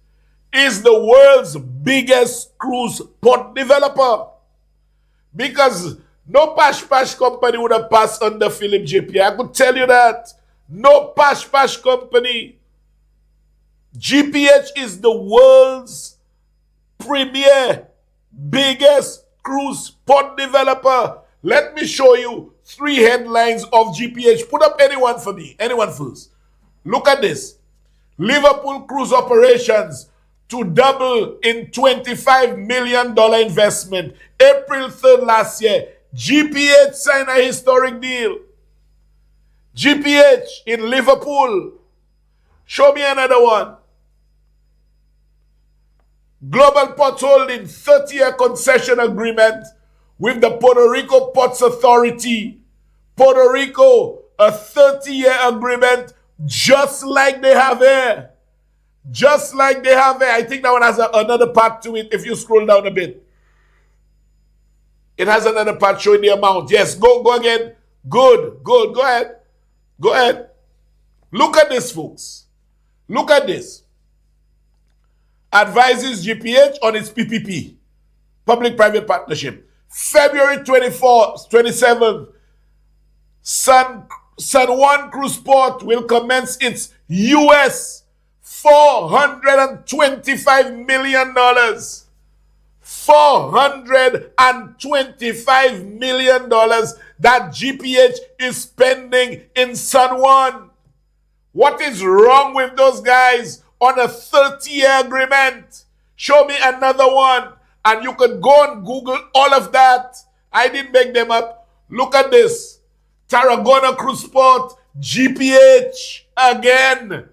is the world's biggest cruise port developer. Because no pash company would have passed under Philip Jean-Pierre. I could tell you that. No pash company. GPH is the world's premier, biggest cruise port developer. Let me show you 3 headlines of GPH. Put up anyone for me. Anyone first. Look at this. Liverpool cruise operations to double in $25 million investment. April 3rd last year. GPH signed a historic deal. GPH in Liverpool. Show me another one. Global Ports Holding 30-year concession agreement with the Puerto Rico Ports Authority. Puerto Rico, a 30-year agreement just like they have here. Just like they have here. I think that one has another part to it if you scroll down a bit. It has another part showing the amount. Yes, go again. Good. Go ahead. Go ahead. Look at this, folks. Look at this. Advises GPH on its PPP, public-private partnership. February 27th, San Juan Cruise Port will commence its US $425 million. $425 million that GPH is spending in San Juan. What is wrong with those guys on a 30-year agreement? Show me another one. And you could go and Google all of that. I didn't make them up. Look at this. Tarragona Cruise Port, GPH, again,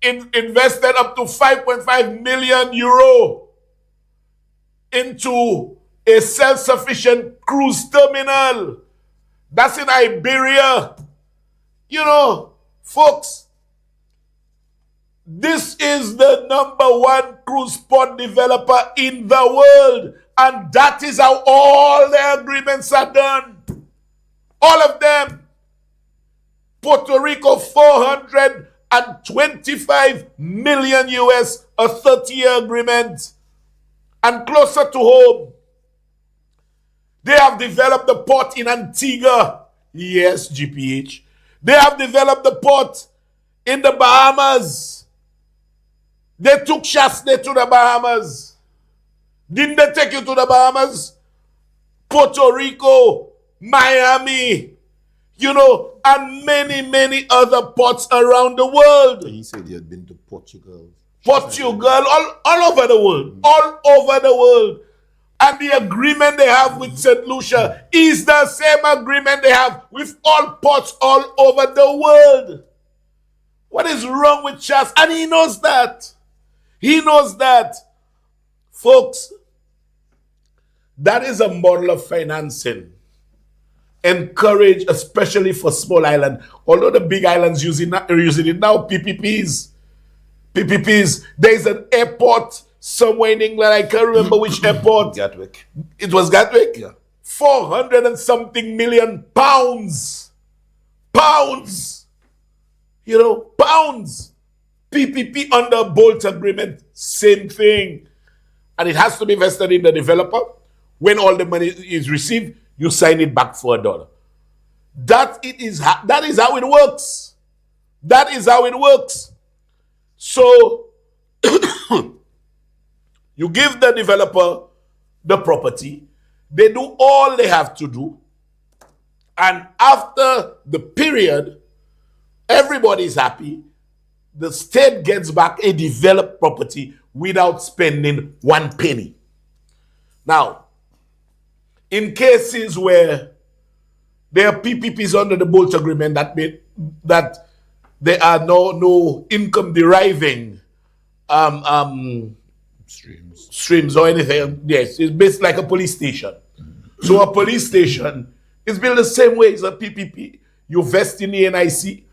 invested up to 5.5 million euro into a self-sufficient cruise terminal. That's in Iberia. You know, folks, this is the #1 cruise port developer in the world. And that is how all the agreements are done. All of them. Puerto Rico, 425 million US, a 30-year agreement. And closer to home, they have developed the port in Antigua. Yes, GPH. They have developed the port in the Bahamas. They took Chasney to the Bahamas. Didn't they take you to the Bahamas? Puerto Rico, Miami, you know, and many, many other ports around the world. He said he had been to Portugal. Portugal, all over the world. All over the world. And the agreement they have with St. Lucia is the same agreement they have with all ports all over the world. What is wrong with Chas? And he knows that. He knows that. Folks, that is a model of financing. Encourage, especially for small islands. Although the big islands are using it now, PPPs. PPPs. There's an airport somewhere in England. I can't remember which airport. Gatwick. It was Gatwick? Yeah. 400 and something million pounds. Pounds. You know, pounds. PPP under a Bolt agreement. Same thing. And it has to be invested in the developer. When all the money is received, you sign it back for $1. That is how it works. That is how it works. So, you give the developer the property. They do all they have to do. And after the period, everybody's happy. The state gets back a developed property without spending 1 penny. Now, in cases where there are PPPs under the Bolt agreement that there are no income deriving streams or anything, yes, it's based like a police station. So a police station is built the same way as a PPP. You vest in the NIC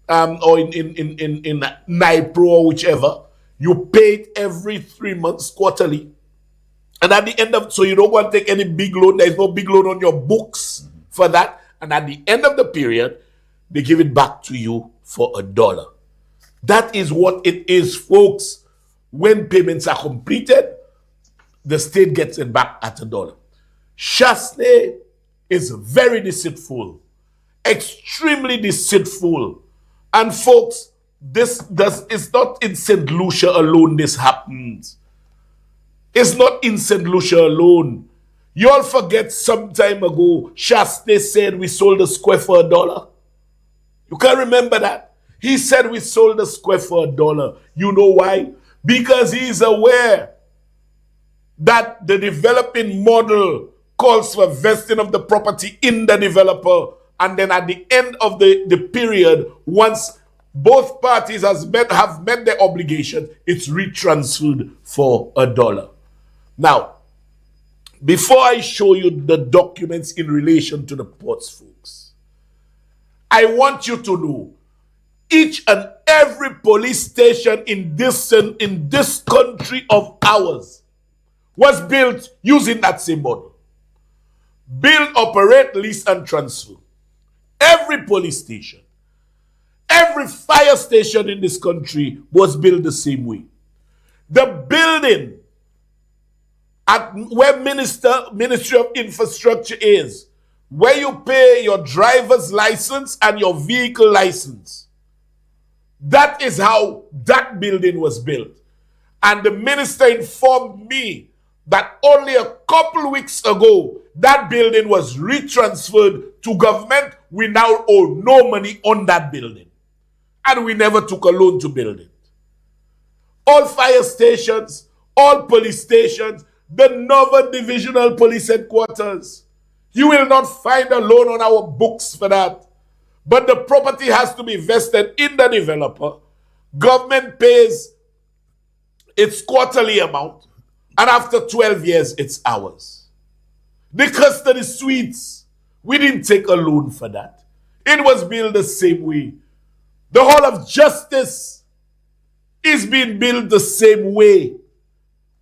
or in NIPRO or whichever. You pay it every 3 months quarterly. And at the end of, so you don't want to take any big loan. There's no big loan on your books for that. And at the end of the period, they give it back to you for $1. That is what it is, folks. When payments are completed, the state gets it back at $1. Chasney is very deceitful, extremely deceitful. And folks, this is not in St. Lucia alone this happens. It's not in St. Lucia alone. You all forget some time ago, Chasney said we sold a square for $1. You can't remember that? He said we sold a square for $1. You know why? Because he is aware that the developing model calls for vesting of the property in the developer. And then at the end of the period, once both parties have met their obligation, it's retransferred for $1. Now, before I show you the documents in relation to the ports, folks, I want you to know each and every police station in this country of ours was built using that same model. Build, operate, lease, and transfer. Every police station, every fire station in this country was built the same way. The building at where Ministry of Infrastructure is, where you pay your driver's license and your vehicle license. That is how that building was built. And the minister informed me that only a couple weeks ago, that building was retransferred to government. We now owe no money on that building. and we never took a loan to build it. All fire stations, all police stations, the Northern Divisional Police Headquarters. You will not find a loan on our books for that. But the property has to be vested in the developer. Government pays its quarterly amount, and after 12 years, it's ours. The custody suites, we didn't take a loan for that. It was built the same way. The Hall of Justice is being built the same way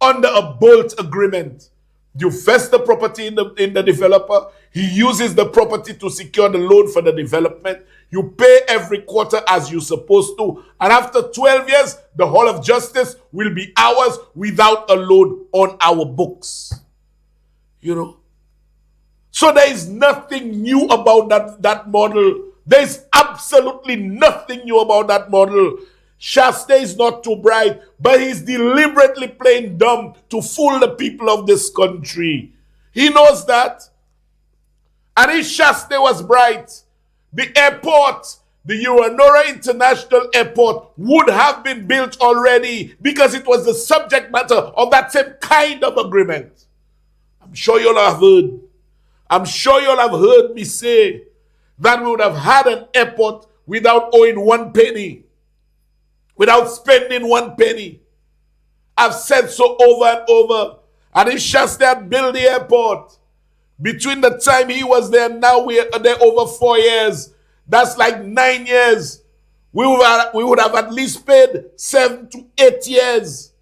under a bolt agreement. You vest the property in the developer. He uses the property to secure the loan for the development. You pay every quarter as you're supposed to. And after 12 years, the Hall of Justice will be ours without a loan on our books. You know? So there is nothing new about that model. There is absolutely nothing new about that model. Shaste is not too bright, but he's deliberately playing dumb to fool the people of this country. He knows that. And if Shaste was bright, the airport, the Uranora International Airport, would have been built already because it was the subject matter of that same kind of agreement. I'm sure you'll have heard. I'm sure you'll have heard me say that we would have had an airport without owing 1 penny. Without spending 1 penny. I've said so over and over. And if Shaste had built the airport, between the time he was there and now we're there over 4 years, that's like 9 years. We would have at least paid 7 to 8 years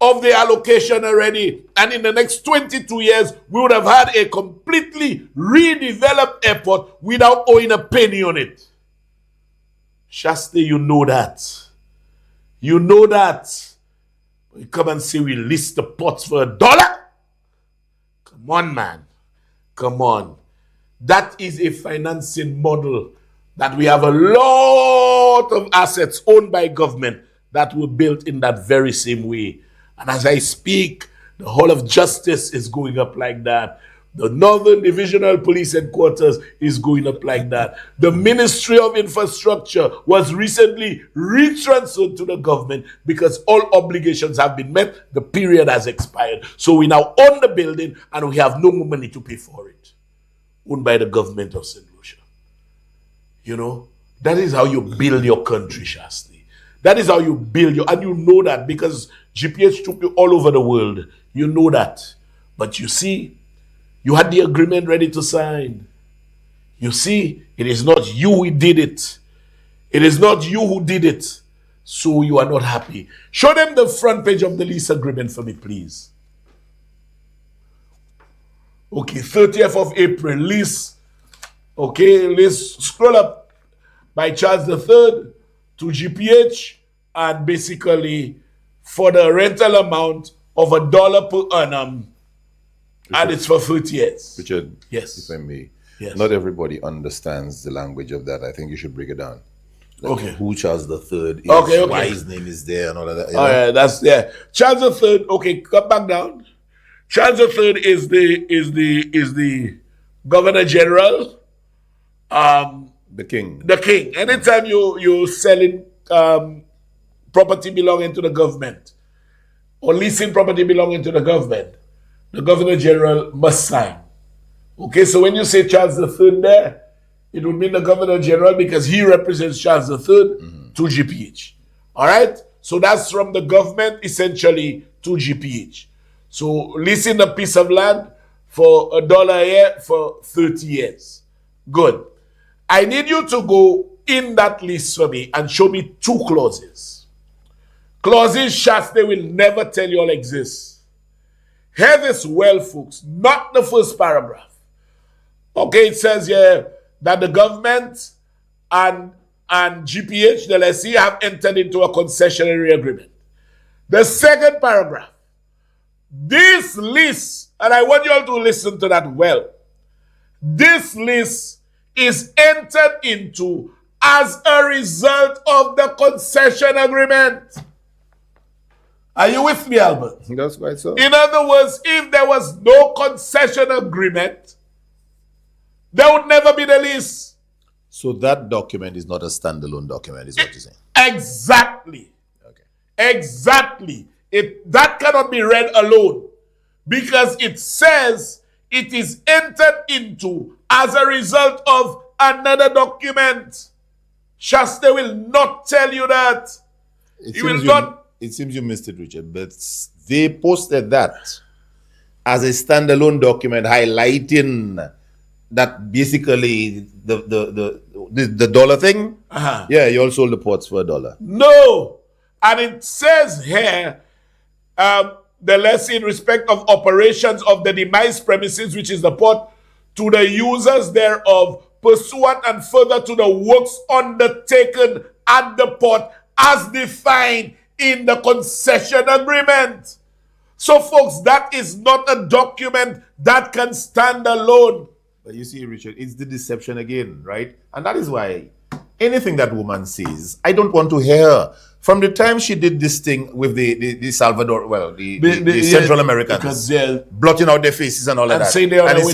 of the allocation already. And in the next 22 years, we would have had a completely redeveloped airport without owing a penny on it. Shaste, you know that. You know that. You come and say we list the pots for $1. Come on, man. Come on. That is a financing model that we have a lot of assets owned by government that were built in that very same way. And as I speak, the Hall of Justice is going up like that. The Northern Divisional Police Headquarters is going up like that. The Ministry of Infrastructure was recently retransferred to the government because all obligations have been met. The period has expired. So we now own the building and we have no more money to pay for it. Owned by the government of St. Lucia. You know, that is how you build your country, Shasti. That is how you build your, and you know that because GPH took you all over the world. You know that. But you see, you had the agreement ready to sign. You see, it is not you who did it. It is not you who did it. So you are not happy. Show them the front page of the lease agreement for me, please. Okay, 30th of April, lease. Okay, let's scroll up by Charles III to GPH and basically for the rental amount of $1 per annum. Richard, and it's for 30 years. Richard, yes, if I may, yes. Not everybody understands the language of that. I think you should break it down. Like okay. Who Charles III is, okay. why his name is there, and all of that. Oh, yeah, that's yeah. Charles III. Okay, come back down. Charles III is the Governor General. The king. The king. Anytime you're selling property belonging to the government or leasing property belonging to the government, the Governor General must sign. Okay, so when you say Charles III there, it would mean the Governor General because he represents Charles III to GPH. All right? So that's from the government essentially to GPH. So leasing a piece of land for $1 a year for 30 years. Good. I need you to go in that list for me and show me 2 clauses. Clauses Shaste will never tell you all exist. Hear this well, folks, not the first paragraph. Okay, it says here that the government and GPH, the lessee, have entered into a concessionary agreement. The second paragraph, this list, and I want you all to listen to that well, this list is entered into as a result of the concession agreement. Are you with me, Albert? That's quite so. In other words, if there was no concession agreement, there would never be the lease. So that document is not a standalone document, is what you're saying? Exactly. Exactly. That cannot be read alone because it says it is entered into as a result of another document. Shaste will not tell you that. It seems you missed it, Richard, but they posted that as a standalone document highlighting that basically the dollar thing. Yeah, you all sold the ports for $1. No. And it says here, the less in respect of operations of the demise premises, which is the port, to the users thereof, pursuant and further to the works undertaken at the port as defined in the concession agreement. So, folks, that is not a document that can stand alone. But you see, Richard, it's the deception again, right? And that is why anything that woman says, I don't want to hear her. From the time she did this thing with the Salvador, well, the Central Americans, blotting out their faces and all of that. And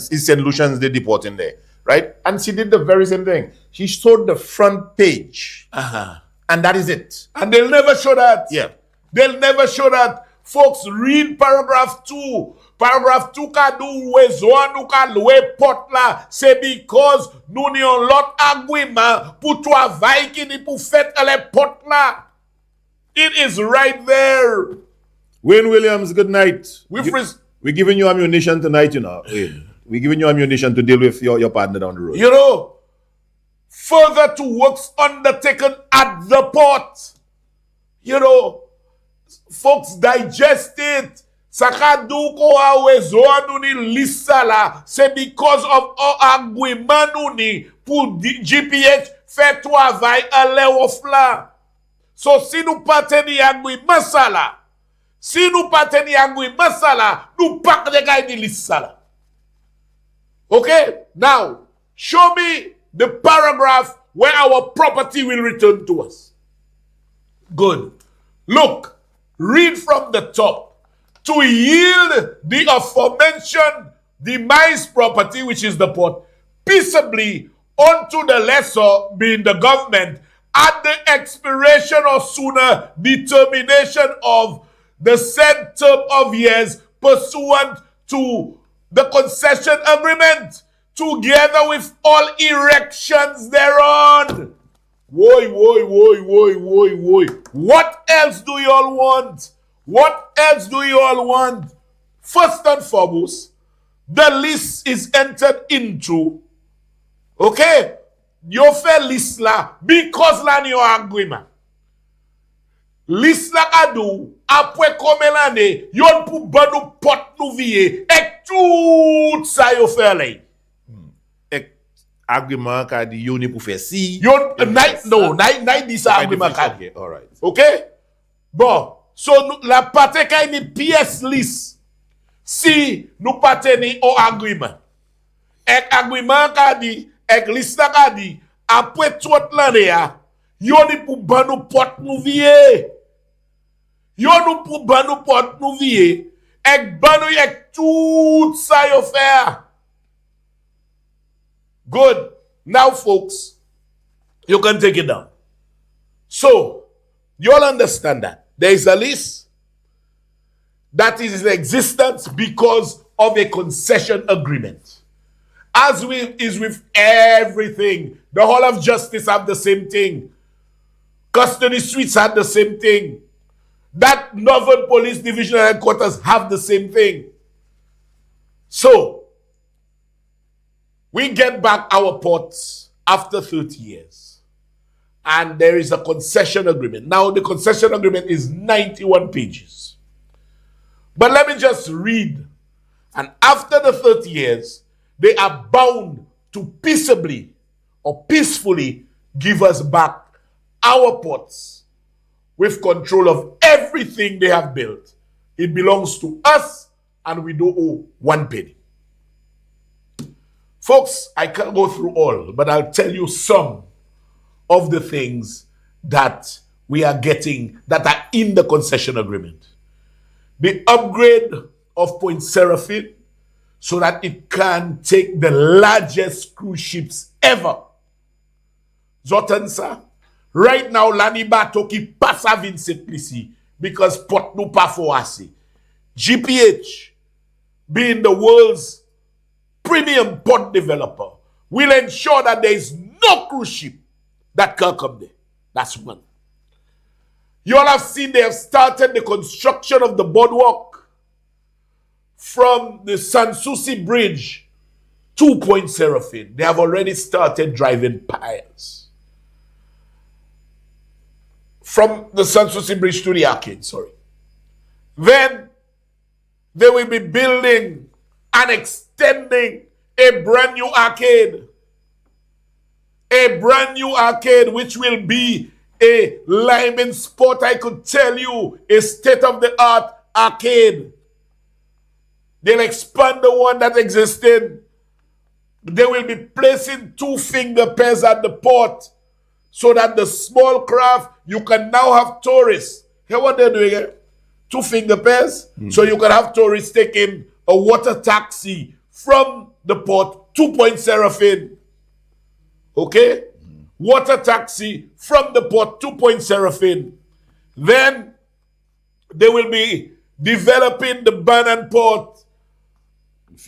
St. Lucians, they deporting there, right? And she did the very same thing. She showed the front page. And that is it. And they'll never show that. Yeah. They'll never show that. Folks, read paragraph 2. Paragraph 2 ka do wezoan nou ka loue pot la. Se because nou ni yon lot agreement pou travay ki ni pou fet ale pot la. It is right there. Wayne Williams, good night. We're giving you ammunition tonight, you know. We're giving you ammunition to deal with your partner down the road. You know, further to works undertaken at the port. You know, folks, digest it. Sakadu ko awezo anu ni lisa la. Se because of agreement nou ni pou GPH fait travail ale off la. So si nou pate ni agreement sa la, nou pak de gay ni lisa la. Okay? Now, show me the paragraph where our property will return to us. Good. Look, read from the top. To yield the aforementioned demise property, which is the port, peaceably unto the lessor, being the government, at the expiration or sooner determination of the said term of years pursuant to the concession agreement, together with all erections thereon. Woy. What else do you all want? First and foremost, the list is entered into. Okay? You fè list la because la ni yo agreement. List la kadou, apwe kome l'année, yon pou ban nou pot nou vie, ek tout sa yo fè lay. Ek agreement kadi yon pou fè si. Night di sa agreement kadi. Okay, all right. Okay? Bon. So, la pate kay ni PS list si nou pate ni o agreement. Ek agreement kadi, ek list la kadi, apwe tout l'année ya, yon ni pou ban nou pot nou vie. Ek ban nou ek tout sa yo fè. Good. Now, folks, you can take it down. So, you all understand that. There is a list that is in existence because of a concession agreement. As is with everything, the whole of justice have the same thing. Custody suites have the same thing. That Northern Police Division headquarters have the same thing. So, we get back our ports after 30 years. And there is a concession agreement. Now, the concession agreement is 91 pages. But let me just read. And after the 30 years, they are bound to peaceably or peacefully give us back our ports with control of everything they have built. It belongs to us, and we don't owe 1 penny. Folks, I can't go through all, but I'll tell you some of the things that we are getting that are in the concession agreement. The upgrade of Point Seraphim so that it can take the largest cruise ships ever Zotansa. Right now, Laniba Toki passive in simplicity because pot no pa for asi. GPH, being the world's premium port developer, will ensure that there is no cruise ship that can come there. That's one. You all have seen they have started the construction of the boardwalk from the Sanssouci Bridge to Point Seraphine. They have already started driving piles. From the Sanssouci Bridge to the arcade, sorry. Then they will be building and extending a brand new arcade. A brand new arcade which will be a Lyman Sport, I could tell you, a state-of-the-art arcade. They'll expand the one that existed. They will be placing 2 finger pairs at the port so that the small craft, you can now have tourists. Hear what they're doing here? 2 finger pairs. So you can have tourists taking a water taxi from the port to Point Seraphine. Okay? Water taxi from the port to Point Seraphine. Then they will be developing the Bannon port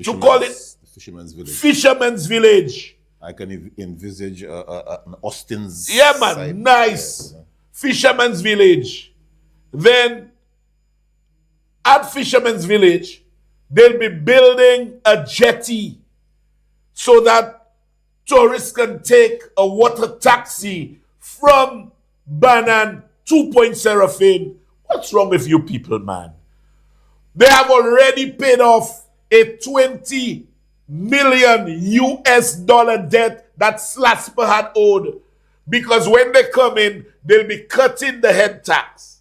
to call it Fisherman's Village. Fisherman's Village. I can envisage an Austin's. Yeah, man, nice. Fisherman's Village. Then at Fisherman's Village, they'll be building a jetty so that tourists can take a water taxi from Bannon to Point Seraphine. What's wrong with you people, man? They have already paid off a 20 million US dollar debt that Slasper had owed. Because when they come in, they'll be cutting the head tax.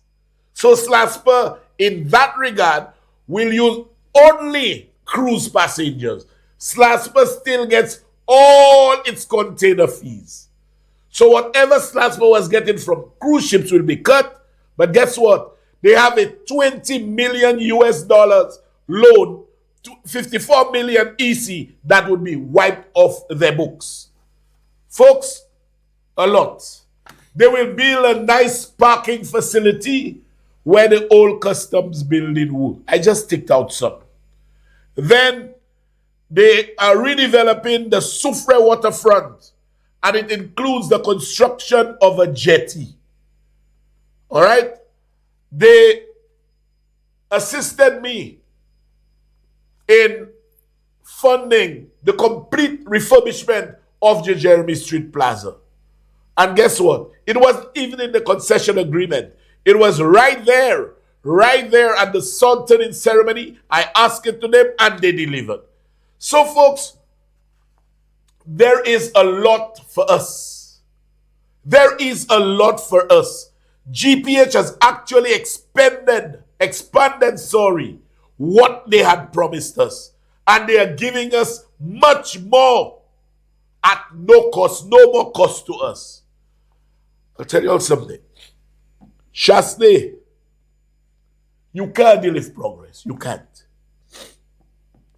So Slasper, in that regard, will use only cruise passengers. Slasper still gets all its container fees. So whatever Slasper was getting from cruise ships will be cut. But guess what? They have a 20 million US dollars loan to 54 million EC that would be wiped off their books. Folks, a lot. They will build a nice parking facility where the old customs building would. I just ticked out some. Then they are redeveloping the Soufrière waterfront, and it includes the construction of a jetty. All right? They assisted me in funding the complete refurbishment of the Jeremy Street Plaza. And guess what? It wasn't even in the concession agreement. It was right there at the sun turning ceremony. I asked it to them and they delivered. So folks, there is a lot for us. There is a lot for us. GPH has actually expanded, what they had promised us. And they are giving us much more at no cost, no more cost to us. I'll tell you all something. Shasne, you can't deal with progress. You can't.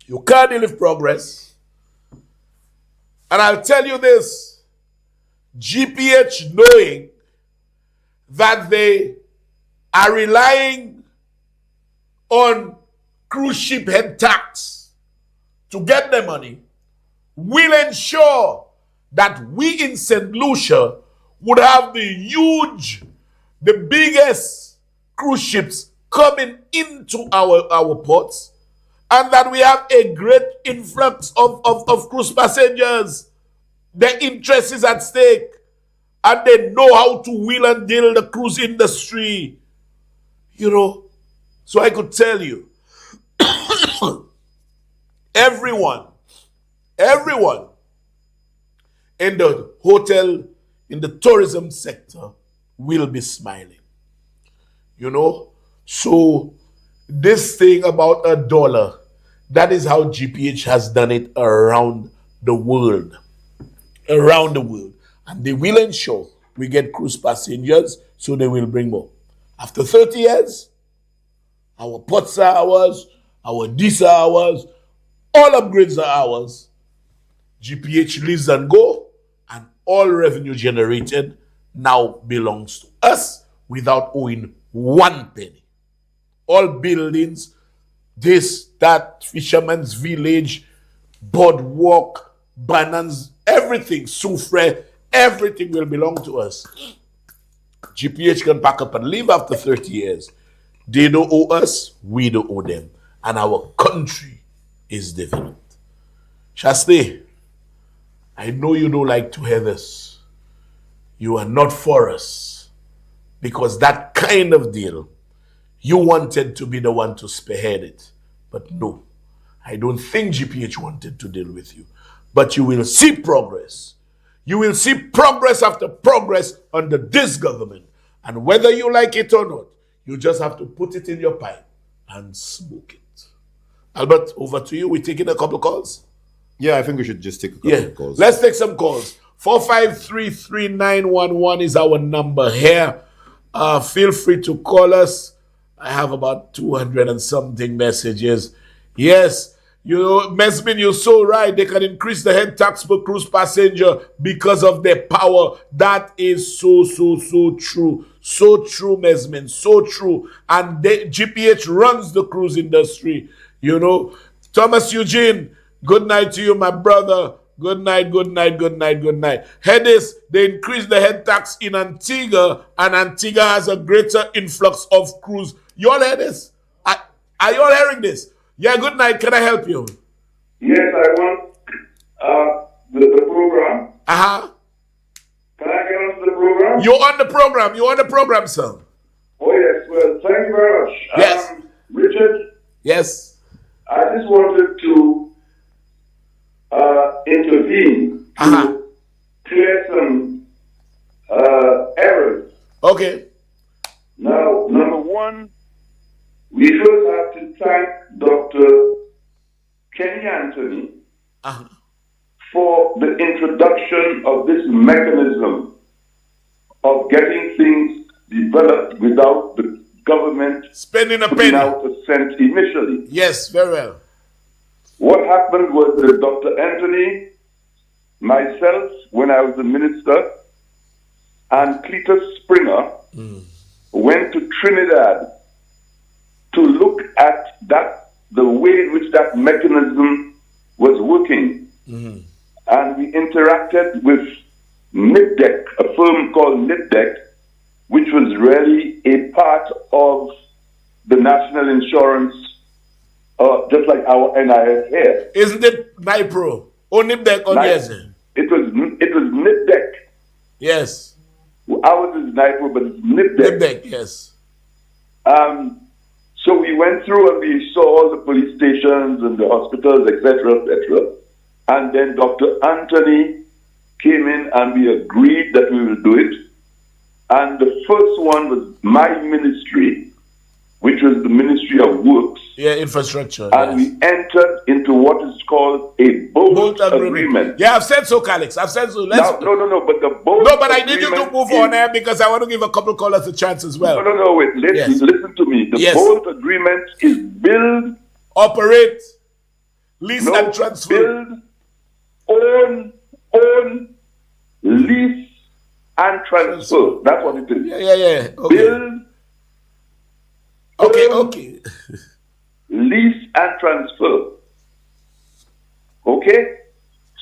You can't deal with progress. And I'll tell you this. GPH, knowing that they are relying on cruise ship head tax to get their money, will ensure that we in St. Lucia would have the biggest cruise ships coming into our ports, and that we have a great influx of cruise passengers. Their interest is at stake, and they know how to wheel and deal the cruise industry. You know, so I could tell you, everyone in the hotel, in the tourism sector will be smiling. You know, so this thing about $1, that is how GPH has done it around the world. Around the world. And they will ensure we get cruise passengers, so they will bring more. After 30 years, our ports are ours, our Ds are ours, all upgrades are ours. GPH lives and go, and all revenue generated now belongs to us without owing 1 penny. All buildings, this, that, Fisherman's Village, boardwalk, banners, everything, Soufre, everything will belong to us. GPH can pack up and leave after 30 years. They don't owe us, we don't owe them. And our country is developed. Shaste, I know you don't like to hear this. You are not for us. Because that kind of deal, you wanted to be the one to spearhead it. But no, I don't think GPH wanted to deal with you. But you will see progress. You will see progress after progress under this government. And whether you like it or not, you just have to put it in your pipe and smoke it. Albert, over to you. We're taking a couple calls. Yeah, I think we should just take a couple of calls. Let's take some calls. 4533911 is our number here. Feel free to call us. I have about 200 and something messages. Yes, Mesmin, you're so right. They can increase the head tax per cruise passenger because of their power. That is so true. So true, Mesmin. So true. And GPH runs the cruise industry. Thomas Eugene, good night to you, my brother. Good night. Hedis, they increased the head tax in Antigua, and Antigua has a greater influx of crews. You all hear this? Are you all hearing this? Yeah, good night. Can I help you? Yes, I want the program. Uh-huh. Can I get onto the program? You're on the program, sir. Oh, yes. Well, thank you very much. Yes. Richard? Yes. I just wanted to intervene to clear some errors. Okay. Now, number one, we first have to thank Dr. Kenny Anthony for the introduction of this mechanism of getting things developed without the government spending a putting penny out a cent initially. Yes, very well. What happened was that Dr. Anthony, myself, when I was a minister, and Cletus Springer went to Trinidad to look at the way in which that mechanism was working. And we interacted with NIPDEC, a firm called NIPDEC, which was really a part of the national insurance, just like our NIS here. Isn't it NIPRO? Or NIPDEC or yes? It was NIPDEC. Yes. Ours is NIPRO, but it's NIPDEC. NIPDEC, yes. So we went through and we saw all the police stations and the hospitals, etc., etc. And then Dr. Anthony came in and we agreed that we will do it. And the first one was my ministry, which was the Ministry of Works. Yeah, infrastructure. And we entered into what is called a bold agreement. Yeah, I've said so, Calix. I've said so. No, but the bold No, but I need you to move on there because I want to give a couple callers a chance as well. No, wait. Listen to me. The bold agreement is build, operate, lease and transfer. Build, own, lease, and transfer. That's what it is. Yeah. Okay. Build, okay. Lease and transfer. Okay?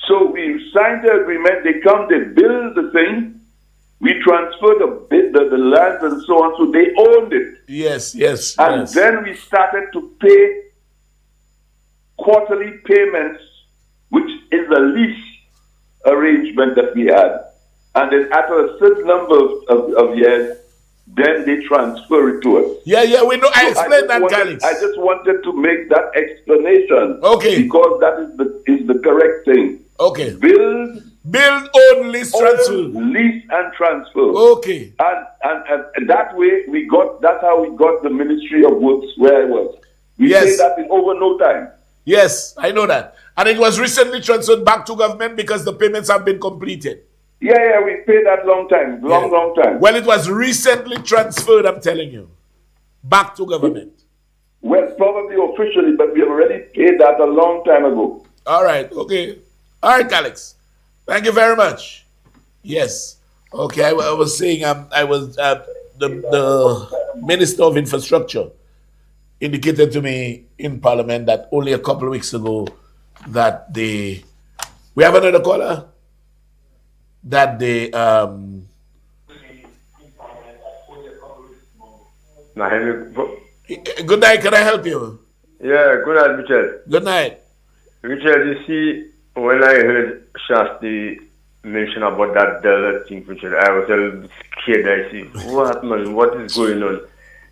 So we signed the agreement, they come, they build the thing, we transfer the land and so on, so they owned it. Yes. And then we started to pay quarterly payments, which is a lease arrangement that we had. And then after a certain number of years, then they transfer it to us. Yeah, we know. I explained that, Calix. I just wanted to make that explanation. Okay. Because that is the correct thing. Okay. Build, own, lease, transfer. Lease and transfer. Okay. And that way that's how we got the Ministry of Works where I was. We paid that in over no time. Yes, I know that. And it was recently transferred back to government because the payments have been completed. Yeah, we paid that long time. Long time. Well, it was recently transferred, I'm telling you. Back to government. Well, probably officially, but we have already paid that a long time ago. All right, okay. All right, Calix. Thank you very much. Yes. Okay, I was saying the Minister of Infrastructure indicated to me in Parliament that only a couple of weeks ago that we have another caller, that they good night, can I help you? Yeah, good night, Richard. Good night. Richard, you see, when I heard Shasti mention about that dollar thing, Richard, I was a little scared. I see, what man, what is going on?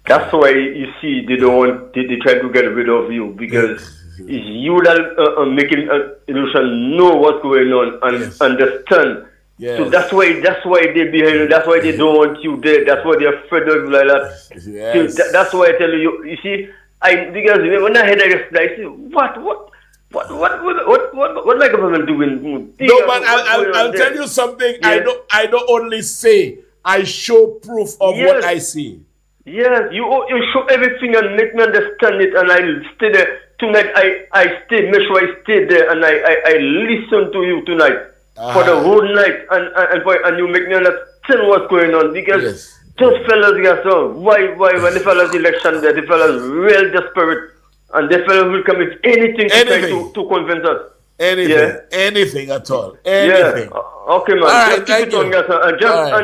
That's why you see they don't want, they try to get rid of you, because it's you that are making illusion know what's going on and understand. Yes. So that's why they're behind you. That's why they don't want you there. That's why they're afraid of you like that. Yes. So that's why I tell you. You see, because when I heard that, I say, what my government doing? No, but I'll tell you something. Yes. I don't only say. I show proof of what I see. Yes, you show everything and make me understand it, and I stay there tonight. I stay, make sure I stay there, and I listen to you tonight. For the whole night, and you make me understand what's going on, because those fellas, so why when the fellas election there, the fellas real desperate, and the fellas will come with anything to try to convince us. Anything at all. Anything. Yeah. Okay, man. All right, just keep it on, guys, and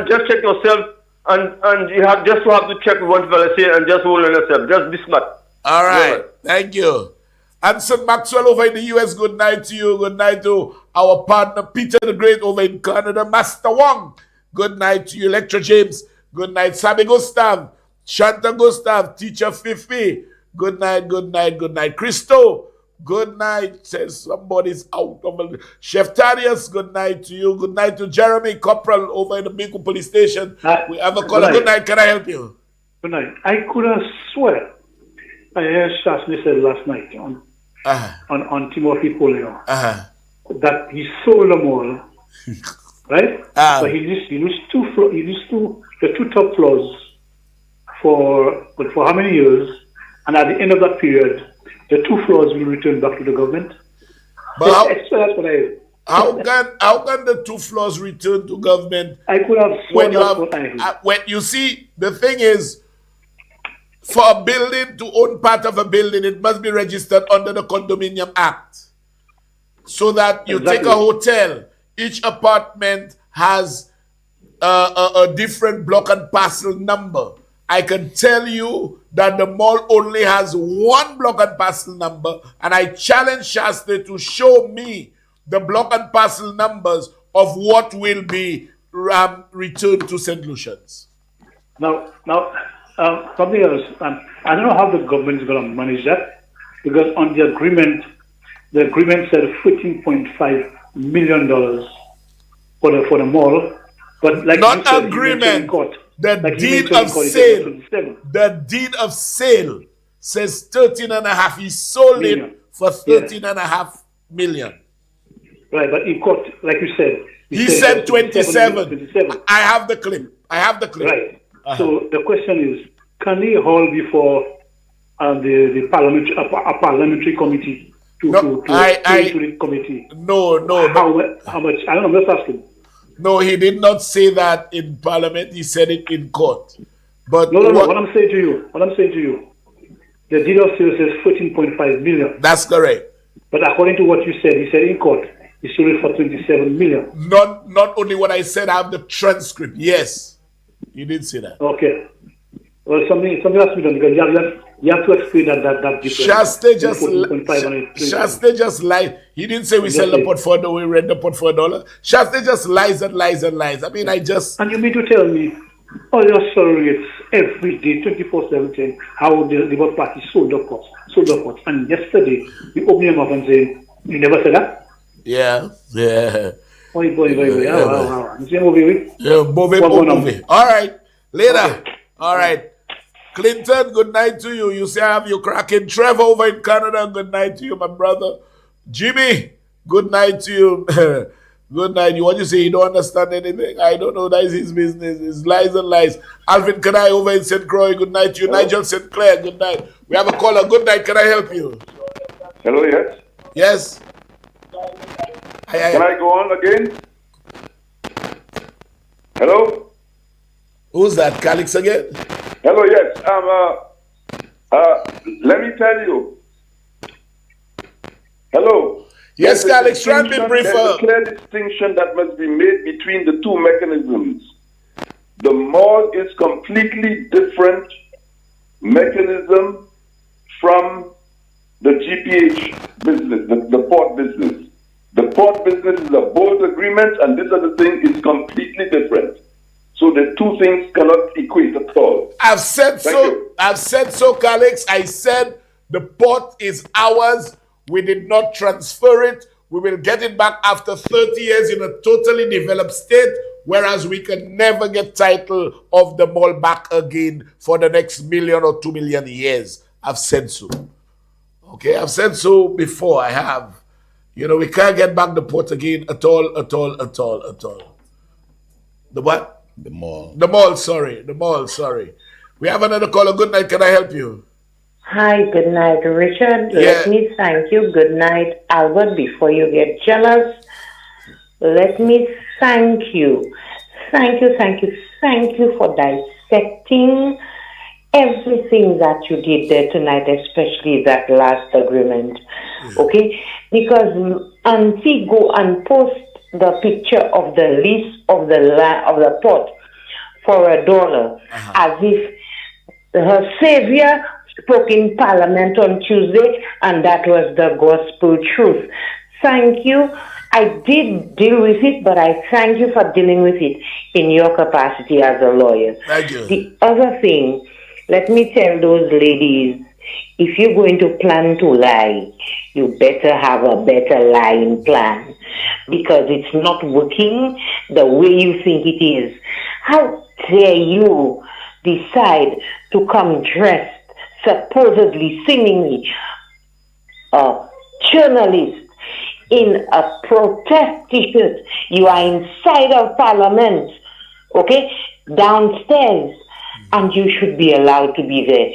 just check yourself, and you have to check what fella say, and just hold on yourself. Just be smart. All right. Thank you. Anson Maxwell over in the US, good night to you. Good night to our partner Peter the Great over in Canada. Master Wong, good night to you. Electra James, good night. Sammy Gustav, Shanta Gustav, Teacher Fifi, good night, good night, good night. Christo, good night. Says somebody's out of it. Chef Thaddeus, good night to you. Good night to Jeremy Corporal over in the Mico Police Station. We have a caller. Good night. Can I help you? Good night. I could have swear I heard Shasni said last night on Timothy Polio that he sold them all, right? But he used the two top floors for how many years? And at the end of that period, the 2 floors will return back to the government. But that's what I heard. How can the 2 floors return to government? I could have sworn that's what I heard. When you see, the thing is, for a building to own part of a building, it must be registered under the Condominium Act. So that you take a hotel, each apartment has a different block and parcel number. I can tell you that the mall only has 1 block and parcel number, and I challenge Shasta to show me the block and parcel numbers of what will be returned to St. Lucians. Now, something else. I don't know how the government is going to manage that, because on the agreement said $14.5 million for the mall, but like not said, agreement. Court, the deed of sale. The deed of sale says 13.5. He sold it for 13.5 million. Right, but in court, like you said, he said 27. I have the clip. Right. So the question is, can he hold before the parliamentary committee to the committee? No. How much? I don't know. I'm just asking. No, he did not say that in Parliament. He said it in court. But no. What I'm saying to you, the deed of sale says 14.5 million. That's correct. But according to what you said, he said in court, he sold it for 27 million. Not only what I said, I have the transcript. Yes, you did say that. Okay. Well, something has to be done, because you have to explain that difference. Shasta just lied. He didn't say we sell the pot for $1, we rent the pot for $1. Shasta just lies and lies and lies. I mean, And you mean to tell me, your surrogates every day, 24/7, how the Labour Party sold the pots. And yesterday, you open your mouth and say, you never said that? Yeah. Boy. Movie. All right. Later. Okay. All right. Clinton, good night to you. You say I have you cracking. Trevor over in Canada, good night to you, my brother. Jimmy, good night to you. Good night. You want to say you don't understand anything? I don't know. That is his business. It's lies and lies. Alvin Kanai over in St. Croix, good night to you. Hello. Nigel St. Clair, good night. We have a caller. Good night. Can I help you? Hello, yes? Yes. Can I go on again? Hello? Who's that, Calix again? Hello, yes. Let me tell you. Hello? Yes, Calix, try and be There's briefer. a clear distinction that must be made between the two mechanisms. The mall is completely different mechanism from the GPH business, the port business. The port business is a board agreement, and this other thing is completely different. So the two things cannot equate at all. I've said so, Calix. I said the port is ours. We did not transfer it. We will get it back after 30 years in a totally developed state, whereas we can never get title of the mall back again for the next 1 or 2 million years. I've said so. Okay, I've said so before. I have. You know, we can't get back the port again at all. The what? The mall. The mall, sorry. We have another caller. Good night. Can I help you? Hi, good night, Richard. Yeah. Let me thank you. Good night, Albert. Before you get jealous, let me thank you. Thank you for dissecting everything that you did there tonight, especially that last agreement. Okay? Because Auntie go and post the picture of the lease of the port for $1, as if her savior spoke in Parliament on Tuesday, and that was the gospel truth. Thank you. I did deal with it, but I thank you for dealing with it in your capacity as a lawyer. Thank you. The other thing, let me tell those ladies, if you're going to plan to lie, you better have a better lying plan, because it's not working the way you think it is. How dare you decide to come dressed, supposedly, seemingly, a journalist in a protest t-shirt? You are inside of Parliament, okay, downstairs, and you should be allowed to be there.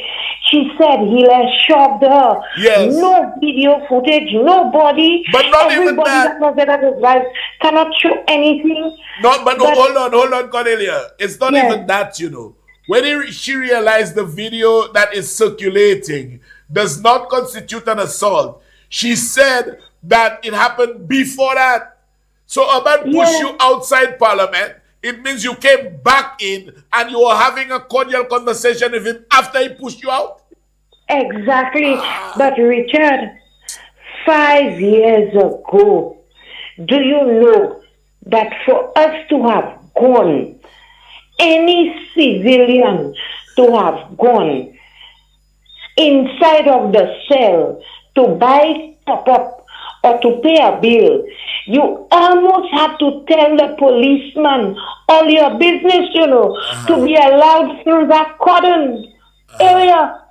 She said he has shoved her. Yes. No video footage, nobody. But not even that. Everybody that was there at his life cannot show anything. Hold on, Cornelia. It's not even that, you know. When she realized the video that is circulating does not constitute an assault, she said that it happened before that. So a man pushed you outside Parliament. It means you came back in and you were having a cordial conversation with him after he pushed you out? Exactly. But Richard, 5 years ago, do you know that for us to have gone, any civilian to have gone inside of the cell to buy top-up or to pay a bill, you almost have to tell the policeman all your business, you know, to be allowed through that cordon area.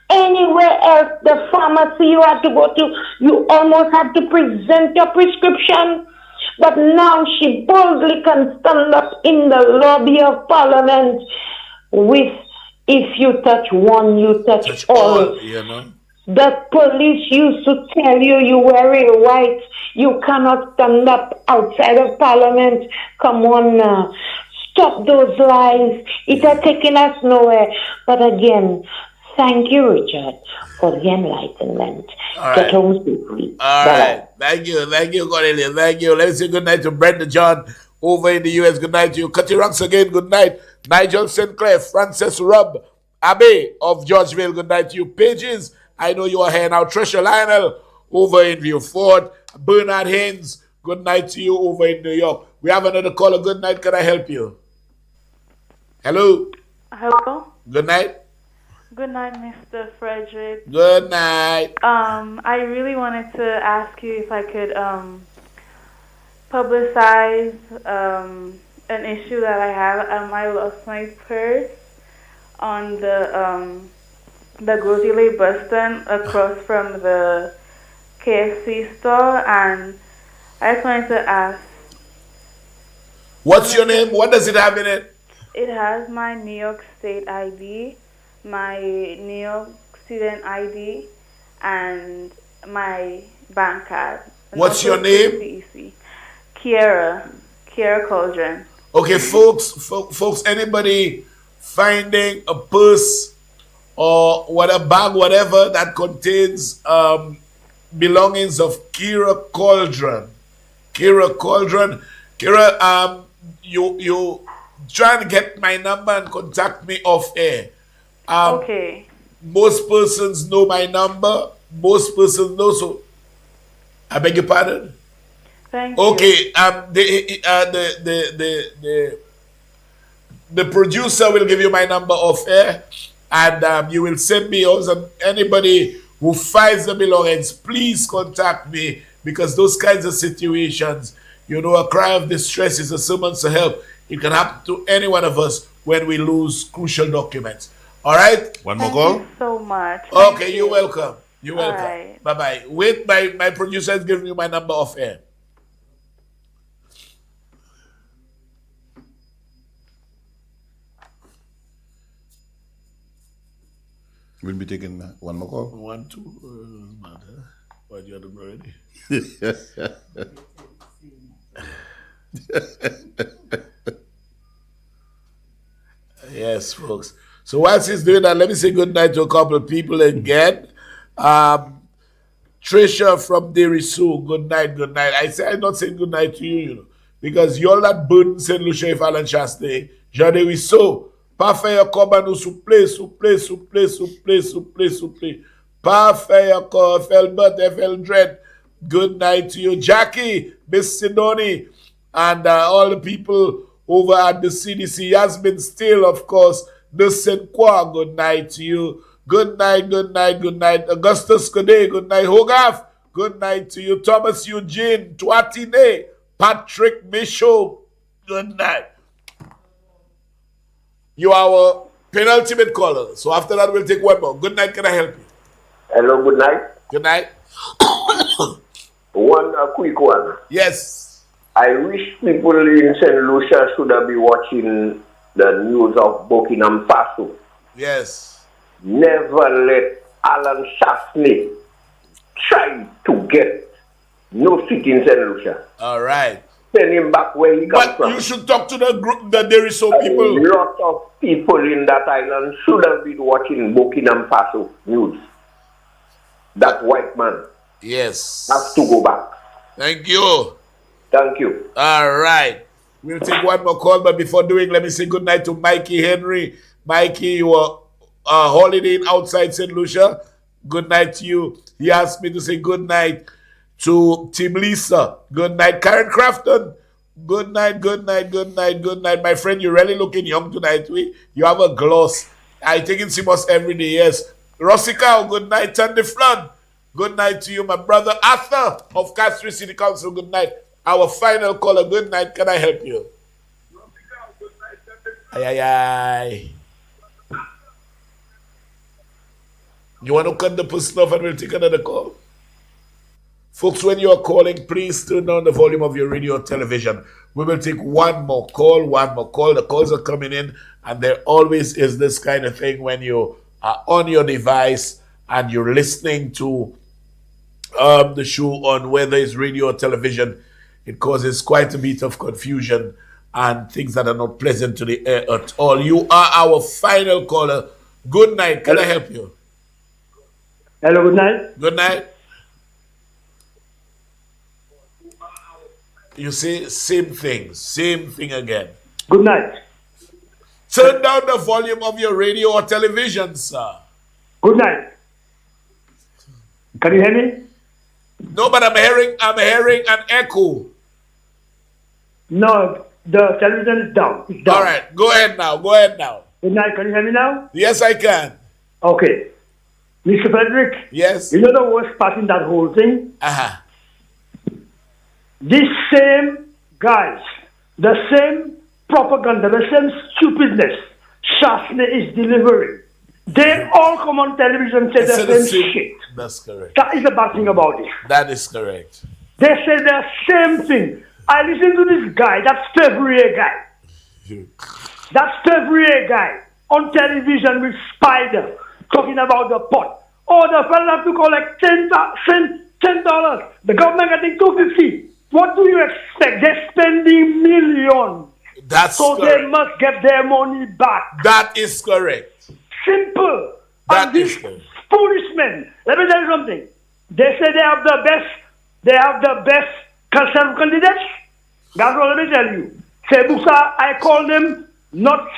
Anywhere else, the pharmacy you had to go to, you almost had to present your prescription. But now she boldly can stand up in the lobby of Parliament with, if you touch one, you touch all. You know? The police used to tell you wearing white, you cannot stand up outside of Parliament. Come on now. Stop those lies. It has taken us nowhere. But again, thank you, Richard, for the enlightenment. All Get right. home safely. All right. Thank you, Cornelia. Thank you. Let me say good night to Brenda John over in the US. Good night to you. Cutty Ranks again. Good night. Nigel Sinclair, Frances Rubb, Abe of Georgeville. Good night to you. Pages, I know you are here now. Trisha Lionel over in Viewfort. Bernard Haynes, good night to you over in New York. We have another caller. Good night. Can I help you? Hello. Hello. Good night. Good night, Mr. Frederick. Good night. I really wanted to ask you if I could publicize an issue that I have. I lost my purse on the Grosile bus stand across from the KFC store, and I just wanted to ask. What's your name? What does it have in it? It has my New York State ID, my New York student ID, and my bank card. And What's also your name? CEC. Kiera Cauldron. Okay, folks, anybody finding a purse or a bag, whatever that contains belongings of Kira Cauldron. Kira, you try and get my number and contact me off air. Okay. Most persons know my number. Most persons know, so I beg your pardon. Thank you. Okay. The producer will give you my number off air, and you will send me also anybody who finds the belongings. Please contact me, because those kinds of situations, a cry of distress is a summons to help. It can happen to any one of us when we lose crucial documents. All right? One more call? Thank you so much. Okay, you're welcome. You're welcome. Right. Bye-bye. Wait, my producer is giving you my number off air. We'll be taking one more call. 1, 2, matter. What you doing already? Yes, folks. So whilst he's doing that, let me say good night to a couple of people again. Trisha from Derisu, good night, good night. I'm not saying good night to you, because you're not burden St. Lucia if Alan Chaste. Jade we so. Parfait ya koba nou souple. Parfait ya ko, Felbert, Dread. Good night to you. Jackie, Miss Sidoni, and all the people over at the CDC. Yasmin Still, of course. The Senqua, good night to you. Good night. Augustus Kode, good night. Hogaf, good night to you. Thomas Eugene, Tuatine, Patrick Michaud, good night. You are our penultimate caller. So after that, we'll take one more. Good night. Can I help you? Hello, good night. Good night. One quick one. Yes. I wish people in St. Lucia should have been watching the news of Burkina Faso. Yes. Never let Alan Chaste try to get no seat in St. Lucia. All right. Send him back where he comes from. You should talk to the group that there is so people. A lot of people in that island should have been watching Burkina Faso news. That white man. Yes. Has to go back. Thank you. Thank you. All right. We'll take one more call, but before doing, let me say good night to Mikey Henry. Mikey, you are holidaying outside St. Lucia. Good night to you. He asked me to say good night to Tim Lisa. Good night, Karen Crafton. Good night. My friend, you're really looking young tonight. You have a gloss. I take in Simos every day, yes. Rossicao, good night. Tandy Flood, good night to you. My brother Arthur of Castro City Council, good night. Our final caller, good night. Can I help you? Ay. You want to cut the person off and we'll take another call? Folks, when you are calling, please turn down the volume of your radio or television. We will take one more call. The calls are coming in, and there always is this kind of thing when you are on your device and you're listening to the show on whether it's radio or television. It causes quite a bit of confusion and things that are not pleasant to the air at all. You are our final caller. Good night. Can I help you? Hello, good night. Good night. You say same thing again. Good night. Turn down the volume of your radio or television, sir. Good night. Can you hear me? No, but I'm hearing an echo. No, the television is down. It's down. All right, go ahead now. Good night. Can you hear me now? Yes, I can. Okay. Mr. Frederick? Yes? You know the worst part in that whole thing? Uh-huh. These same guys, the same propaganda, the same stupidness Chaste is delivering, they all come on television and say the same shit. That's correct. That is the bad thing about it. That is correct. They say the same thing. I listen to this guy, that February guy. That February guy on television with Spider talking about the pot. Oh, the fellow have to collect $10. The government getting $250. What do you expect? They're spending millions. So they must get their money back. That is correct. Simple. And these foolish men, let me tell you something. They say they have the best conservative candidates. That's what let me tell you. Sebusa, I call them not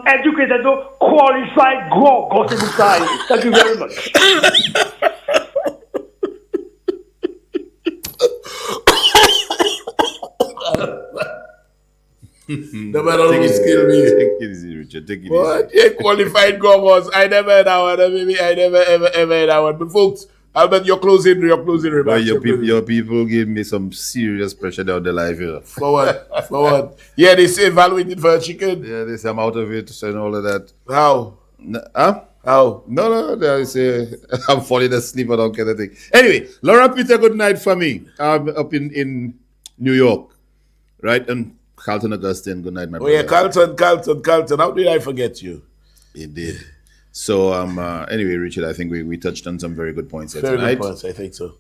educated, though qualified go Sebusa. Thank you very much. No matter who skill me. Take it easy, Richard. Take it What? easy. Yeah, qualified gogos. I never heard that one. Maybe I never ever heard that one. But folks, Albert, your closing remarks. Your people give me some serious pressure down the life here. For what? For what? Yeah, they say evaluated for a chicken. Yeah, they say I'm out of it and all of that. How? Huh? How? No, they say I'm falling asleep or that kind of thing. Anyway, Laura Peter, good night for me. I'm up in New York, right? And Carlton Augustine, good night, my brother. Yeah, Carlton. How did I forget you? It did. So, anyway, Richard, I think we touched on some very good points here Very tonight. good points, I think so.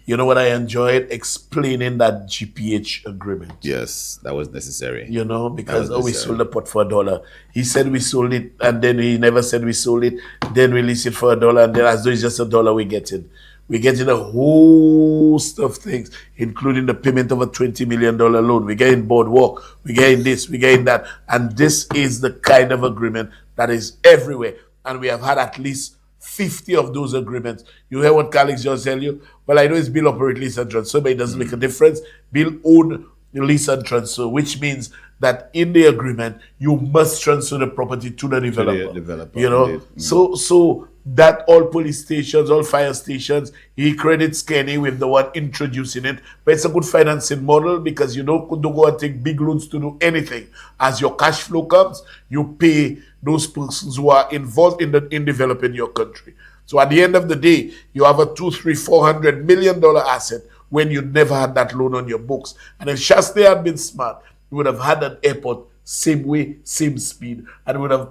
You know what I enjoyed? Explaining that GPH agreement. Yes, that was necessary. You know, because we sold the pot for $1. He said we sold it, and then he never said we sold it. Then we leased it for $1, and then as though it's just $1 we get it. We're getting a host of things, including the payment of a $20 million loan. We're getting boardwalk. We're getting this. We're getting that. And this is the kind of agreement that is everywhere. And we have had at least 50 of those agreements. You hear what colleagues just tell you? Well, I know it's bill operate, lease and transfer, but it doesn't make a difference. Bill own, lease and transfer, which means that in the agreement, you must transfer the property to the developer. You know, indeed. So that all police stations, all fire stations, he credits Kenny with the one introducing it. But it's a good financing model because you don't go and take big loans to do anything. As your cash flow comes, you pay those persons who are involved in developing your country. So at the end of the day, you have a $200-400 million asset when you never had that loan on your books. And if Shasta had been smart, you would have had an airport same way, same speed, and would have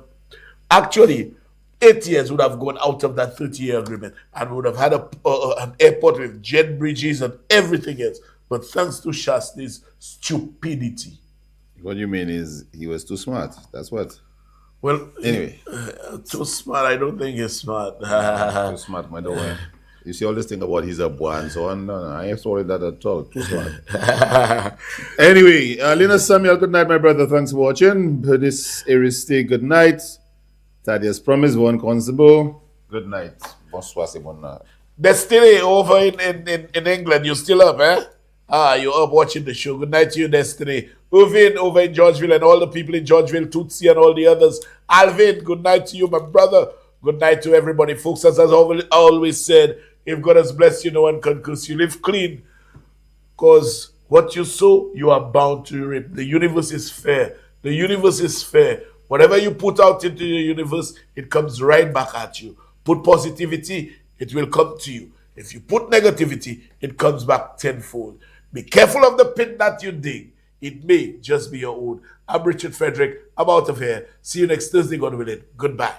actually 8 years would have gone out of that 30-year agreement, and we would have had an airport with jet bridges and everything else. But thanks to Shasta's stupidity. What you mean is he was too smart. That's what. Well, anyway, too smart. I don't think he's smart. Too smart, my boy. You see all this thing about he's a boy and so on. No, I ain't sorry that at all. Too smart. Anyway, Lina Samuel, good night, my brother. Thanks for watching. This Aristide, good night. Thaddeus Promise, one constable. Good night. Bonsoir, c'est bon. Destiny over in England. You still up, eh? You're up watching the show. Good night to you, Destiny. Uvin over in Georgeville and all the people in Georgeville, Tutsi and all the others. Alvin, good night to you, my brother. Good night to everybody. Folks, as I've always said, if God has blessed you, no one can curse you. Live clean. Because what you sow, you are bound to reap. The universe is fair. The universe is fair. Whatever you put out into the universe, it comes right back at you. Put positivity, it will come to you. If you put negativity, it comes back tenfold. Be careful of the pit that you dig. It may just be your own. I'm Richard Frederick. I'm out of here. See you next Thursday, God willing. Goodbye.